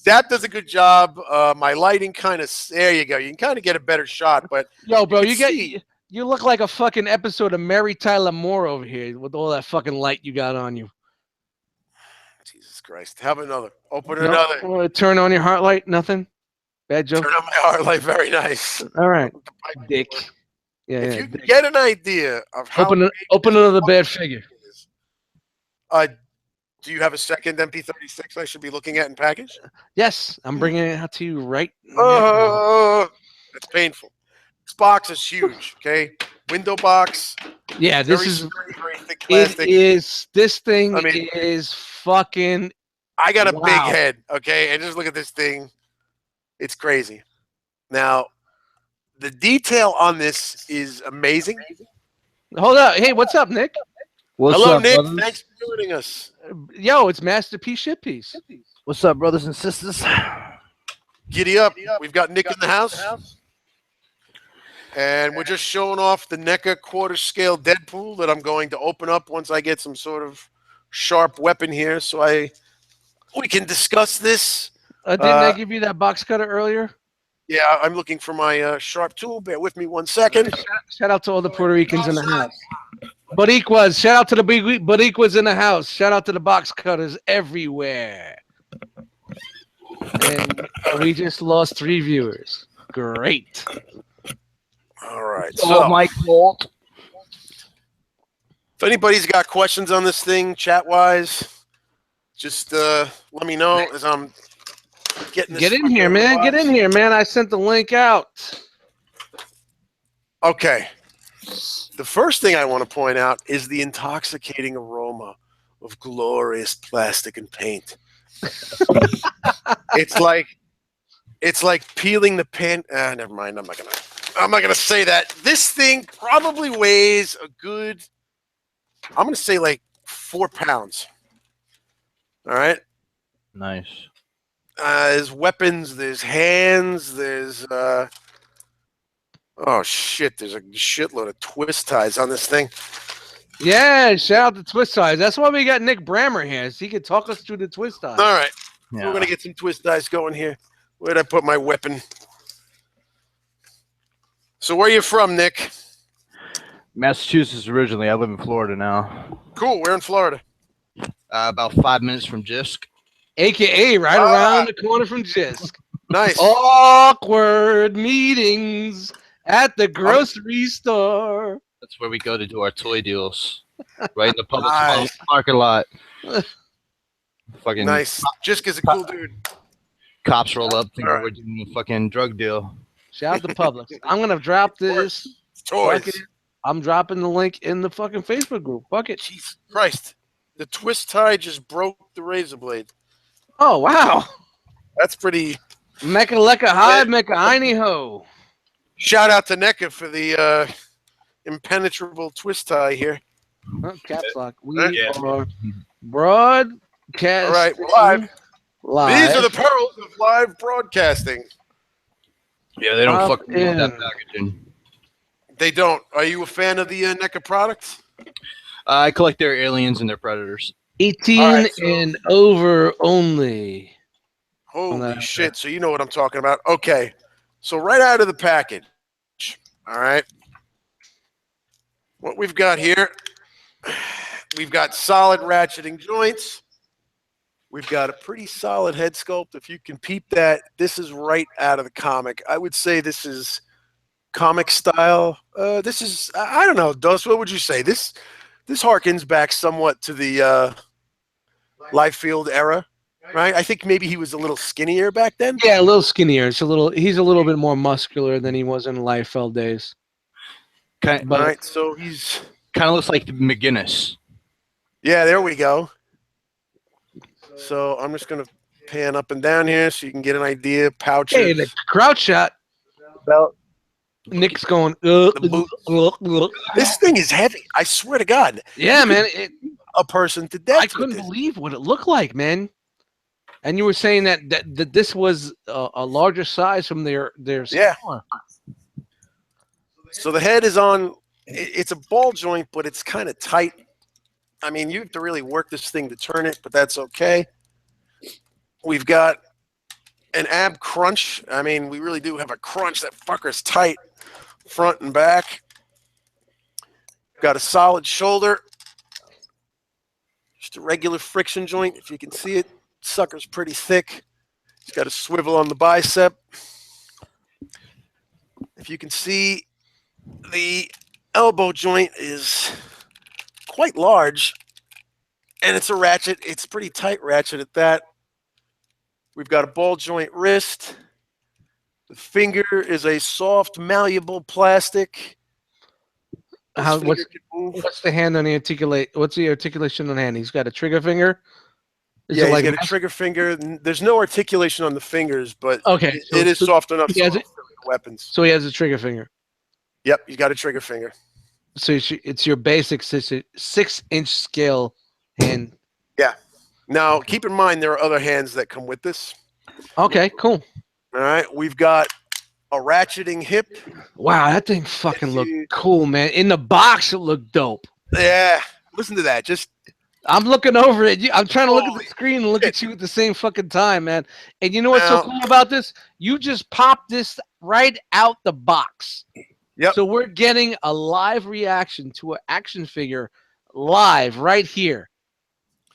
Zap does a good job. My lighting kind of, there you go. You can kind of get a better shot, but yo, bro, you look like a fucking episode of Mary Tyler Moore over here with all that fucking light you got on you. Jesus Christ. Have another. Open another. Turn on your heart light. Nothing. Bad joke. Turn on my heart light. Very nice. All right, dick. Yeah. If you can get an idea of how open another bad figure. Do you have a second MP36 I should be looking at in package? Yes, I'm bringing it out to you right now. Oh, that's painful. This box is huge. Okay, window box. Yeah, this is very thick plastic. This thing is fucking. I got a big head. Okay, and just look at this thing. It's crazy. Now, the detail on this is amazing. Hold up. Hey, what's up, Nick? Hello, Nick. Brothers? Thanks for joining us. Yo, it's Masterpiece Shitpiece. What's up, brothers and sisters? Giddy up. We've got Nick in the house. And we're just showing off the NECA quarter-scale Deadpool that I'm going to open up once I get some sort of sharp weapon here so we can discuss this. Didn't I give you that box cutter earlier? Yeah, I'm looking for my sharp tool. Bear with me 1 second. Shout out to all the Puerto Ricans in the house. Boricuas, shout out to the big Boricuas in the house. Shout out to the box cutters everywhere. And we just lost 3 viewers. Great. All right. So, Mike Bolt. If anybody's got questions on this thing, chat-wise, just let me know as I'm getting this. Get in here, man. Get in here, man. I sent the link out. Okay. The first thing I want to point out is the intoxicating aroma of glorious plastic and paint. It's like peeling the paint. Never mind. I'm not gonna say that. This thing probably weighs a good, I'm gonna say like 4 pounds. All right. Nice. There's weapons. There's hands. There's oh shit! There's a shitload of twist ties on this thing. Yeah, shout out to twist ties. That's why we got Nick Brammer here, so he can talk us through the twist ties. All right, yeah. We're gonna get some twist ties going here. Where'd I put my weapon? So where are you from, Nick? Massachusetts originally. I live in Florida now. Cool. We're in Florida. About 5 minutes from Jisk. AKA right around the corner from Jisk. Nice. Awkward meetings at the grocery store. That's where we go to do our toy deals. Right in the public parking lot. Fucking nice. Jisk is a cool dude. Cops roll up thinking we're doing a fucking drug deal. Shout out to Publix. I'm gonna drop this. Toys. I'm dropping the link in the fucking Facebook group. Fuck it. Jesus Christ. The twist tie just broke the razor blade. Oh, wow. That's pretty. Mecca lecca hi, Mecca heiny ho. Shout out to NECA for the impenetrable twist tie here. Oh, caps lock. We are broadcasting. All right, we're live. These are the perils of live broadcasting. Yeah, they don't fucking with that packaging. They don't. Are you a fan of the NECA products? I collect their aliens and their predators. 18 and over only. Holy shit. So you know what I'm talking about. Okay. So right out of the package. All right. What we've got here, we've got solid ratcheting joints. We've got a pretty solid head sculpt. If you can peep that, this is right out of the comic. I would say this is comic style. This is, I don't know, Dust, what would you say? This harkens back somewhat to the Liefeld era, right? I think maybe he was a little skinnier back then. Yeah, a little skinnier. He's a little bit more muscular than he was in Liefeld days. Kind All right, so he's of looks like McGinnis. yeah, there we go. So I'm just gonna pan up and down here so you can get an idea. Pouches. Hey, the crouch shot. Belt. Nick's going. This thing is heavy. I swear to God. Yeah, man. A person to death. I couldn't believe what it looked like, man. And you were saying that this was a larger size from their Yeah. store. So the head is on. It's a ball joint, but it's kind of tight. I mean, you have to really work this thing to turn it, but that's okay. We've got an ab crunch. I mean, we really do have a crunch. That fucker's tight, front and back. Got a solid shoulder. Just a regular friction joint. If you can see it, sucker's pretty thick. It's got a swivel on the bicep. If you can see, the elbow joint is quite large, and it's a ratchet. It's a pretty tight ratchet at that. We've got a ball joint wrist. The finger is a soft, malleable plastic. What's the hand on the articulate? What's the articulation on the hand? He's got a trigger finger. Yeah, he's got a trigger finger. There's no articulation on the fingers, but okay, it is soft enough for weapons. So he has a trigger finger. Yep, he's got a trigger finger. So it's your basic 6-inch scale hand. Yeah. Now, keep in mind there are other hands that come with this. Okay, cool. All right, we've got a ratcheting hip. Wow, that thing fucking looked cool, man. In the box, it looked dope. Yeah, listen to that. Just I'm looking over it. I'm trying to look at the screen and look at you at the same fucking time, man. And you know what's so cool about this? You just popped this right out the box. Yep. So we're getting a live reaction to an action figure live right here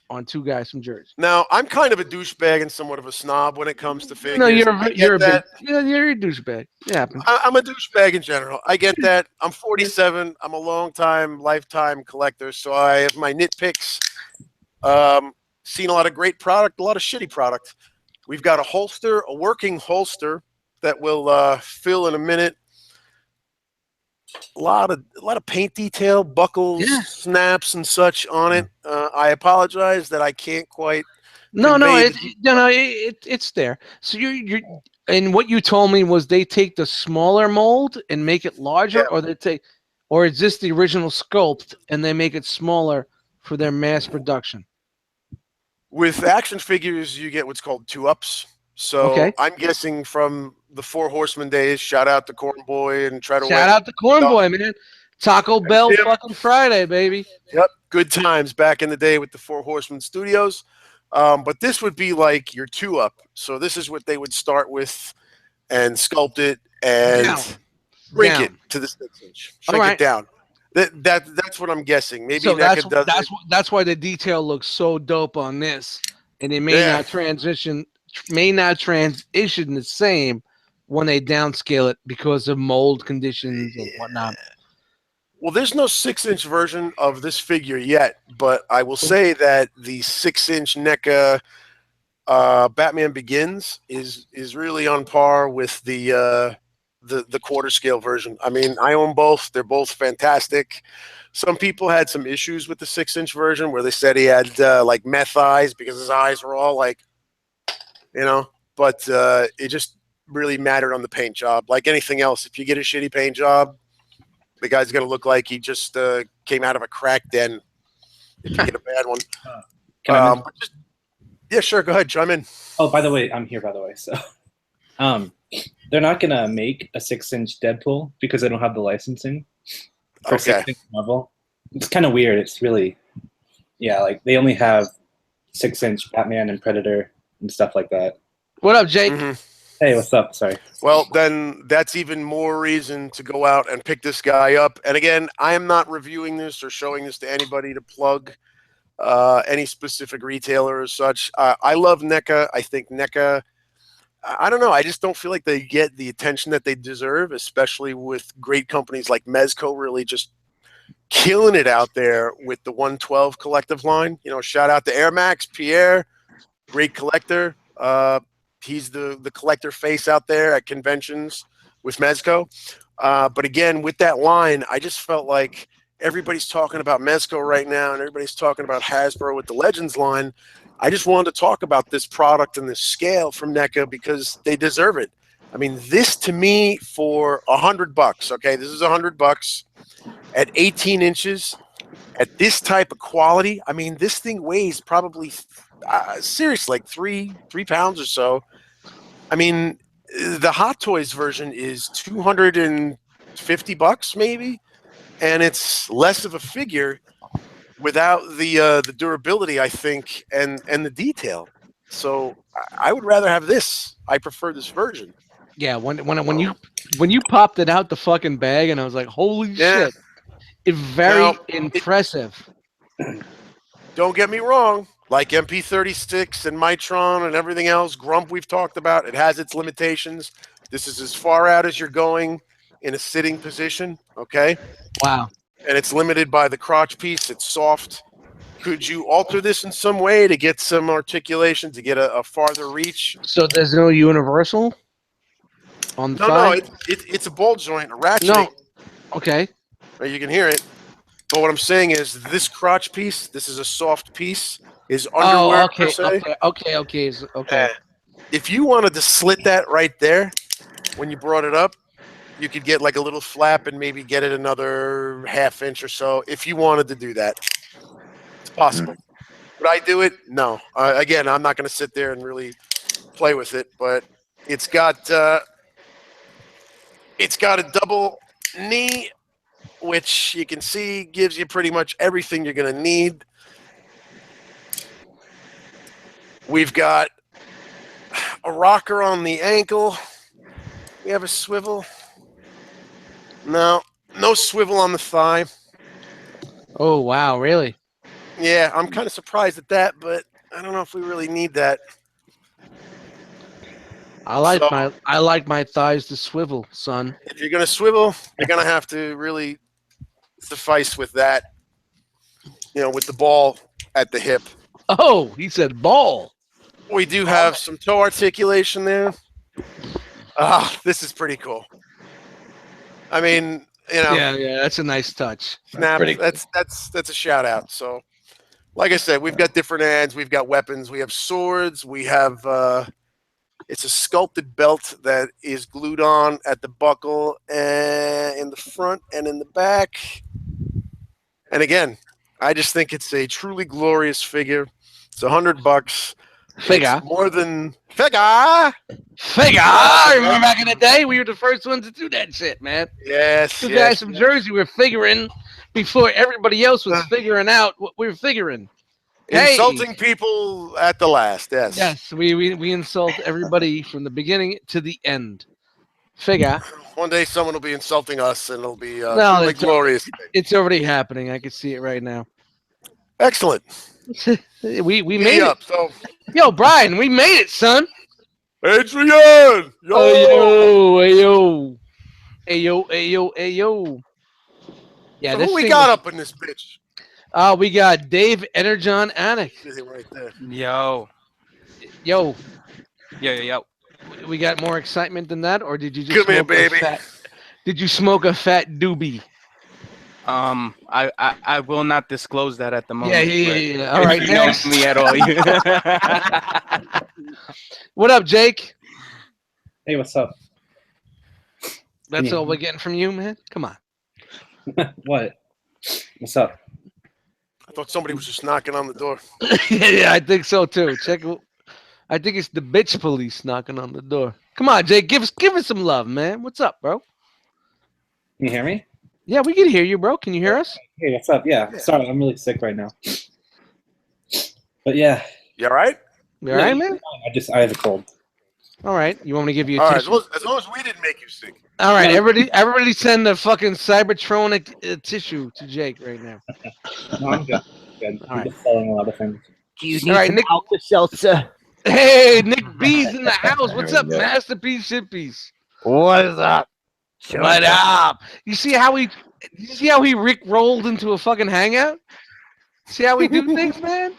on Two Guys from Jersey. Now, I'm kind of a douchebag and somewhat of a snob when it comes to figures. No, you're a douchebag. It happens. I'm a douchebag in general. I get that. I'm 47. I'm a lifetime collector, so I have my nitpicks. Seen a lot of great product, a lot of shitty product. We've got a holster, a working holster that will fill in a minute. A lot of paint detail, buckles, snaps, and such on it. I apologize that I can't quite. It's there. So you're and what you told me was they take the smaller mold and make it larger, or is this the original sculpt and they make it smaller for their mass production? With action figures, you get what's called 2-ups. So I'm guessing from the Four Horsemen days. Shout out to Corn Boy and try to shout out to Corn Boy, man. Taco Bell fucking Friday, baby. Yep, good times back in the day with the Four Horsemen Studios. But this would be like your 2-up. So this is what they would start with and sculpt it and shrink it to the 6-inch. Shrink it down. That's what I'm guessing. Maybe so NECA does that's why the detail looks so dope on this, and it may not transition the same when they downscale it because of mold conditions and whatnot. Well, there's no 6-inch version of this figure yet, but I will say that the 6-inch NECA Batman Begins is really on par with the quarter scale version. I mean, I own both. They're both fantastic. Some people had some issues with the 6-inch version where they said he had like meth eyes because his eyes were all like, but it just really mattered on the paint job. Like anything else, if you get a shitty paint job, the guy's going to look like he just came out of a crack den if you get a bad one. Yeah, sure. Go ahead. Chime in. Oh, by the way, I'm here, by the way. So they're not going to make a 6-inch Deadpool because they don't have the licensing for 6-inch Marvel. It's kind of weird. It's really, like they only have 6-inch Batman and Predator and stuff like that. What up, Jake? Hey, what's up? Sorry. Well, then that's even more reason to go out and pick this guy up. And again, I am not reviewing this or showing this to anybody to plug any specific retailer or such. I love NECA. I think NECA, I don't know. I just don't feel like they get the attention that they deserve, especially with great companies like Mezco really just killing it out there with the 112 collective line. You know, shout out to Air Max, Pierre, great collector. He's the collector face out there at conventions with Mezco. But again, with that line, I just felt like everybody's talking about Mezco right now, and everybody's talking about Hasbro with the Legends line. I just wanted to talk about this product and this scale from NECA because they deserve it. I mean, this to me for $100. Okay, this is $100 at 18 inches at this type of quality. I mean, this thing weighs probably seriously like three pounds or so. I mean, the Hot Toys version is $250 maybe, and it's less of a figure without the durability, I think, and the detail. So I would rather have this. I prefer this version. Yeah, when you popped it out the fucking bag, and I was like, holy shit, it's very impressive. Don't get me wrong. Like MP36 and Mitron and everything else, Grump we've talked about, it has its limitations. This is as far out as you're going in a sitting position, okay? Wow. And it's limited by the crotch piece. It's soft. Could you alter this in some way to get some articulation, to get a farther reach? So there's no universal on the side? No, it's a ball joint, a ratchet. No. Okay. You can hear it. But what I'm saying is this crotch piece, this is a soft piece, is underwear per se. Okay. If you wanted to slit that right there when you brought it up, you could get like a little flap and maybe get it another ½ inch or so if you wanted to do that. It's possible. Would I do it? No. Again, I'm not going to sit there and really play with it, but it's got a double knee, which you can see gives you pretty much everything you're going to need. We've got a rocker on the ankle. We have a swivel. No swivel on the thigh. Oh, wow, really? Yeah, I'm kind of surprised at that, but I don't know if we really need that. I like my thighs to swivel, son. If you're going to swivel, you're going to have to really suffice with that, with the ball at the hip. Oh, he said ball. We do have some toe articulation there. This is pretty cool. I mean, Yeah, that's a nice touch. Snap. That's a shout out. So, like I said, we've got different ads. We've got weapons. We have swords. We have it's a sculpted belt that is glued on at the buckle and in the front and in the back. And again, I just think it's a truly glorious figure. It's $100. Figure. It's more than figure. Remember back in the day, we were the first ones to do that shit, man. Yes. Two guys from Jersey were figuring before everybody else was figuring out what we were figuring. Insulting people at the last. Yes. Yes, we insult everybody from the beginning to the end. Figure. One day someone will be insulting us, and it'll be really glorious. It's already happening. I can see it right now. Excellent. we made it. So. Yo, Brian, we made it, son. Adrian! Yo! Ayo. Yeah, so who we got up in this bitch? We got Dave Energon Anik. Right there. Yo. Yo. We got more excitement than that, or did you just Come here, baby. Did you smoke a fat doobie? I will not disclose that at the moment. Yeah. All right, you know me at all. What up, Jake? Hey, what's up? That's all we're getting from you, man? Come on. What? What's up? I thought somebody was just knocking on the door. yeah, I think so too. I think it's the bitch police knocking on the door. Come on, Jake, give us some love, man. What's up, bro? Can you hear me? Yeah, we can hear you, bro. Can you hear us? Hey, what's up? Yeah. Sorry, I'm really sick right now. But yeah. You all right? You all right, man? I have a cold. All right. You want me to give you a All right, tissue? as long as we didn't make you sick. All right. Everybody send a fucking Cybertronic tissue to Jake right now. No, I'm good. Good. All I'm right. just selling a lot of things. Do you All right, Nick. Alka-Seltzer? Hey, Nick B's in the house. What's There up, we go. Masterpiece Shippies? What is up? What up? You see how he Rick rolled into a fucking hangout? See how we do things, man?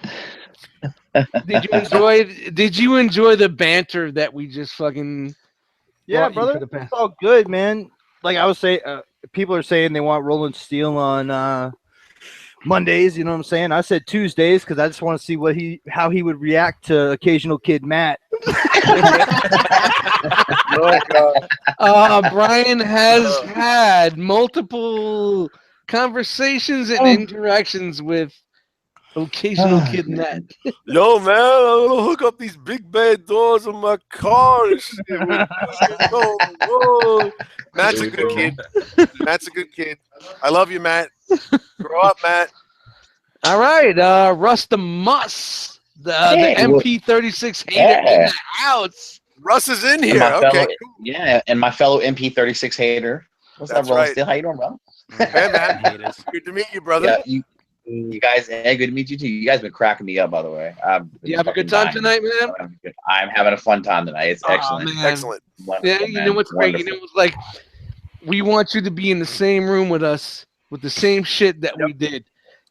Did you enjoy the banter that we just fucking Yeah, brought you brother. for the past? It's all good, man. Like I was saying, people are saying they want Rolling Steel on Mondays. You know what I'm saying? I said Tuesdays because I just want to see how he would react to occasional kid Matt. Brian has had multiple conversations and interactions with occasional kid Matt. Yo, man, I'm gonna hook up these big bad doors on my car. And shit. Whoa. Matt's a good kid. Matt's a good kid. I love you, Matt. Grow up, Matt. All right, Russ the Muss, the MP36 hater in the house. Russ is in And here. my Okay, fellow, cool. yeah, and my fellow MP36 hater. What's That's up, Rolling right. Steel? How you doing, bro? Hey, Matt. Good to meet you, brother. Yeah, you guys. Hey, good to meet you too. You guys been cracking me up, by the way. You have a good time tonight, man? I'm having a fun time tonight. It's excellent. Man. Excellent. Wonderful, Yeah, you know what's man. great? You know what's like? We want you to be in the same room with us with the same shit that we did.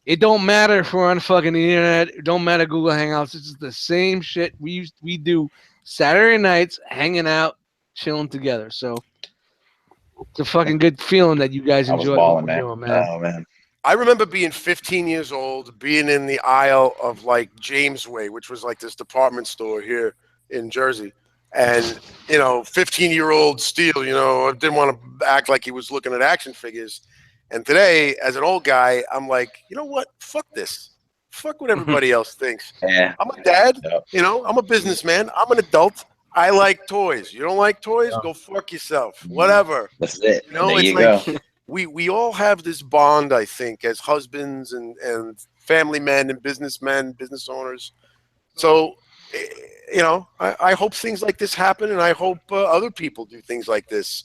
It don't matter if we're on fucking the internet. It don't matter Google Hangouts. It's just the same shit we do Saturday nights, hanging out, chilling together. So it's a fucking good feeling that you guys I was enjoy balling, what we're man. doing, man. Oh man. I remember being 15 years old, being in the aisle of like Jamesway, which was like this department store here in Jersey. And, 15-year-old Steele, didn't want to act like he was looking at action figures. And today, as an old guy, I'm like, you know what? Fuck this. Fuck what everybody else thinks. Yeah. I'm a dad. Yep. I'm a businessman. I'm an adult. I like toys. You don't like toys? Go fuck yourself. Whatever. That's it. There it's you like go. we all have this bond, I think, as husbands and family men and businessmen, business owners. So, I hope things like this happen, and I hope other people do things like this.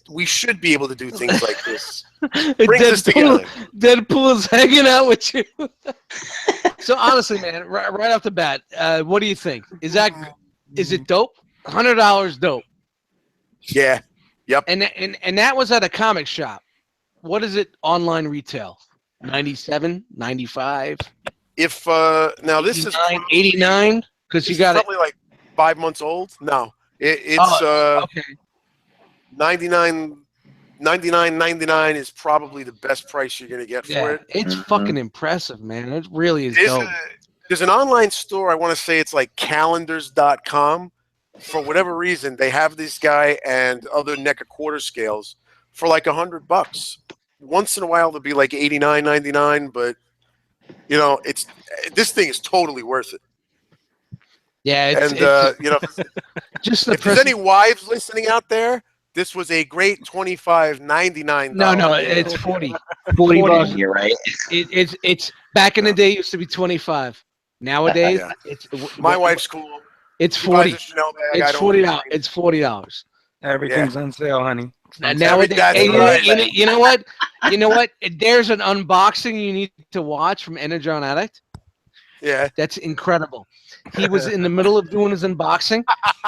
We should be able to do things like this. Brings us together. Deadpool is hanging out with you. So honestly, man, right off the bat, what do you think? Is it dope? $100 dope. Yeah. Yep. And that was at a comic shop. What is it online retail? 97, 95? If now this is 89 because you got probably like 5 months old. No, it's okay. 99.99 is probably the best price you're gonna get for it. It's fucking impressive, man. It really is dope. There's an online store. I want to say it's like calendars.com. For whatever reason, they have this guy and other NECA quarter scales for like $100. Once in a while, they'll be like $89.99, but this thing is totally worth it. Yeah, just if there's any wives listening out there, this was a great $25.99. No, it's 40. $40. You're right. It's back in the day. It used to be 25. Nowadays, it's my wife's cool. It's 40. It's $40. It's $40. Everything's on sale, honey. Nowadays, you know what? You know what? There's an unboxing you need to watch from Energon Addict. Yeah, that's incredible. He was in the middle of doing his unboxing,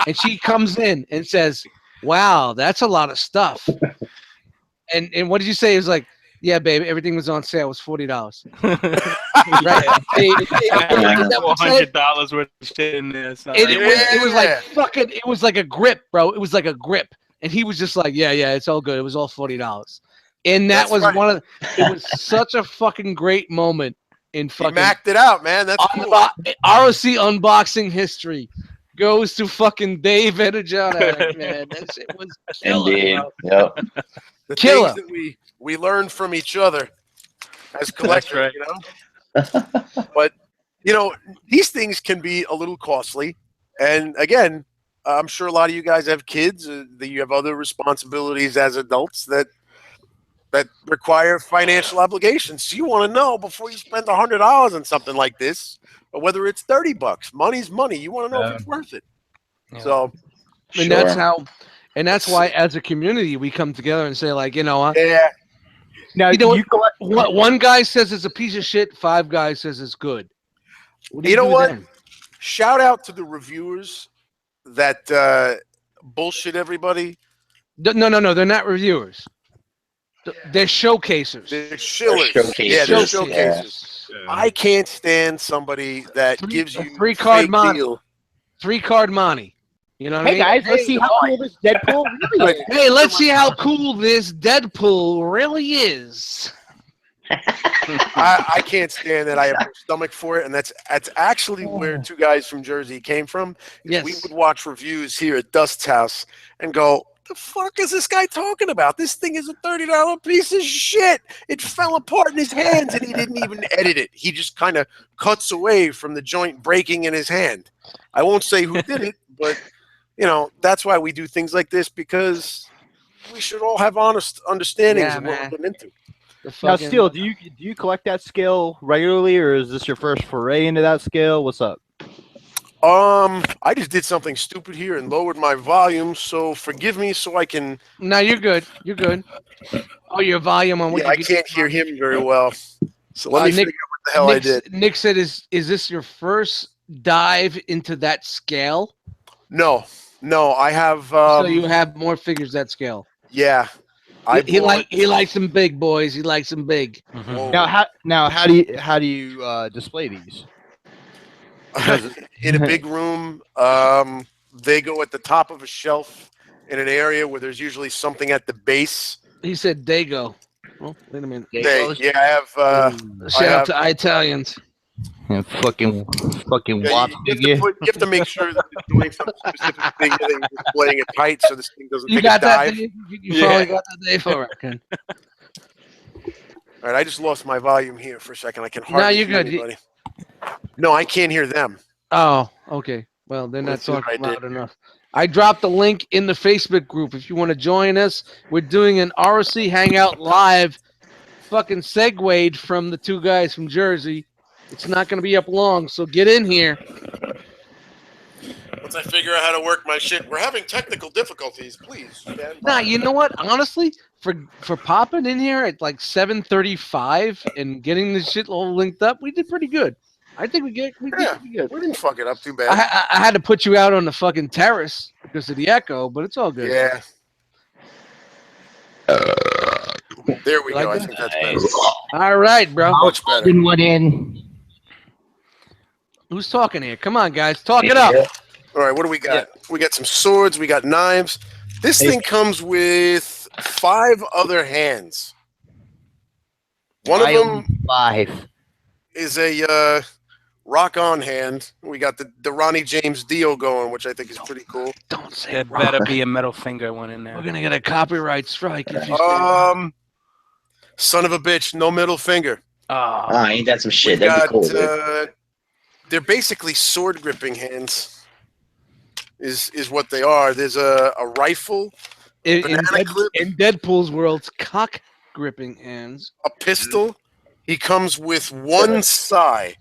and she comes in and says, "Wow, that's a lot of stuff." And what did you say? It was like, "Yeah, babe, everything was on sale. It was $40." Right? $100 worth of shit in there. It was like fucking. It was like a grip, bro. It was like a grip, and he was just like, "Yeah, it's all good. It was all $40." And that was one of. It was such a fucking great moment in fucking. He macked it out, man. That's cool. ROC unboxing history goes to fucking Dave Energon, man. That shit was killer. Indeed. Bro. Yep. The Killer. things that we learn from each other as collectors, But these things can be a little costly, and again, I'm sure a lot of you guys have kids. That you have other responsibilities as adults that require financial obligations. So you want to know before you spend $100 on something like this, or whether it's $30. Money's money. You want to know if it's worth it. So, And that's how, and that's why, as a community, we come together and say, like, you know what? yeah. Now You know you what? One guy says it's a piece of shit. 5 guys says it's good. What do You know do what? then? Shout out to the reviewers that bullshit everybody. No. They're not reviewers. They're showcasers. They're shillers. Showcasers. Yeah, they're Showcasers. showcasers. I can't stand somebody that gives you 3-card fake money. deal. 3-card money. You know what I Hey mean? guys, let's see how cool this Deadpool really is. Hey, let's see how cool this Deadpool really is. I can't stand that. I have no stomach for it, and that's actually where 2 guys from Jersey came from. Yes. We would watch reviews here at Dust's house and go, the fuck is this guy talking about? This thing is a $30 piece of shit. It fell apart in his hands, and he didn't even edit it. He just kind of cuts away from the joint breaking in his hand. I won't say who did it, but you know, that's why we do things like this, because we should all have honest understandings of what we're getting into. Now, Steel, do you collect that scale regularly, or is this your first foray into that scale? What's up? I just did something stupid here and lowered my volume, so forgive me so I can... No, you're good. You're good. Oh, your volume on what I can't hear him very well. So let me figure out what the hell I did. Nick said, is this your first dive into that scale? No, I have... so you have more figures that scale? Yeah. He likes them big, boys. He likes them big. Now how do you display these? In a big room, they go at the top of a shelf in an area where there's usually something at the base. He said Dago. Oh, wait a minute. Yeah, I have. Shout out to Italians. And fucking Yeah, Wop figure. you have to make sure that you're doing some specific thing that you're displaying it tight so this thing doesn't You take got a dive. that? You probably got that day for it. Ken. All right, I just lost my volume here for a second. I can hardly No, you're hear good. anybody. No, I can't hear them. Oh, okay. Well, they're not Let's see what talking I loud did. enough. I dropped the link in the Facebook group. If you want to join us, we're doing an ROC Hangout live. Fucking segued from the 2 guys from Jersey. It's not going to be up long, so get in here. Once I figure out how to work my shit, we're having technical difficulties. Please stand by. Nah, you know what? Honestly, for popping in here at like 7:35 and getting this shit all linked up, we did pretty good. I think we did pretty good. We didn't fuck it up too bad. I had to put you out on the fucking terrace because of the echo, but it's all good. Yeah. There we You like go. I that? think that's better. All right, bro. Much better. One in. Who's talking here? Come on, guys. Talk it up. All right, what do we got? We got some swords. We got knives. This thing comes with 5 other hands. One of them 5. is a rock-on hand. We got the Ronnie James Dio going, which I think is pretty cool. Don't say There rock. better be a metal finger one in We're there. gonna get a copyright strike if you say rock. Son of a bitch, no middle finger. Ah, ain't that some shit? We That'd got, be cool, dude. they're basically sword gripping hands. Is what they are. There's a rifle, In banana clip, Deadpool's world, cock gripping hands. a pistol. He comes with 1 sai.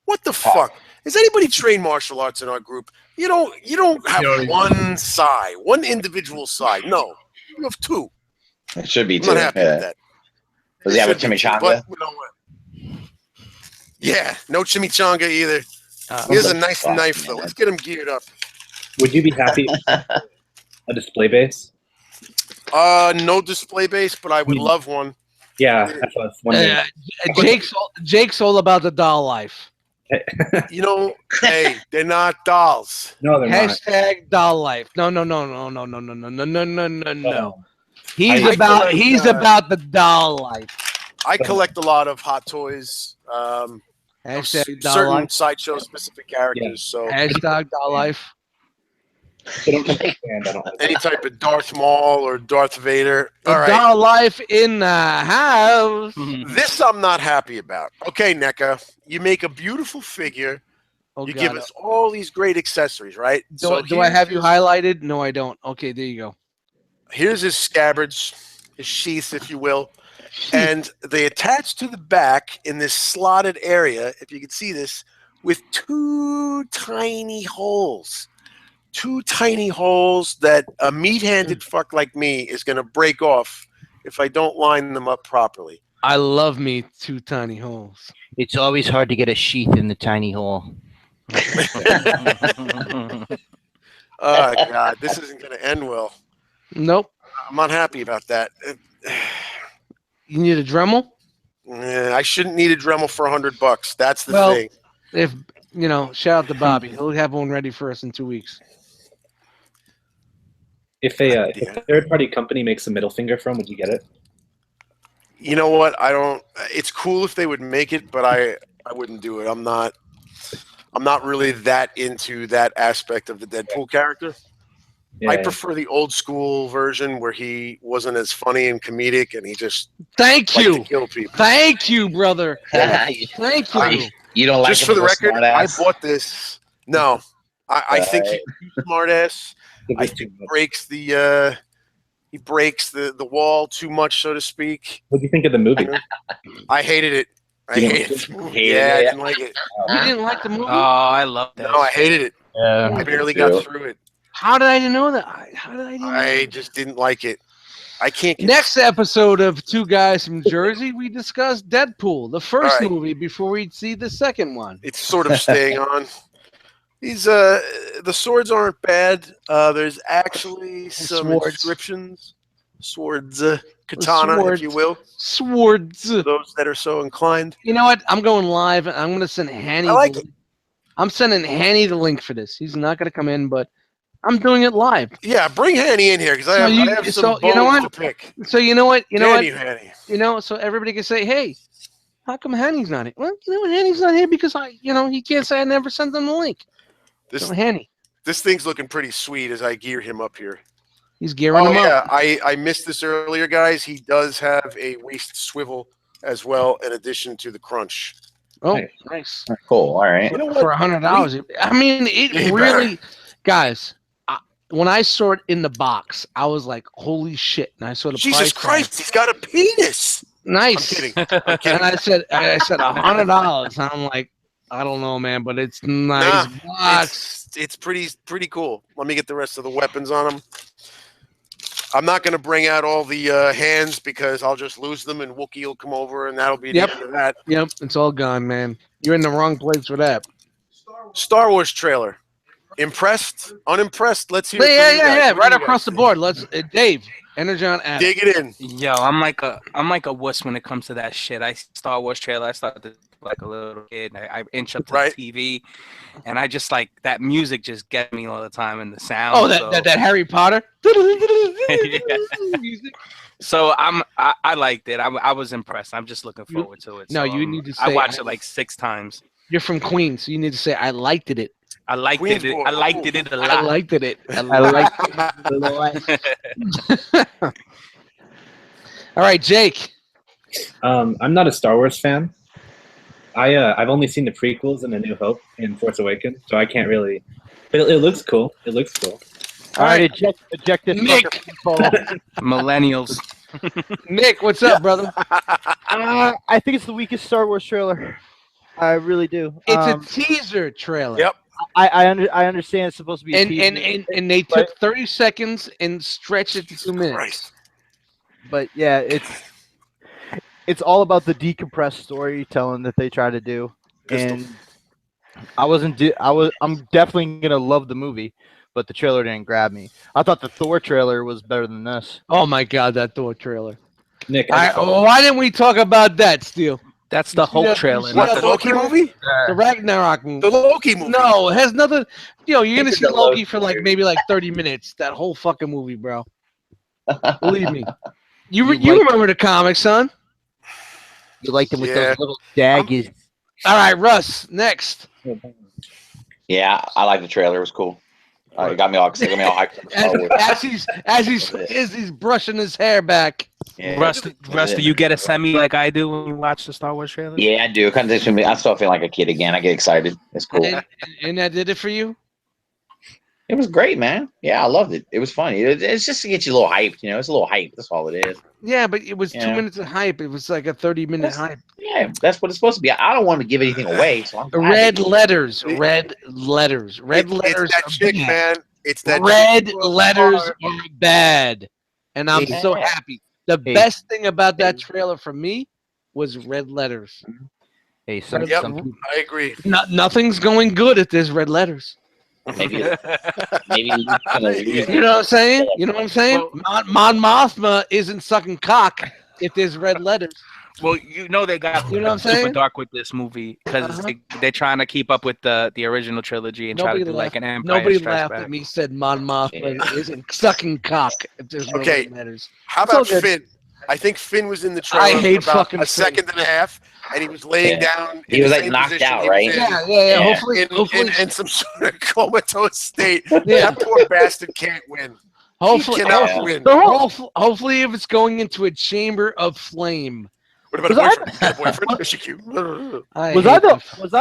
What the fuck? Is anybody trained martial arts in our group? You don't have 1 sai, 1 individual sai. No, you have 2. It should be I'm too. not happy with that. Does he have a Should be two, chimichanga? but you know what? Yeah, no chimichanga either. He has a nice fuck, knife though. man. Let's get him geared up. Would you be happy with a display base? No display base, but I would love one. Yeah, that's what I was wondering. Jake's all about the doll life. You know, hey, they're not dolls. No, they're not. Hashtag doll life. No. He's I about collect, the doll life. I collect a lot of Hot Toys, Hashtag doll certain life. sideshow specific characters. So Hashtag doll life. They don't understand. I don't like any type of Darth Maul or Darth Vader. The All right, doll life in the house. this I'm not happy about. Okay, NECA, you make a beautiful figure. Oh, You God. give us all these great accessories, right? Do I have you highlighted? No, I don't. Okay, there you go. Here's his scabbards, his sheaths, if you will. And they attach to the back in this slotted area, if you can see this, with 2 tiny holes. two tiny holes that a meat-handed fuck like me is going to break off if I don't line them up properly. I love me two tiny holes. It's always hard to get a sheath in the tiny hole. Oh, God, this isn't going to end well. Nope. I'm not happy about that. You need a Dremel? I shouldn't need a Dremel for $100. That's the Well, thing. if shout out to Bobby. He'll have one ready for us in 2 weeks. If a third-party company makes a middle finger from, would you get it? You know what? I don't. It's cool if they would make it, but I wouldn't do it. I'm not really that into that aspect of the Deadpool character. Yeah, I prefer the old school version where he wasn't as funny and comedic, and he just Thank liked you. to kill people. Thank you, brother. Thank you. You don't like Just him for the as a record, I smartass? bought this. No, I think he's too smart ass. I What think he breaks the wall too much, so to speak. do you think of the movie? I hated it. I You hated didn't it. hate it? Yeah, I didn't like it. You didn't like the movie? Oh, I love that. No, I hated it. I Yeah. barely too. got through it. How did I know that? How did I know I that? just didn't like it. I can't get Next episode of Two Guys from Jersey, we discuss Deadpool, the first All right. movie, before we see the second one. It's sort of staying on. These the swords aren't bad. There's actually some Swords. inscriptions, swords, katana, Swords. if you will. Swords. For those that are so inclined. You know what? I'm going live, and I'm going to send Hanny. I like the it. link. I'm sending Hanny the link for this. He's not going to come in, but I'm doing it live. Yeah, bring Hanny in here because I So have you- some so bones you know what? to pick. So you know what? Damn you, Hanny. So everybody can say, "Hey, how come Hanny's not here?" Well, you know what? Hanny's not here because he can't say I never sent them the link. This So Hanny, this thing's looking pretty sweet as I gear him up here. he's gearing Oh them yeah, up. I missed this earlier, guys. He does have a waist swivel as well, in addition to the crunch. Oh, Nice. nice. Cool. All right. You know For what? $100. I mean, it Yeah, you really, guys. When I saw it in the box, I was like, "Holy shit!" And I saw the Jesus price tag. Christ, he's got a penis. Nice. I'm kidding. I'm kidding. And I said $100. I'm like, I don't know, man, but it's nice box. It's pretty cool. Let me get the rest of the weapons on him. I'm not going to bring out all the hands because I'll just lose them, and Wookiee will come over, and that'll be the Yep. end of that. Yep, it's all gone, man. You're in the wrong place for that. Star Wars trailer. Impressed? Unimpressed? Let's hear it. Yeah, from you guys. yeah. What do Right you across guys the think? board. Let's Dave, Energon, Adam. Dig it in. Yo, I'm like a wuss when it comes to that shit. Star Wars trailer. I started like a little kid. I inch up to Right. the TV, and I just like that music just gets me all the time, and the sound. Oh, so, that Harry Potter. Music. So I liked it. I was impressed. I'm just looking forward to it. No, So, you need to I say- watched it like 6 times. You're from Queens, so you need to say, "I liked it." I liked Queens it. boy. I liked it a I lot. liked it. I like it. All right, Jake. I'm not a Star Wars fan. I've only seen the prequels and A New Hope and Force Awakens, so I can't really. But it looks cool. It looks cool. All right, eject this Nick. fucker from the phone. Millennials. Nick, what's up, brother? I think it's the weakest Star Wars trailer. I really do. It's a teaser trailer. Yep. I understand it's supposed to be a And teaser, and they took 30 seconds and stretched it to 2 minutes. Christ. but yeah, it's all about the decompressed storytelling that they try to do. Pistol. And I'm definitely gonna love the movie, but the trailer didn't grab me. I thought the Thor trailer was better than this. Oh my God, that Thor trailer! Nick, Why didn't we talk about that, Steele? That's the Hulk Yeah, trailer. you What, Not the the, Loki movie? The Ragnarok movie. The Loki movie. No, it has nothing. You're gonna It's see the Loki Loki for like movie. maybe like 30 minutes. That whole fucking movie, bro. Believe me. You like- remember the comics, son? You liked him with Yeah. those little daggers. All right, Russ. Next. Yeah, I like the trailer. It was cool. It got me all hyped for Star Wars. As he's brushing his hair back. Yeah. Russ, do you get a semi like I do when you watch the Star Wars trailer? Yeah, I do. Kind of, I still feel like a kid again. I get excited. It's cool. And that did it for you? It was great, man. Yeah, I loved it. It was funny. It's just to get you a little hyped. You know, it's a little hype. That's all it is. Yeah, but it was 2 Yeah. minutes of hype. It was like a 30-minute hype. Yeah, that's what it's supposed to be. I don't want to give anything away, so I'm glad Red that- letters. Red letters. Red It's letters. that are chick, big. man. It's that red letters are bad, and I'm Yeah. so happy. The best thing about that trailer for me was red letters. Hey, Yep, I agree. Nothing's going good if there's red letters. Maybe Luke's gonna leave. You know what I'm saying? You know what I'm saying? Mon Mothma isn't sucking cock if there's red letters. Well, you know they got You know what I'm super saying? dark with this movie because they're trying to keep up with the original trilogy and try to do like an Empire Nobody Strikes laughed Back. at me. Said Mon Mothma isn't sucking cock if there's no red letters. How It's all about good. Finn? I think Finn was in the trailer I hate for about fucking a Finn. second and a half, and he was laying down. He in was the like same knocked position out, he was right? in. Yeah. Hopefully, in some sort of comatose state. Yeah. That poor bastard can't win. hopefully, He cannot win. hopefully, if it's going into a chamber of flame. What about a boyfriend? Got a boyfriend? Is she cute? Was I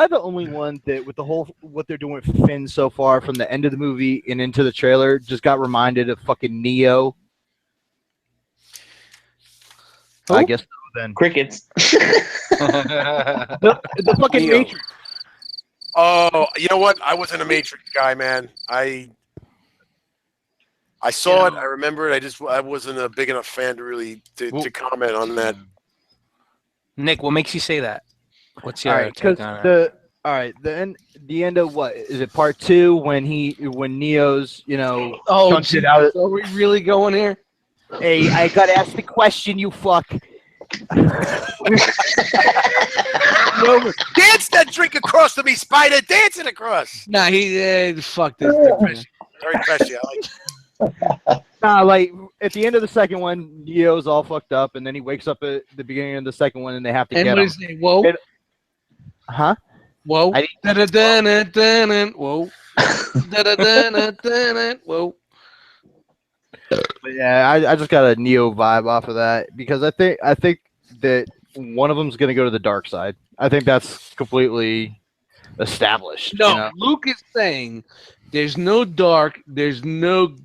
the only one that with the whole what they're doing with Finn so far from the end of the movie and into the trailer just got reminded of fucking Neo? I guess so then. Crickets. The fucking Neo. Matrix. Oh, you know what? I wasn't a Matrix guy, man. I saw it. I remember it. I wasn't a big enough fan to really to comment on that. Nick, what makes you say that? What's your All right, take on it? the end of what is it? Part 2 when Neo's chunks it out. Are we really going here? Hey, I got asked the question, you fuck. Dance that drink across to me, Spider. Dance it across. Nah, he fuck this. Very freshy. I like it. Nah, like at the end of the second one, Neo's all fucked up, and then he wakes up at the beginning of the second one, and they have to And get what him. is it? Whoa, Huh? whoa, I da-da-da-da-da-da, whoa, da-da-da-da-da-da, whoa. But yeah, I just got a Neo vibe off of that because I think that one of them's gonna go to the dark side. I think that's completely established. No, you know? Luke is saying there's no dark, there's no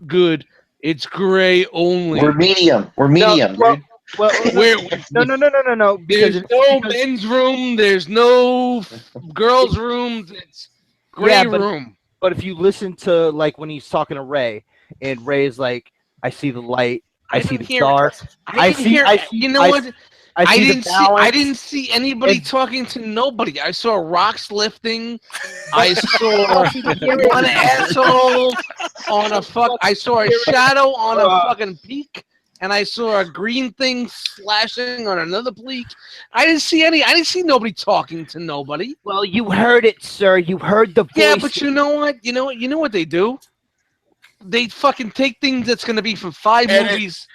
good. It's gray only. We're medium. We're medium, well, dude. Well, no. There's no men's room. There's no girls' rooms. It's gray room. But if you listen to like when he's talking to Ray, and Ray's like, "I see the light. I see the dark. I see. You know what? I I didn't see anybody talking to nobody. I saw rocks lifting. I saw one asshole on a fuck. I saw a shadow on a fucking peak, and I saw a green thing slashing on another peak. I didn't see nobody talking to nobody. Well, you heard it, sir. You heard the voice. Yeah, but you know what? You know what they do? They fucking take things that's gonna be from 5 movies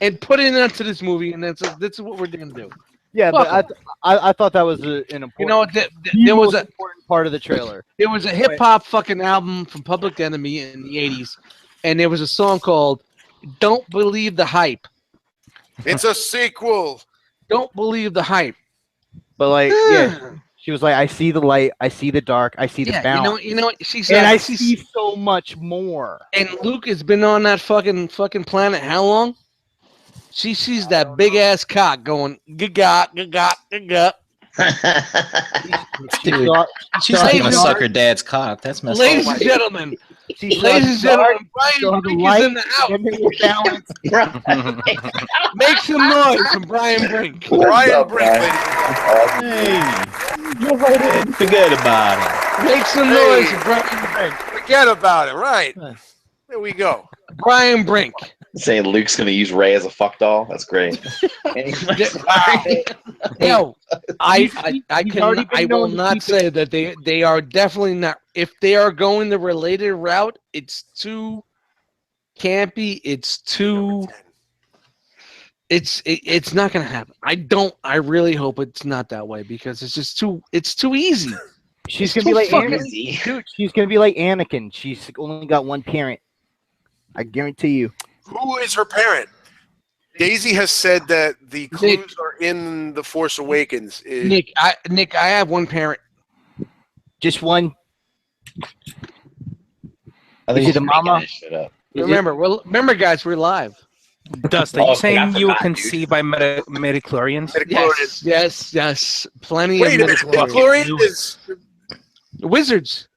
and put it into this movie, and that's what we're gonna do. Yeah, but I thought that was an important. You know, there was an important part of the trailer. There was a hip hop fucking album from Public Enemy in the '80s, and there was a song called "Don't Believe the Hype." It's a sequel. Don't believe the hype. But like, yeah, she was like, "I see the light, I see the dark, I see the balance." You know, she said, and I see so much more. And Luke has been on that fucking planet how long? She sees that big ass cock going gaga gaga gaga. She's like a sucker dad's cock. That's messed Ladies up. and gentlemen, Brian Brink is in the house. Make some noise from Brian Brink. Brian Brink. Hey, go right in. Forget about it. Make some noise from Brian Brink. Forget about it. Right. There we go. Brian Brink. Saying Luke's gonna use Ray as a fuck doll. That's great. Yo, I will not say that they are definitely not. If they are going the related route, it's too campy. It's not gonna happen. I really hope it's not that way because it's just too easy. She's gonna be like Anakin. Dude, she's gonna be like Anakin. She's only got one parent. I guarantee you. Who is her parent? Daisy has said that the clues are in The Force Awakens. Nick, I have one parent. Just one. I think Is it the mama? Remember, guys, we're live. Dust, are you saying you were conceived by midichlorians? Yes. Plenty Wait of a minute. Midichlorian is wizards.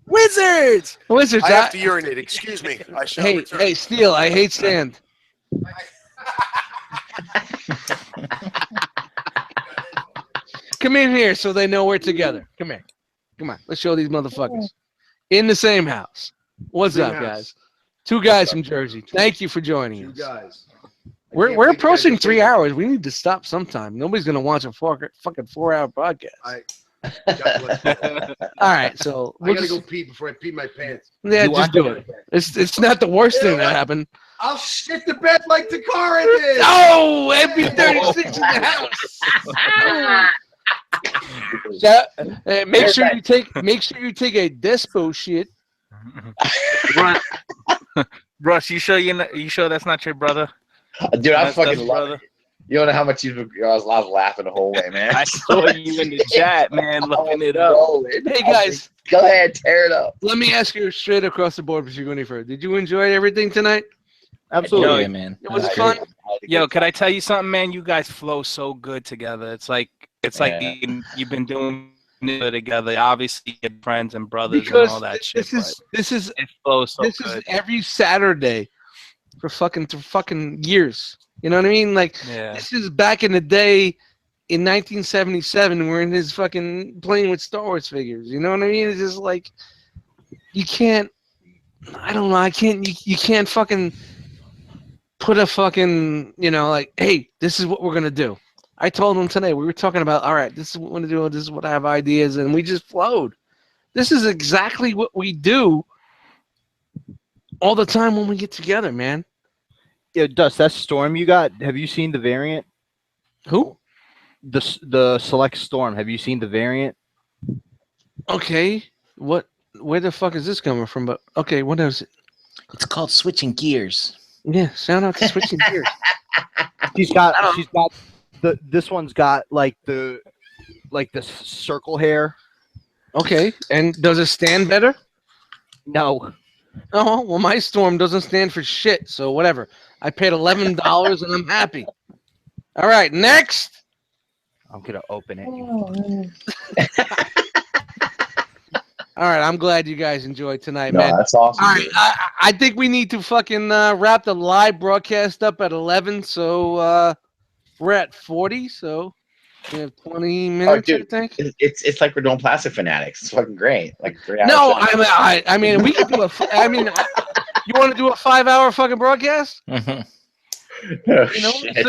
Wizards! Wizards. I have to urinate. Excuse me. I shall return. Hey, Steel. I hate sand. Come in here so they know we're together. Come here. Come on. Let's show these motherfuckers. In the same house. What's up, guys? Two guys from Jersey. Thank you for joining us. Guys. We're approaching 3 hours. We need to stop sometime. Nobody's gonna watch a fucking 4-hour podcast. All right, so I gotta go pee before I pee my pants. Yeah, just do it. It's not the worst thing that happened. I'll shit the bed like the car it is. Oh, MP36 in the house. Make sure you take a despo shit. Russ, you sure that's not your brother? Dude, I That's fucking love brother. it. You don't know how much I was laughing the whole way, man. I saw you in the chat, man, looking it up. Hey guys, go ahead, tear it up. Let me ask you straight across the board before you go any further. Did you enjoy everything tonight? Absolutely, Yo, man. It was fun. Yo, can I tell you something, man? You guys flow so good together. It's like you've been doing it together. Obviously, you're friends and brothers and all that shit. This is it flows so this good. is every Saturday for fucking years. You know what I mean? Like this is back in the day in 1977. We're in his fucking playing with Star Wars figures. You know what I mean? It's just like you can't. I don't know. I can't. You can't fucking put a fucking like, hey, this is what we're gonna do. I told him today. We were talking about, all right, this is what we're gonna do. This is what I have ideas, and we just flowed. This is exactly what we do all the time when we get together, man. Yeah, Dust, that Storm you got, have you seen the variant? Who? The Select Storm. Have you seen the variant? Okay. Where the fuck is this coming from? But okay, what is it? It's called switching gears. Yeah, shout out to Switching Gears. She's got this one's got like the circle hair. Okay. And does it stand better? No. Oh, well, my Storm doesn't stand for shit, so whatever. I paid $11 and I'm happy. All right, next. I'm gonna open it. All right, I'm glad you guys enjoyed tonight, No, man. that's awesome. All right, I think we need to fucking wrap the live broadcast up at 11, so we're at 40, so we have 20 minutes, dude, I think. It's like we're doing Plastic Fanatics. It's fucking great. Like 3 hours. No, I mean, we could do you want to do a 5-hour fucking broadcast? Oh,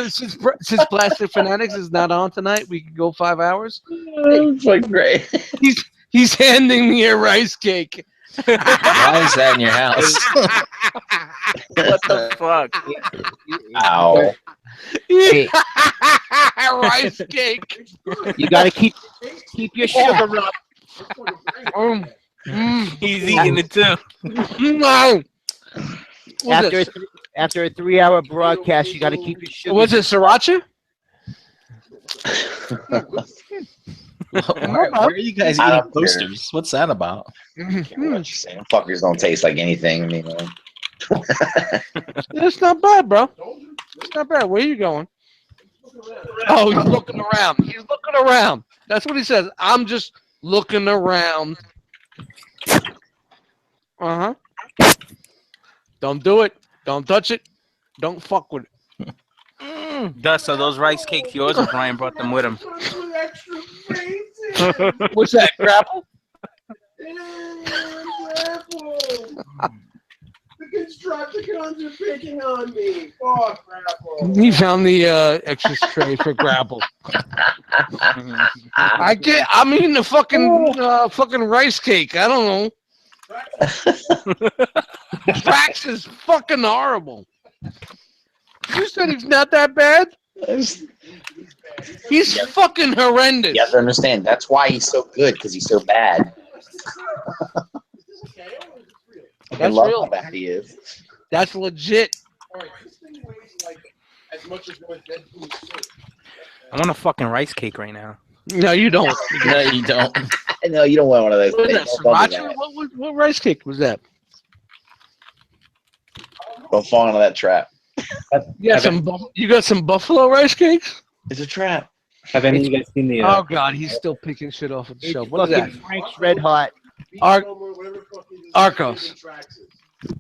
Since Plastic Fanatics is not on tonight, we could go 5 hours. It's like great. He's handing me a rice cake. Why is that in your house? What the fuck? Ow. Hey. Rice cake. You gotta keep your sugar up. He's eating it too. No. After a 3-hour broadcast, you gotta keep your sugar. Was it sriracha? Where are you guys I eating don't care. posters? What's that about? What you're saying. Fuckers don't taste like anything. I mean, It's not bad, bro. It's not bad. Where are you going? Oh, he's looking around. He's looking around. That's what he says. I'm just looking around. Uh-huh. Don't do it. Don't touch it. Don't fuck with it. Dust, are those rice cakes yours or Brian brought them with him? What's that, Grapple? The Constructicons are picking on me. Fuck, Grapple. He found the extra tray for Grapple. I'm eating the fucking rice cake. I don't know. Drax is fucking horrible. You said he's not that bad? He's fucking horrendous. you have to understand. That's why he's so good, because he's so bad. I That's love real. how bad he is. That's legit. This thing weighs like as much as what Deadpool is. I want a fucking rice cake right now. No, you don't. No, you don't. No, you don't want one of those. What is things. that, Don't do sriracha? that. What rice cake was that? Don't fall into that trap. You got some buffalo rice cakes? It's a trap. Have any of you guys seen the? Oh God, he's still picking shit off of the shelf. What is that? Frank's Red Hot. Our whatever fucking Arcos. Trax is.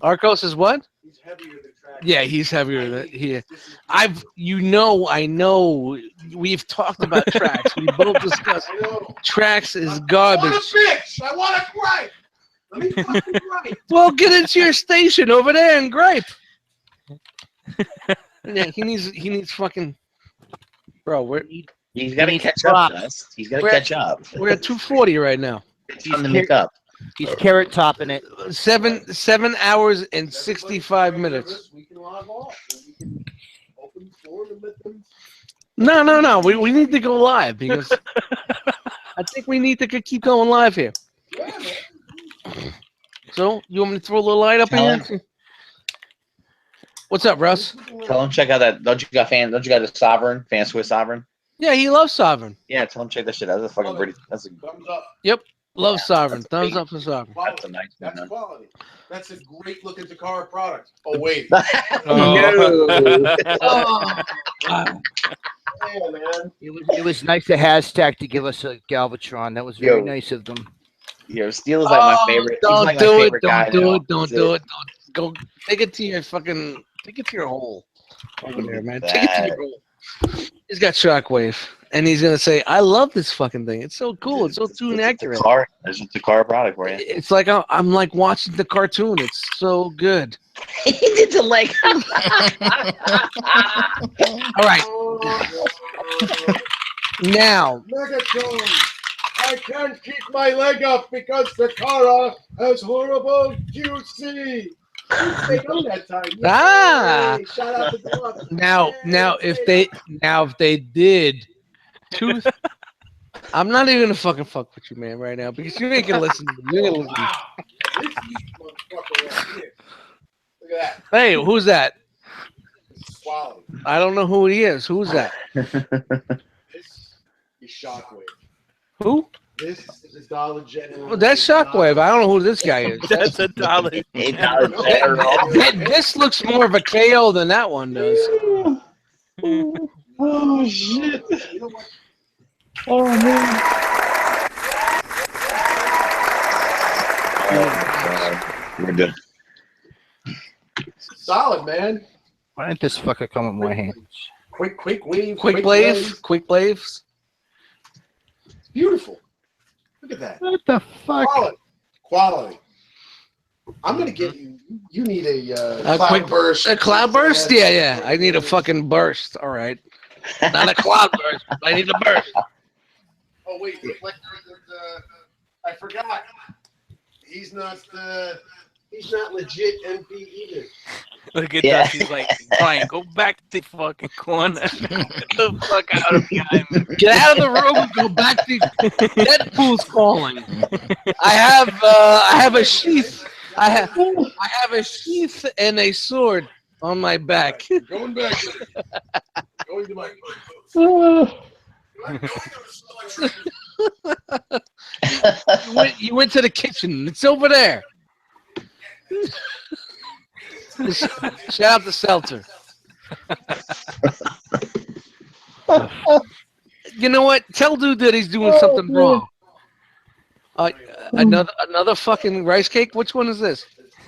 Arcos is what? He's heavier than Trax. Yeah, he's heavier than he. I know. We've talked about Trax. We both discussed. Trax is garbage. I want a bitch. I want a gripe. Let me fucking gripe. Well, get into your station over there and gripe. Yeah, he needs fucking. Bro, He's got to catch up. He's got to catch up. We're at 240 right now. It's time to make up. He's carrot topping it. 7 hours and 65 minutes. We can log off. We can open the door and let them. No. We need to go live because I think we need to keep going live here. Yeah, man. So you want me to throw a little light up in here? What's up, Russ? Tell him check out that. Don't you got a Sovereign? Fan Swiss Sovereign? Yeah, he loves Sovereign. Yeah, tell him check that shit out. That's a fucking pretty. That's a Thumbs up. Yep. Love Sovereign. Thumbs up for Sovereign. Quality. That's a nice one. That's quality. That's a great looking Takara product. Oh wait. No. Yeah, man. It was nice to hashtag to give us a Galvatron. That was very nice of them. Yo, Steel is like my favorite. Don't He's like do my it. favorite guy Don't do now. it. Don't do it. Don't go. Take it to your fucking. Take it to your hole. Over there, man. Take it to your hole. He's got Shockwave, and he's gonna say, "I love this fucking thing. It's so cool. It's so tune accurate. There's a Takara product for you. It's like I'm like watching the cartoon. It's so good." He did the leg. All right. Now, Megatron, I can't keep my leg up because Takara has horrible QC. They know that time. Ah. Yay. Shout out to the mother. now, if they did tooth, I'm not even gonna fucking fuck with you, man, right now because you ain't gonna listen to me. You ain't gonna listen. Wow. This motherfucker right here. Look at that. Hey, who's that? It's quality. I don't know who he is. Who's that? This is Shockwave. Who? This is Dollar General. Oh, that's Shockwave. I don't know who this guy is. That's a dollar. This looks more of a KO than that one does. Oh shit! You know what? Oh man! Oh, we're good. Solid, man. Why didn't this fucker come with my hands? Quick weave. Quick Blave. Quick Blaves. It's beautiful. Look at that. What the fuck? Quality. I'm gonna get you. You need a cloud quick burst. A cloud burst? Yeah. I need a fucking burst. All right. Not a cloud burst. But I need a burst. Oh wait, I forgot. He's not legit MP either. Look at that. He's like, Brian, go back to the fucking corner. Get the fuck out of behind me. Get out of the room and go back to Deadpool's calling. I have a sheath. I have a sheath and a sword on my back. Going back. Going to my. You went to the kitchen. It's over there. Shout out to Seltzer. You know what? Tell dude that he's doing something wrong. Another fucking rice cake? Which one is this?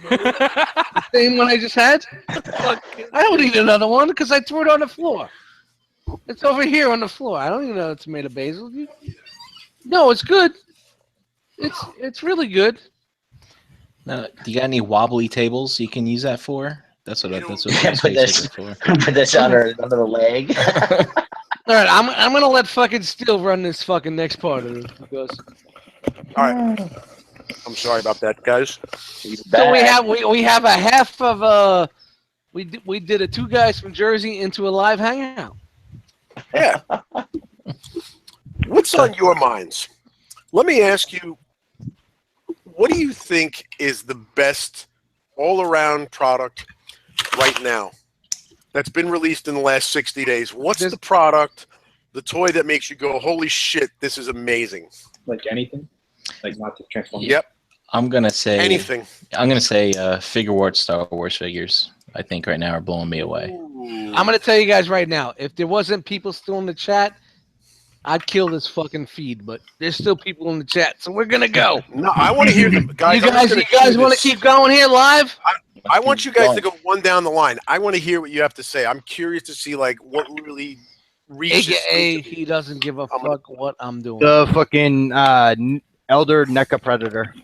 The same one I just had? I don't need another one because I threw it on the floor. It's over here on the floor. I don't even know it's made of basil. No, it's good. It's really good. Now, do you got any wobbly tables you can use that for? That's what Put it's for. Put this under the leg. All right, I'm gonna let fucking Steel run this fucking next part of it because. All right. I'm sorry about that, guys. So we have a half of we did a two guys from Jersey into a live hangout. Yeah. What's on your minds? Let me ask you, what do you think is the best all-around product right now that's been released in the last 60 days? What's the product, the toy that makes you go, holy shit, this is amazing? Like anything? Like not to transform? Yep. I'm gonna say anything. I'm gonna say Figure Wars Star Wars figures. I think right now are blowing me away. I'm gonna tell you guys right now, if there wasn't people still in the chat, I'd kill this fucking feed, but there's still people in the chat, so we're gonna go. No, I want to hear them, guys. You guys want to keep going here live? I want you guys to go one down the line. I want to hear what you have to say. I'm curious to see like what really reaches. AKA, he doesn't give a fuck what I'm doing. The fucking Elder NECA Predator.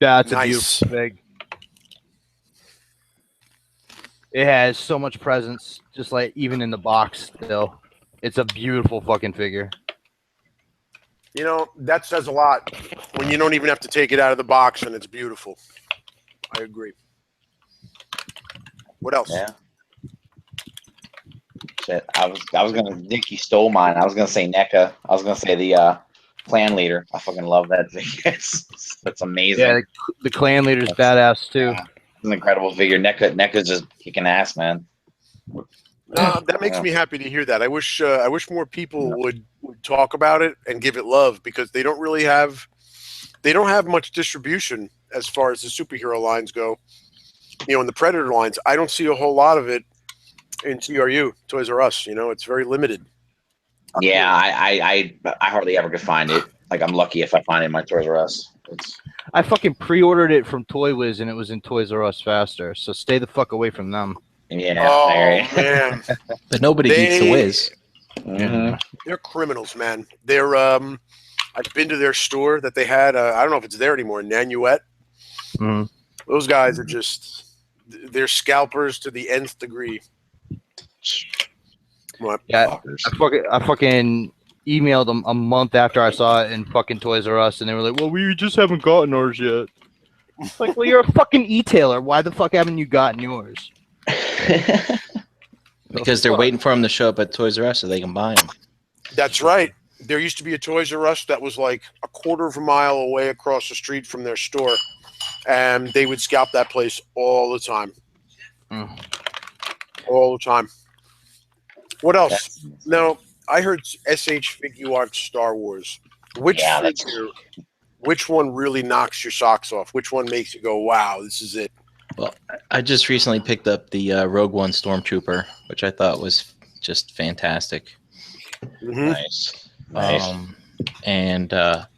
That's a beautiful fig. It has so much presence, just like even in the box still. It's a beautiful fucking figure. You know, that says a lot when you don't even have to take it out of the box and it's beautiful. I agree. What else? Yeah. Shit, I was gonna. Nicky stole mine. I was gonna say NECA. I was gonna say the clan leader. I fucking love that figure. That's amazing. Yeah, the clan leader's badass too. Yeah, it's an incredible figure. NECA's just kicking ass, man. That makes me happy to hear that. I wish more people would talk about it and give it love because they don't have much distribution as far as the superhero lines go. You know, in the Predator lines, I don't see a whole lot of it in TRU, Toys R Us. You know, it's very limited. Yeah, I hardly ever could find it. Like, I'm lucky if I find it in my Toys R Us. I fucking pre-ordered it from Toy Wiz and it was in Toys R Us faster. So stay the fuck away from them. Yeah. Oh man. But nobody beats the Wiz. Mm-hmm. They're criminals, man. They're I've been to their store that they had. I don't know if it's there anymore. Nanuet. Mm-hmm. Those guys are they're scalpers to the nth degree. What? Yeah, I fucking emailed them a month after I saw it in fucking Toys R Us, and they were like, "Well, we just haven't gotten ours yet." Like, well, you're a fucking e-tailer. Why the fuck haven't you gotten yours? Because they're waiting for them to show up at Toys R Us so they can buy them. That's right. There used to be a Toys R Us that was like a quarter of a mile away across the street from their store, and they would scalp that place all the time. All the time. What else? No, I heard SH Figuarts Star Wars. Which one really knocks your socks off? Which one makes you go, wow, this is it? Well, I just recently picked up the Rogue One Stormtrooper, which I thought was just fantastic. Mm-hmm. Nice. And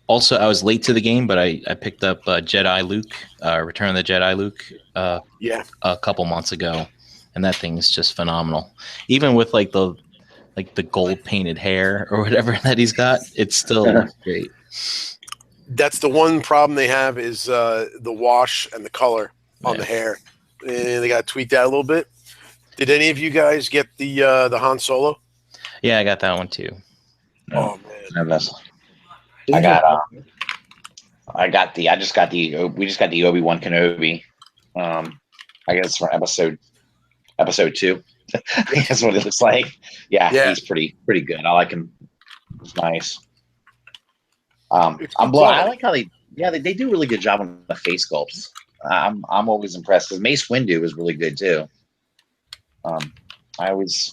also, I was late to the game, but I picked up Jedi Luke, Return of the Jedi Luke, a couple months ago, and that thing is just phenomenal. Even with like the gold painted hair or whatever that he's got, it's still great. That's the one problem they have is the wash and the color on the hair. And they got to tweak that a little bit. Did any of you guys get the Han Solo? Yeah, I got that one too. Oh man, we just got the Obi-Wan Kenobi. I guess from episode 2. That's what it looks like. Yeah, he's pretty good. I like him. It's nice. I like how they do a really good job on the face sculpts. I'm always impressed because Mace Windu is really good too. It's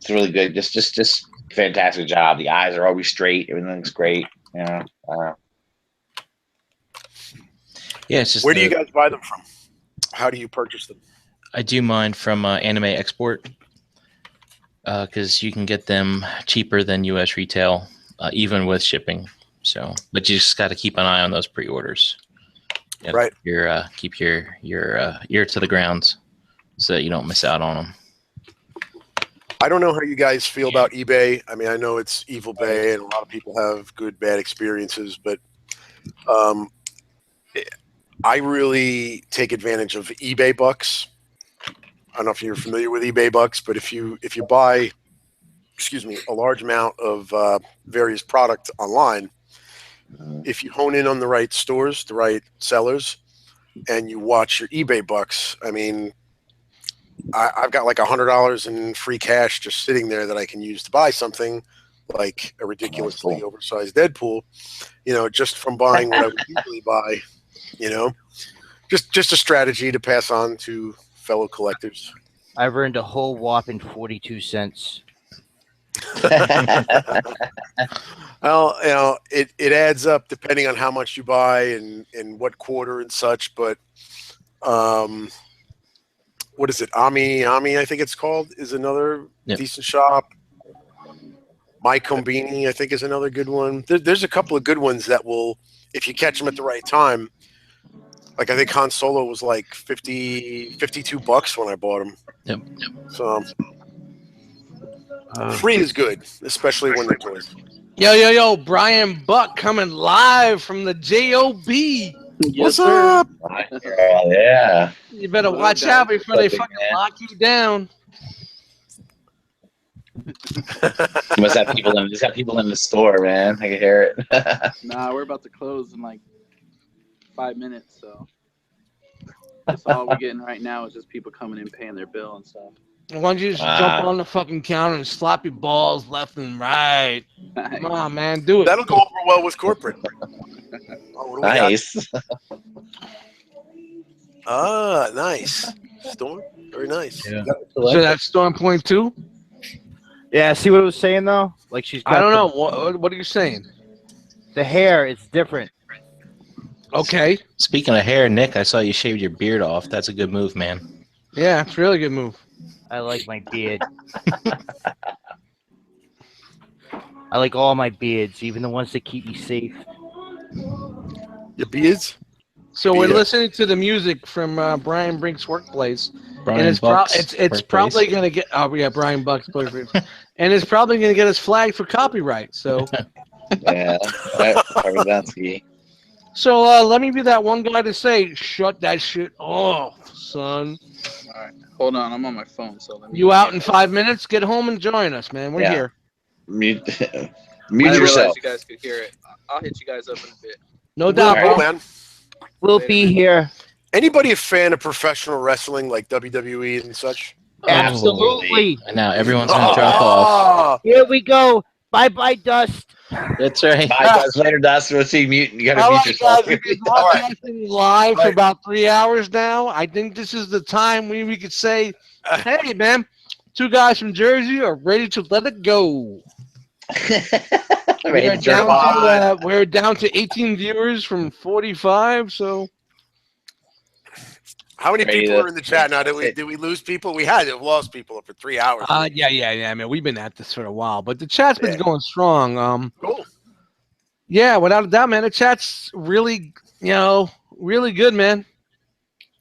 really good. Just fantastic job. The eyes are always straight. Everything looks great. Yeah. Yeah, it's just. Where do you guys buy them from? How do you purchase them? I do mine from Anime Export because you can get them cheaper than U.S. retail, even with shipping. So, but you just got to keep an eye on those pre-orders. Right. Keep your ear to the ground so that you don't miss out on them. I don't know how you guys feel about eBay. I mean, I know it's evil bay, and a lot of people have good, bad experiences, but I really take advantage of eBay bucks. I don't know if you're familiar with eBay bucks, but if you buy, a large amount of various product online, if you hone in on the right stores, the right sellers, and you watch your eBay bucks, I mean, I've got like $100 in free cash just sitting there that I can use to buy something like a ridiculously oversized Deadpool, just from buying what I would usually buy, just a strategy to pass on to fellow collectors. I've earned a whole whopping 42 cents. Well, it adds up depending on how much you buy and what quarter and such, but what is it? Ami, I think it's called, is another decent shop. My Combini, I think, is another good one. There's a couple of good ones that will, if you catch them at the right time. Like I think Han Solo was like $52 when I bought him. Yep. So free is good, especially when they're toys. Yo, Brian Buck coming live from the JOB. What's up? Yeah. You better watch out before they fucking lock you down. You must have people in. Just have people in the store, man. I can hear it. Nah, we're about to close in like 5 minutes, so that's all we're getting right now is just people coming in paying their bill and stuff. Why don't you just jump on the fucking counter and slap your balls left and right? Come on, man, do it. That'll go over well with corporate. Nice. Nice. Storm, very nice. Yeah. So that's Storm Point 2? Yeah, see what it was saying though? Like she's got I don't know. What are you saying? The hair, it's different. Okay. Speaking of hair, Nick, I saw you shaved your beard off. That's a good move, man. Yeah, it's a really good move. I like my beard. I like all my beards, even the ones that keep me safe. Your beards? So we're listening to the music from Brian Brink's workplace. Brian and it's Buck's it's probably going to get Brian Buck's boyfriend. And it's probably going to get us flagged for copyright. So Yeah. Right. So let me be that one guy to say, shut that shit off, son. All right, hold on. I'm on my phone, so let me. You out in 5 minutes? Get home and join us, man. We're here. Mute I didn't realize yourself. you guys could hear it. I'll hit you guys up in a bit. No doubt, Cool, bro. man. We'll be here. Anybody a fan of professional wrestling like WWE and such? Absolutely. And now everyone's going to drop off. Here we go. Bye-bye, Dust. That's right. Bye, guys. Later, Dust. We'll see you mute. You gotta mute yourself. Guys, we've been broadcasting live for about 3 hours now. I think this is the time we could say, hey, man, 2 guys from Jersey are ready to let it go. We're down to 18 viewers from 45, so... How many people are in the chat now? Did we lose people? We had to have lost people for 3 hours. Yeah. I mean, we've been at this for a while, but the chat's been going strong. Cool. Yeah, without a doubt, man. The chat's really, really good, man.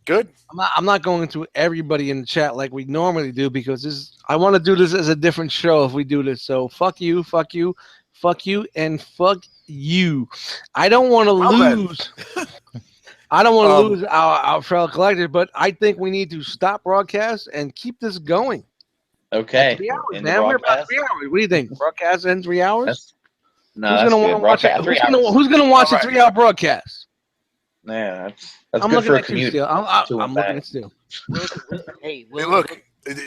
Good. I'm not going to everybody in the chat like we normally do because I want to do this as a different show if we do this. So fuck you, and fuck you. I don't want to lose. I don't want to lose our fellow collectors, but I think we need to stop broadcast and keep this going. Okay. 3 hours, man. We're about 3 hours. What do you think? Broadcast in 3 hours? Who's gonna watch it? Who's gonna watch a 3 hour broadcast? Yeah, that's I'm good looking for a at commute. you, I'm looking at you. Hey, look!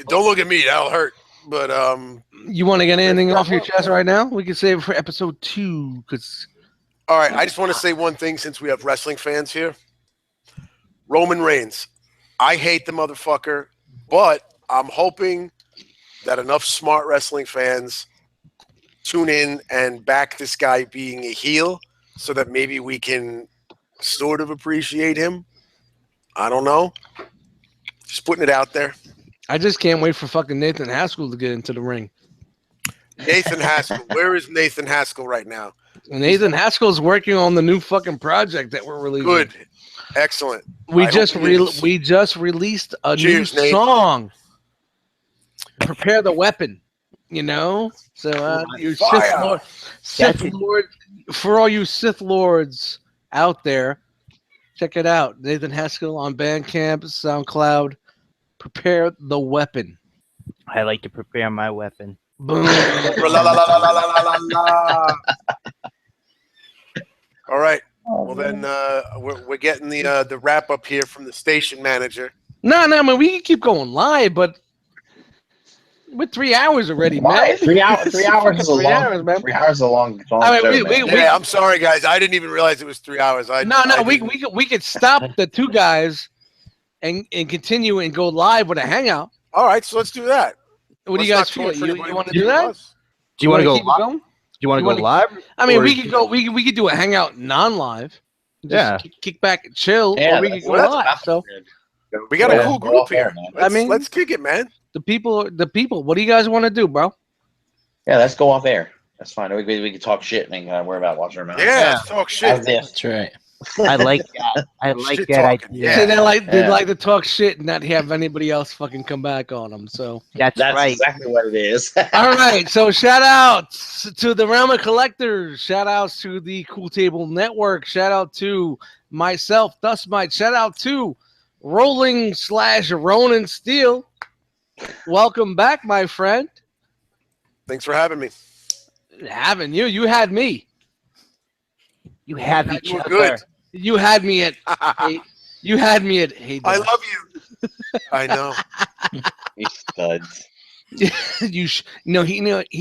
Don't look at me. That'll hurt. But you want to get anything off your chest right now? We can save it for episode 2. All right, I just want to say one thing since we have wrestling fans here. Roman Reigns. I hate the motherfucker, but I'm hoping that enough smart wrestling fans tune in and back this guy being a heel so that maybe we can sort of appreciate him. I don't know. Just putting it out there. I just can't wait for fucking Nathan Haskell to get into the ring. Nathan Haskell. Where is Nathan Haskell right now? Nathan Haskell's working on the new fucking project that we're releasing. Good. Excellent. We just released a new song. Prepare the weapon. So you Sith Lord, for all you Sith Lords out there, check it out. Nathan Haskell on Bandcamp, SoundCloud. Prepare the weapon. I like to prepare my weapon. Boom. All right. Well, then we're getting the wrap up here from the station manager. No, I mean, we can keep going live, but we're 3 hours already, man. 3 hours. 3 hours is a long. 3 hours is a long. I mean, I'm sorry, guys. I didn't even realize it was 3 hours. We could stop the 2 guys and continue and go live with a hangout. All right, so let's do that. What do you guys feel? You want to do that? Do you want to go live? Do you want to go live? I mean, we could go. We could do a hangout non-live. Just kick back and chill, or we could go live. So we got a cool group here. Let's kick it, man. The people. What do you guys want to do, bro? Yeah, let's go off air. That's fine. We can talk shit and then worry about watching our mouth. Yeah, talk shit. That's right. I like that. I like Shit that talking, idea. yeah. See, they like to talk shit and not have anybody else fucking come back on them. So That's right. exactly what it is. all right, so shout outs to the Realm of Collectors, shout outs to the Cool Table Network, shout out to myself, Dustmightz, shout out to Rolling/Ronan Steel. Welcome back, my friend. Thanks for having me. Having you had me. You have each You were other. good. You had me at you had me at hey I Dad. love you. I know. You studs. He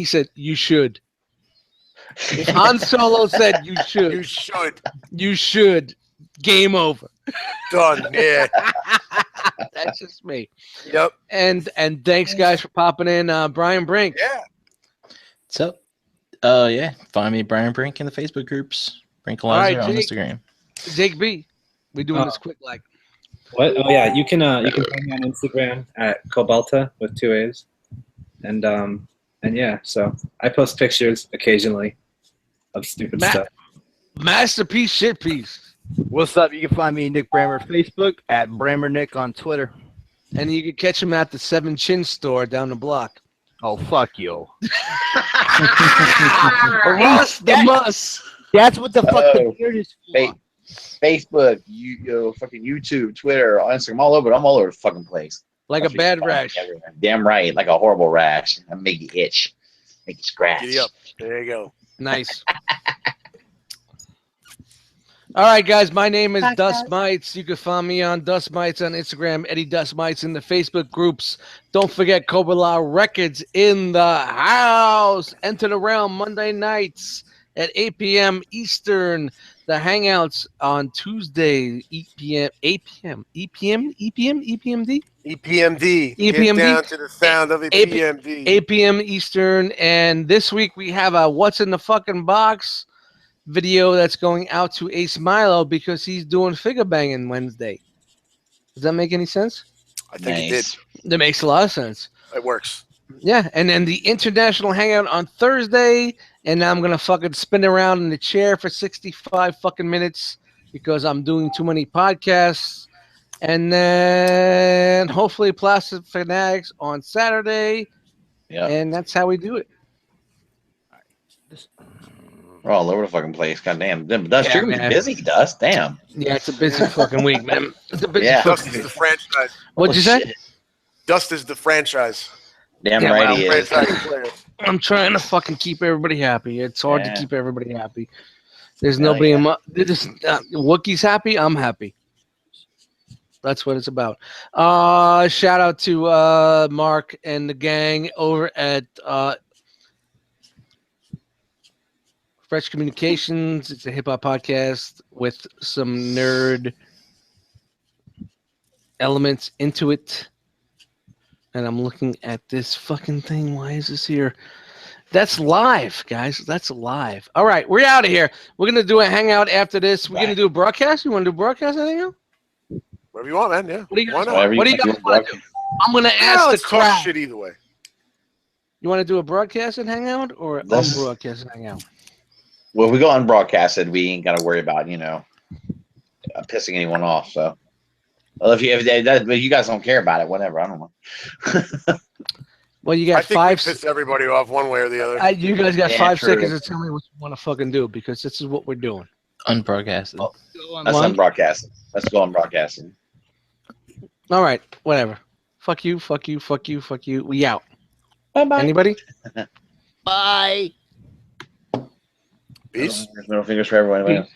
said you should. Han Solo said you should. You should. You should. Game over. Done. Yeah. That's just me. Yep. And thanks guys for popping in. Brian Brink. Yeah. So, yeah, find me Brian Brink in the Facebook groups. Brinkalizer All right, on Jake. Instagram. Jake B. We doing this quick like. What? Oh yeah, you can find me on Instagram at Cobalta with 2 A's, and yeah, so I post pictures occasionally of stupid stuff. Masterpiece shit piece. What's up? You can find me Nick Brammer Facebook at Brammer Nick on Twitter. And you can catch him at the 7 Chin store down the block. Oh fuck you. Russ the Muss. That's what the fuck the beard is for. Facebook, fucking YouTube, Twitter, Instagram, all over. I'm all over the fucking place. Like a bad rash. Everywhere. Damn right, like a horrible rash. I make you itch, make you scratch. Giddy up. There you go. Nice. All right, guys. My name is Dustmightz. You can find me on Dustmightz on Instagram, Eddie Dustmightz in the Facebook groups. Don't forget Cobra Law Records in the house. Enter the realm Monday nights at 8 p.m. Eastern. The Hangouts on Tuesday, 8 p.m. EPMD? EPMD. Get EPMD. down to the sound of EPMD. 8 p.m. Eastern. And this week we have a What's in the Fucking Box video that's going out to Ace Milo because he's doing figure banging Wednesday. Does that make any sense? I think it did. That makes a lot of sense. It works. Yeah, and then the International Hangout on Thursday, and I'm gonna fucking spin around in the chair for 65 fucking minutes because I'm doing too many podcasts. And then hopefully Plastic Fanatics on Saturday. Yeah. And that's how we do it. We're all over the fucking place. Goddamn. Dust, you're gonna be busy, Dust. Damn. Yeah, it's a busy fucking week, man. It's a busy Dust fucking is week. the franchise. What'd you say? Dust is the franchise. Damn Yeah, right well, he is. Franchise player. I'm trying to fucking keep everybody happy. It's hard to Yeah. keep everybody happy. There's Hell nobody yeah. in my. Wookiee's happy. I'm happy. That's what it's about. Shout out to Mark and the gang over at Fresh Communications. It's a hip hop podcast with some nerd elements into it. And I'm looking at this fucking thing. Why is this here? That's live, guys. That's live. All right, we're out of here. We're going to do a hangout after this. We're going to do a broadcast. You want to do a broadcast, I think? Whatever you want, man. Yeah. What do you Why guys not? What do you guys want to do? I'm going to ask the Let's talk crowd. shit either way. You want to do a broadcast and hangout or Let's- unbroadcast and hangout? Well, if we go unbroadcasted, we ain't gotta worry about pissing anyone off. So, well, if you guys don't care about it, whatever. I don't know. Well, you I got think five. we piss everybody off one way or the other. You guys got Yeah, 5 true. seconds to tell me what you want to fucking do because this is what we're doing. Unbroadcasted. That's unbroadcasted. Let's go unbroadcasted. All right, whatever. Fuck you, fuck you, fuck you, fuck you. We out. Bye-bye. Anybody? Bye. Peace. Middle fingers for everyone.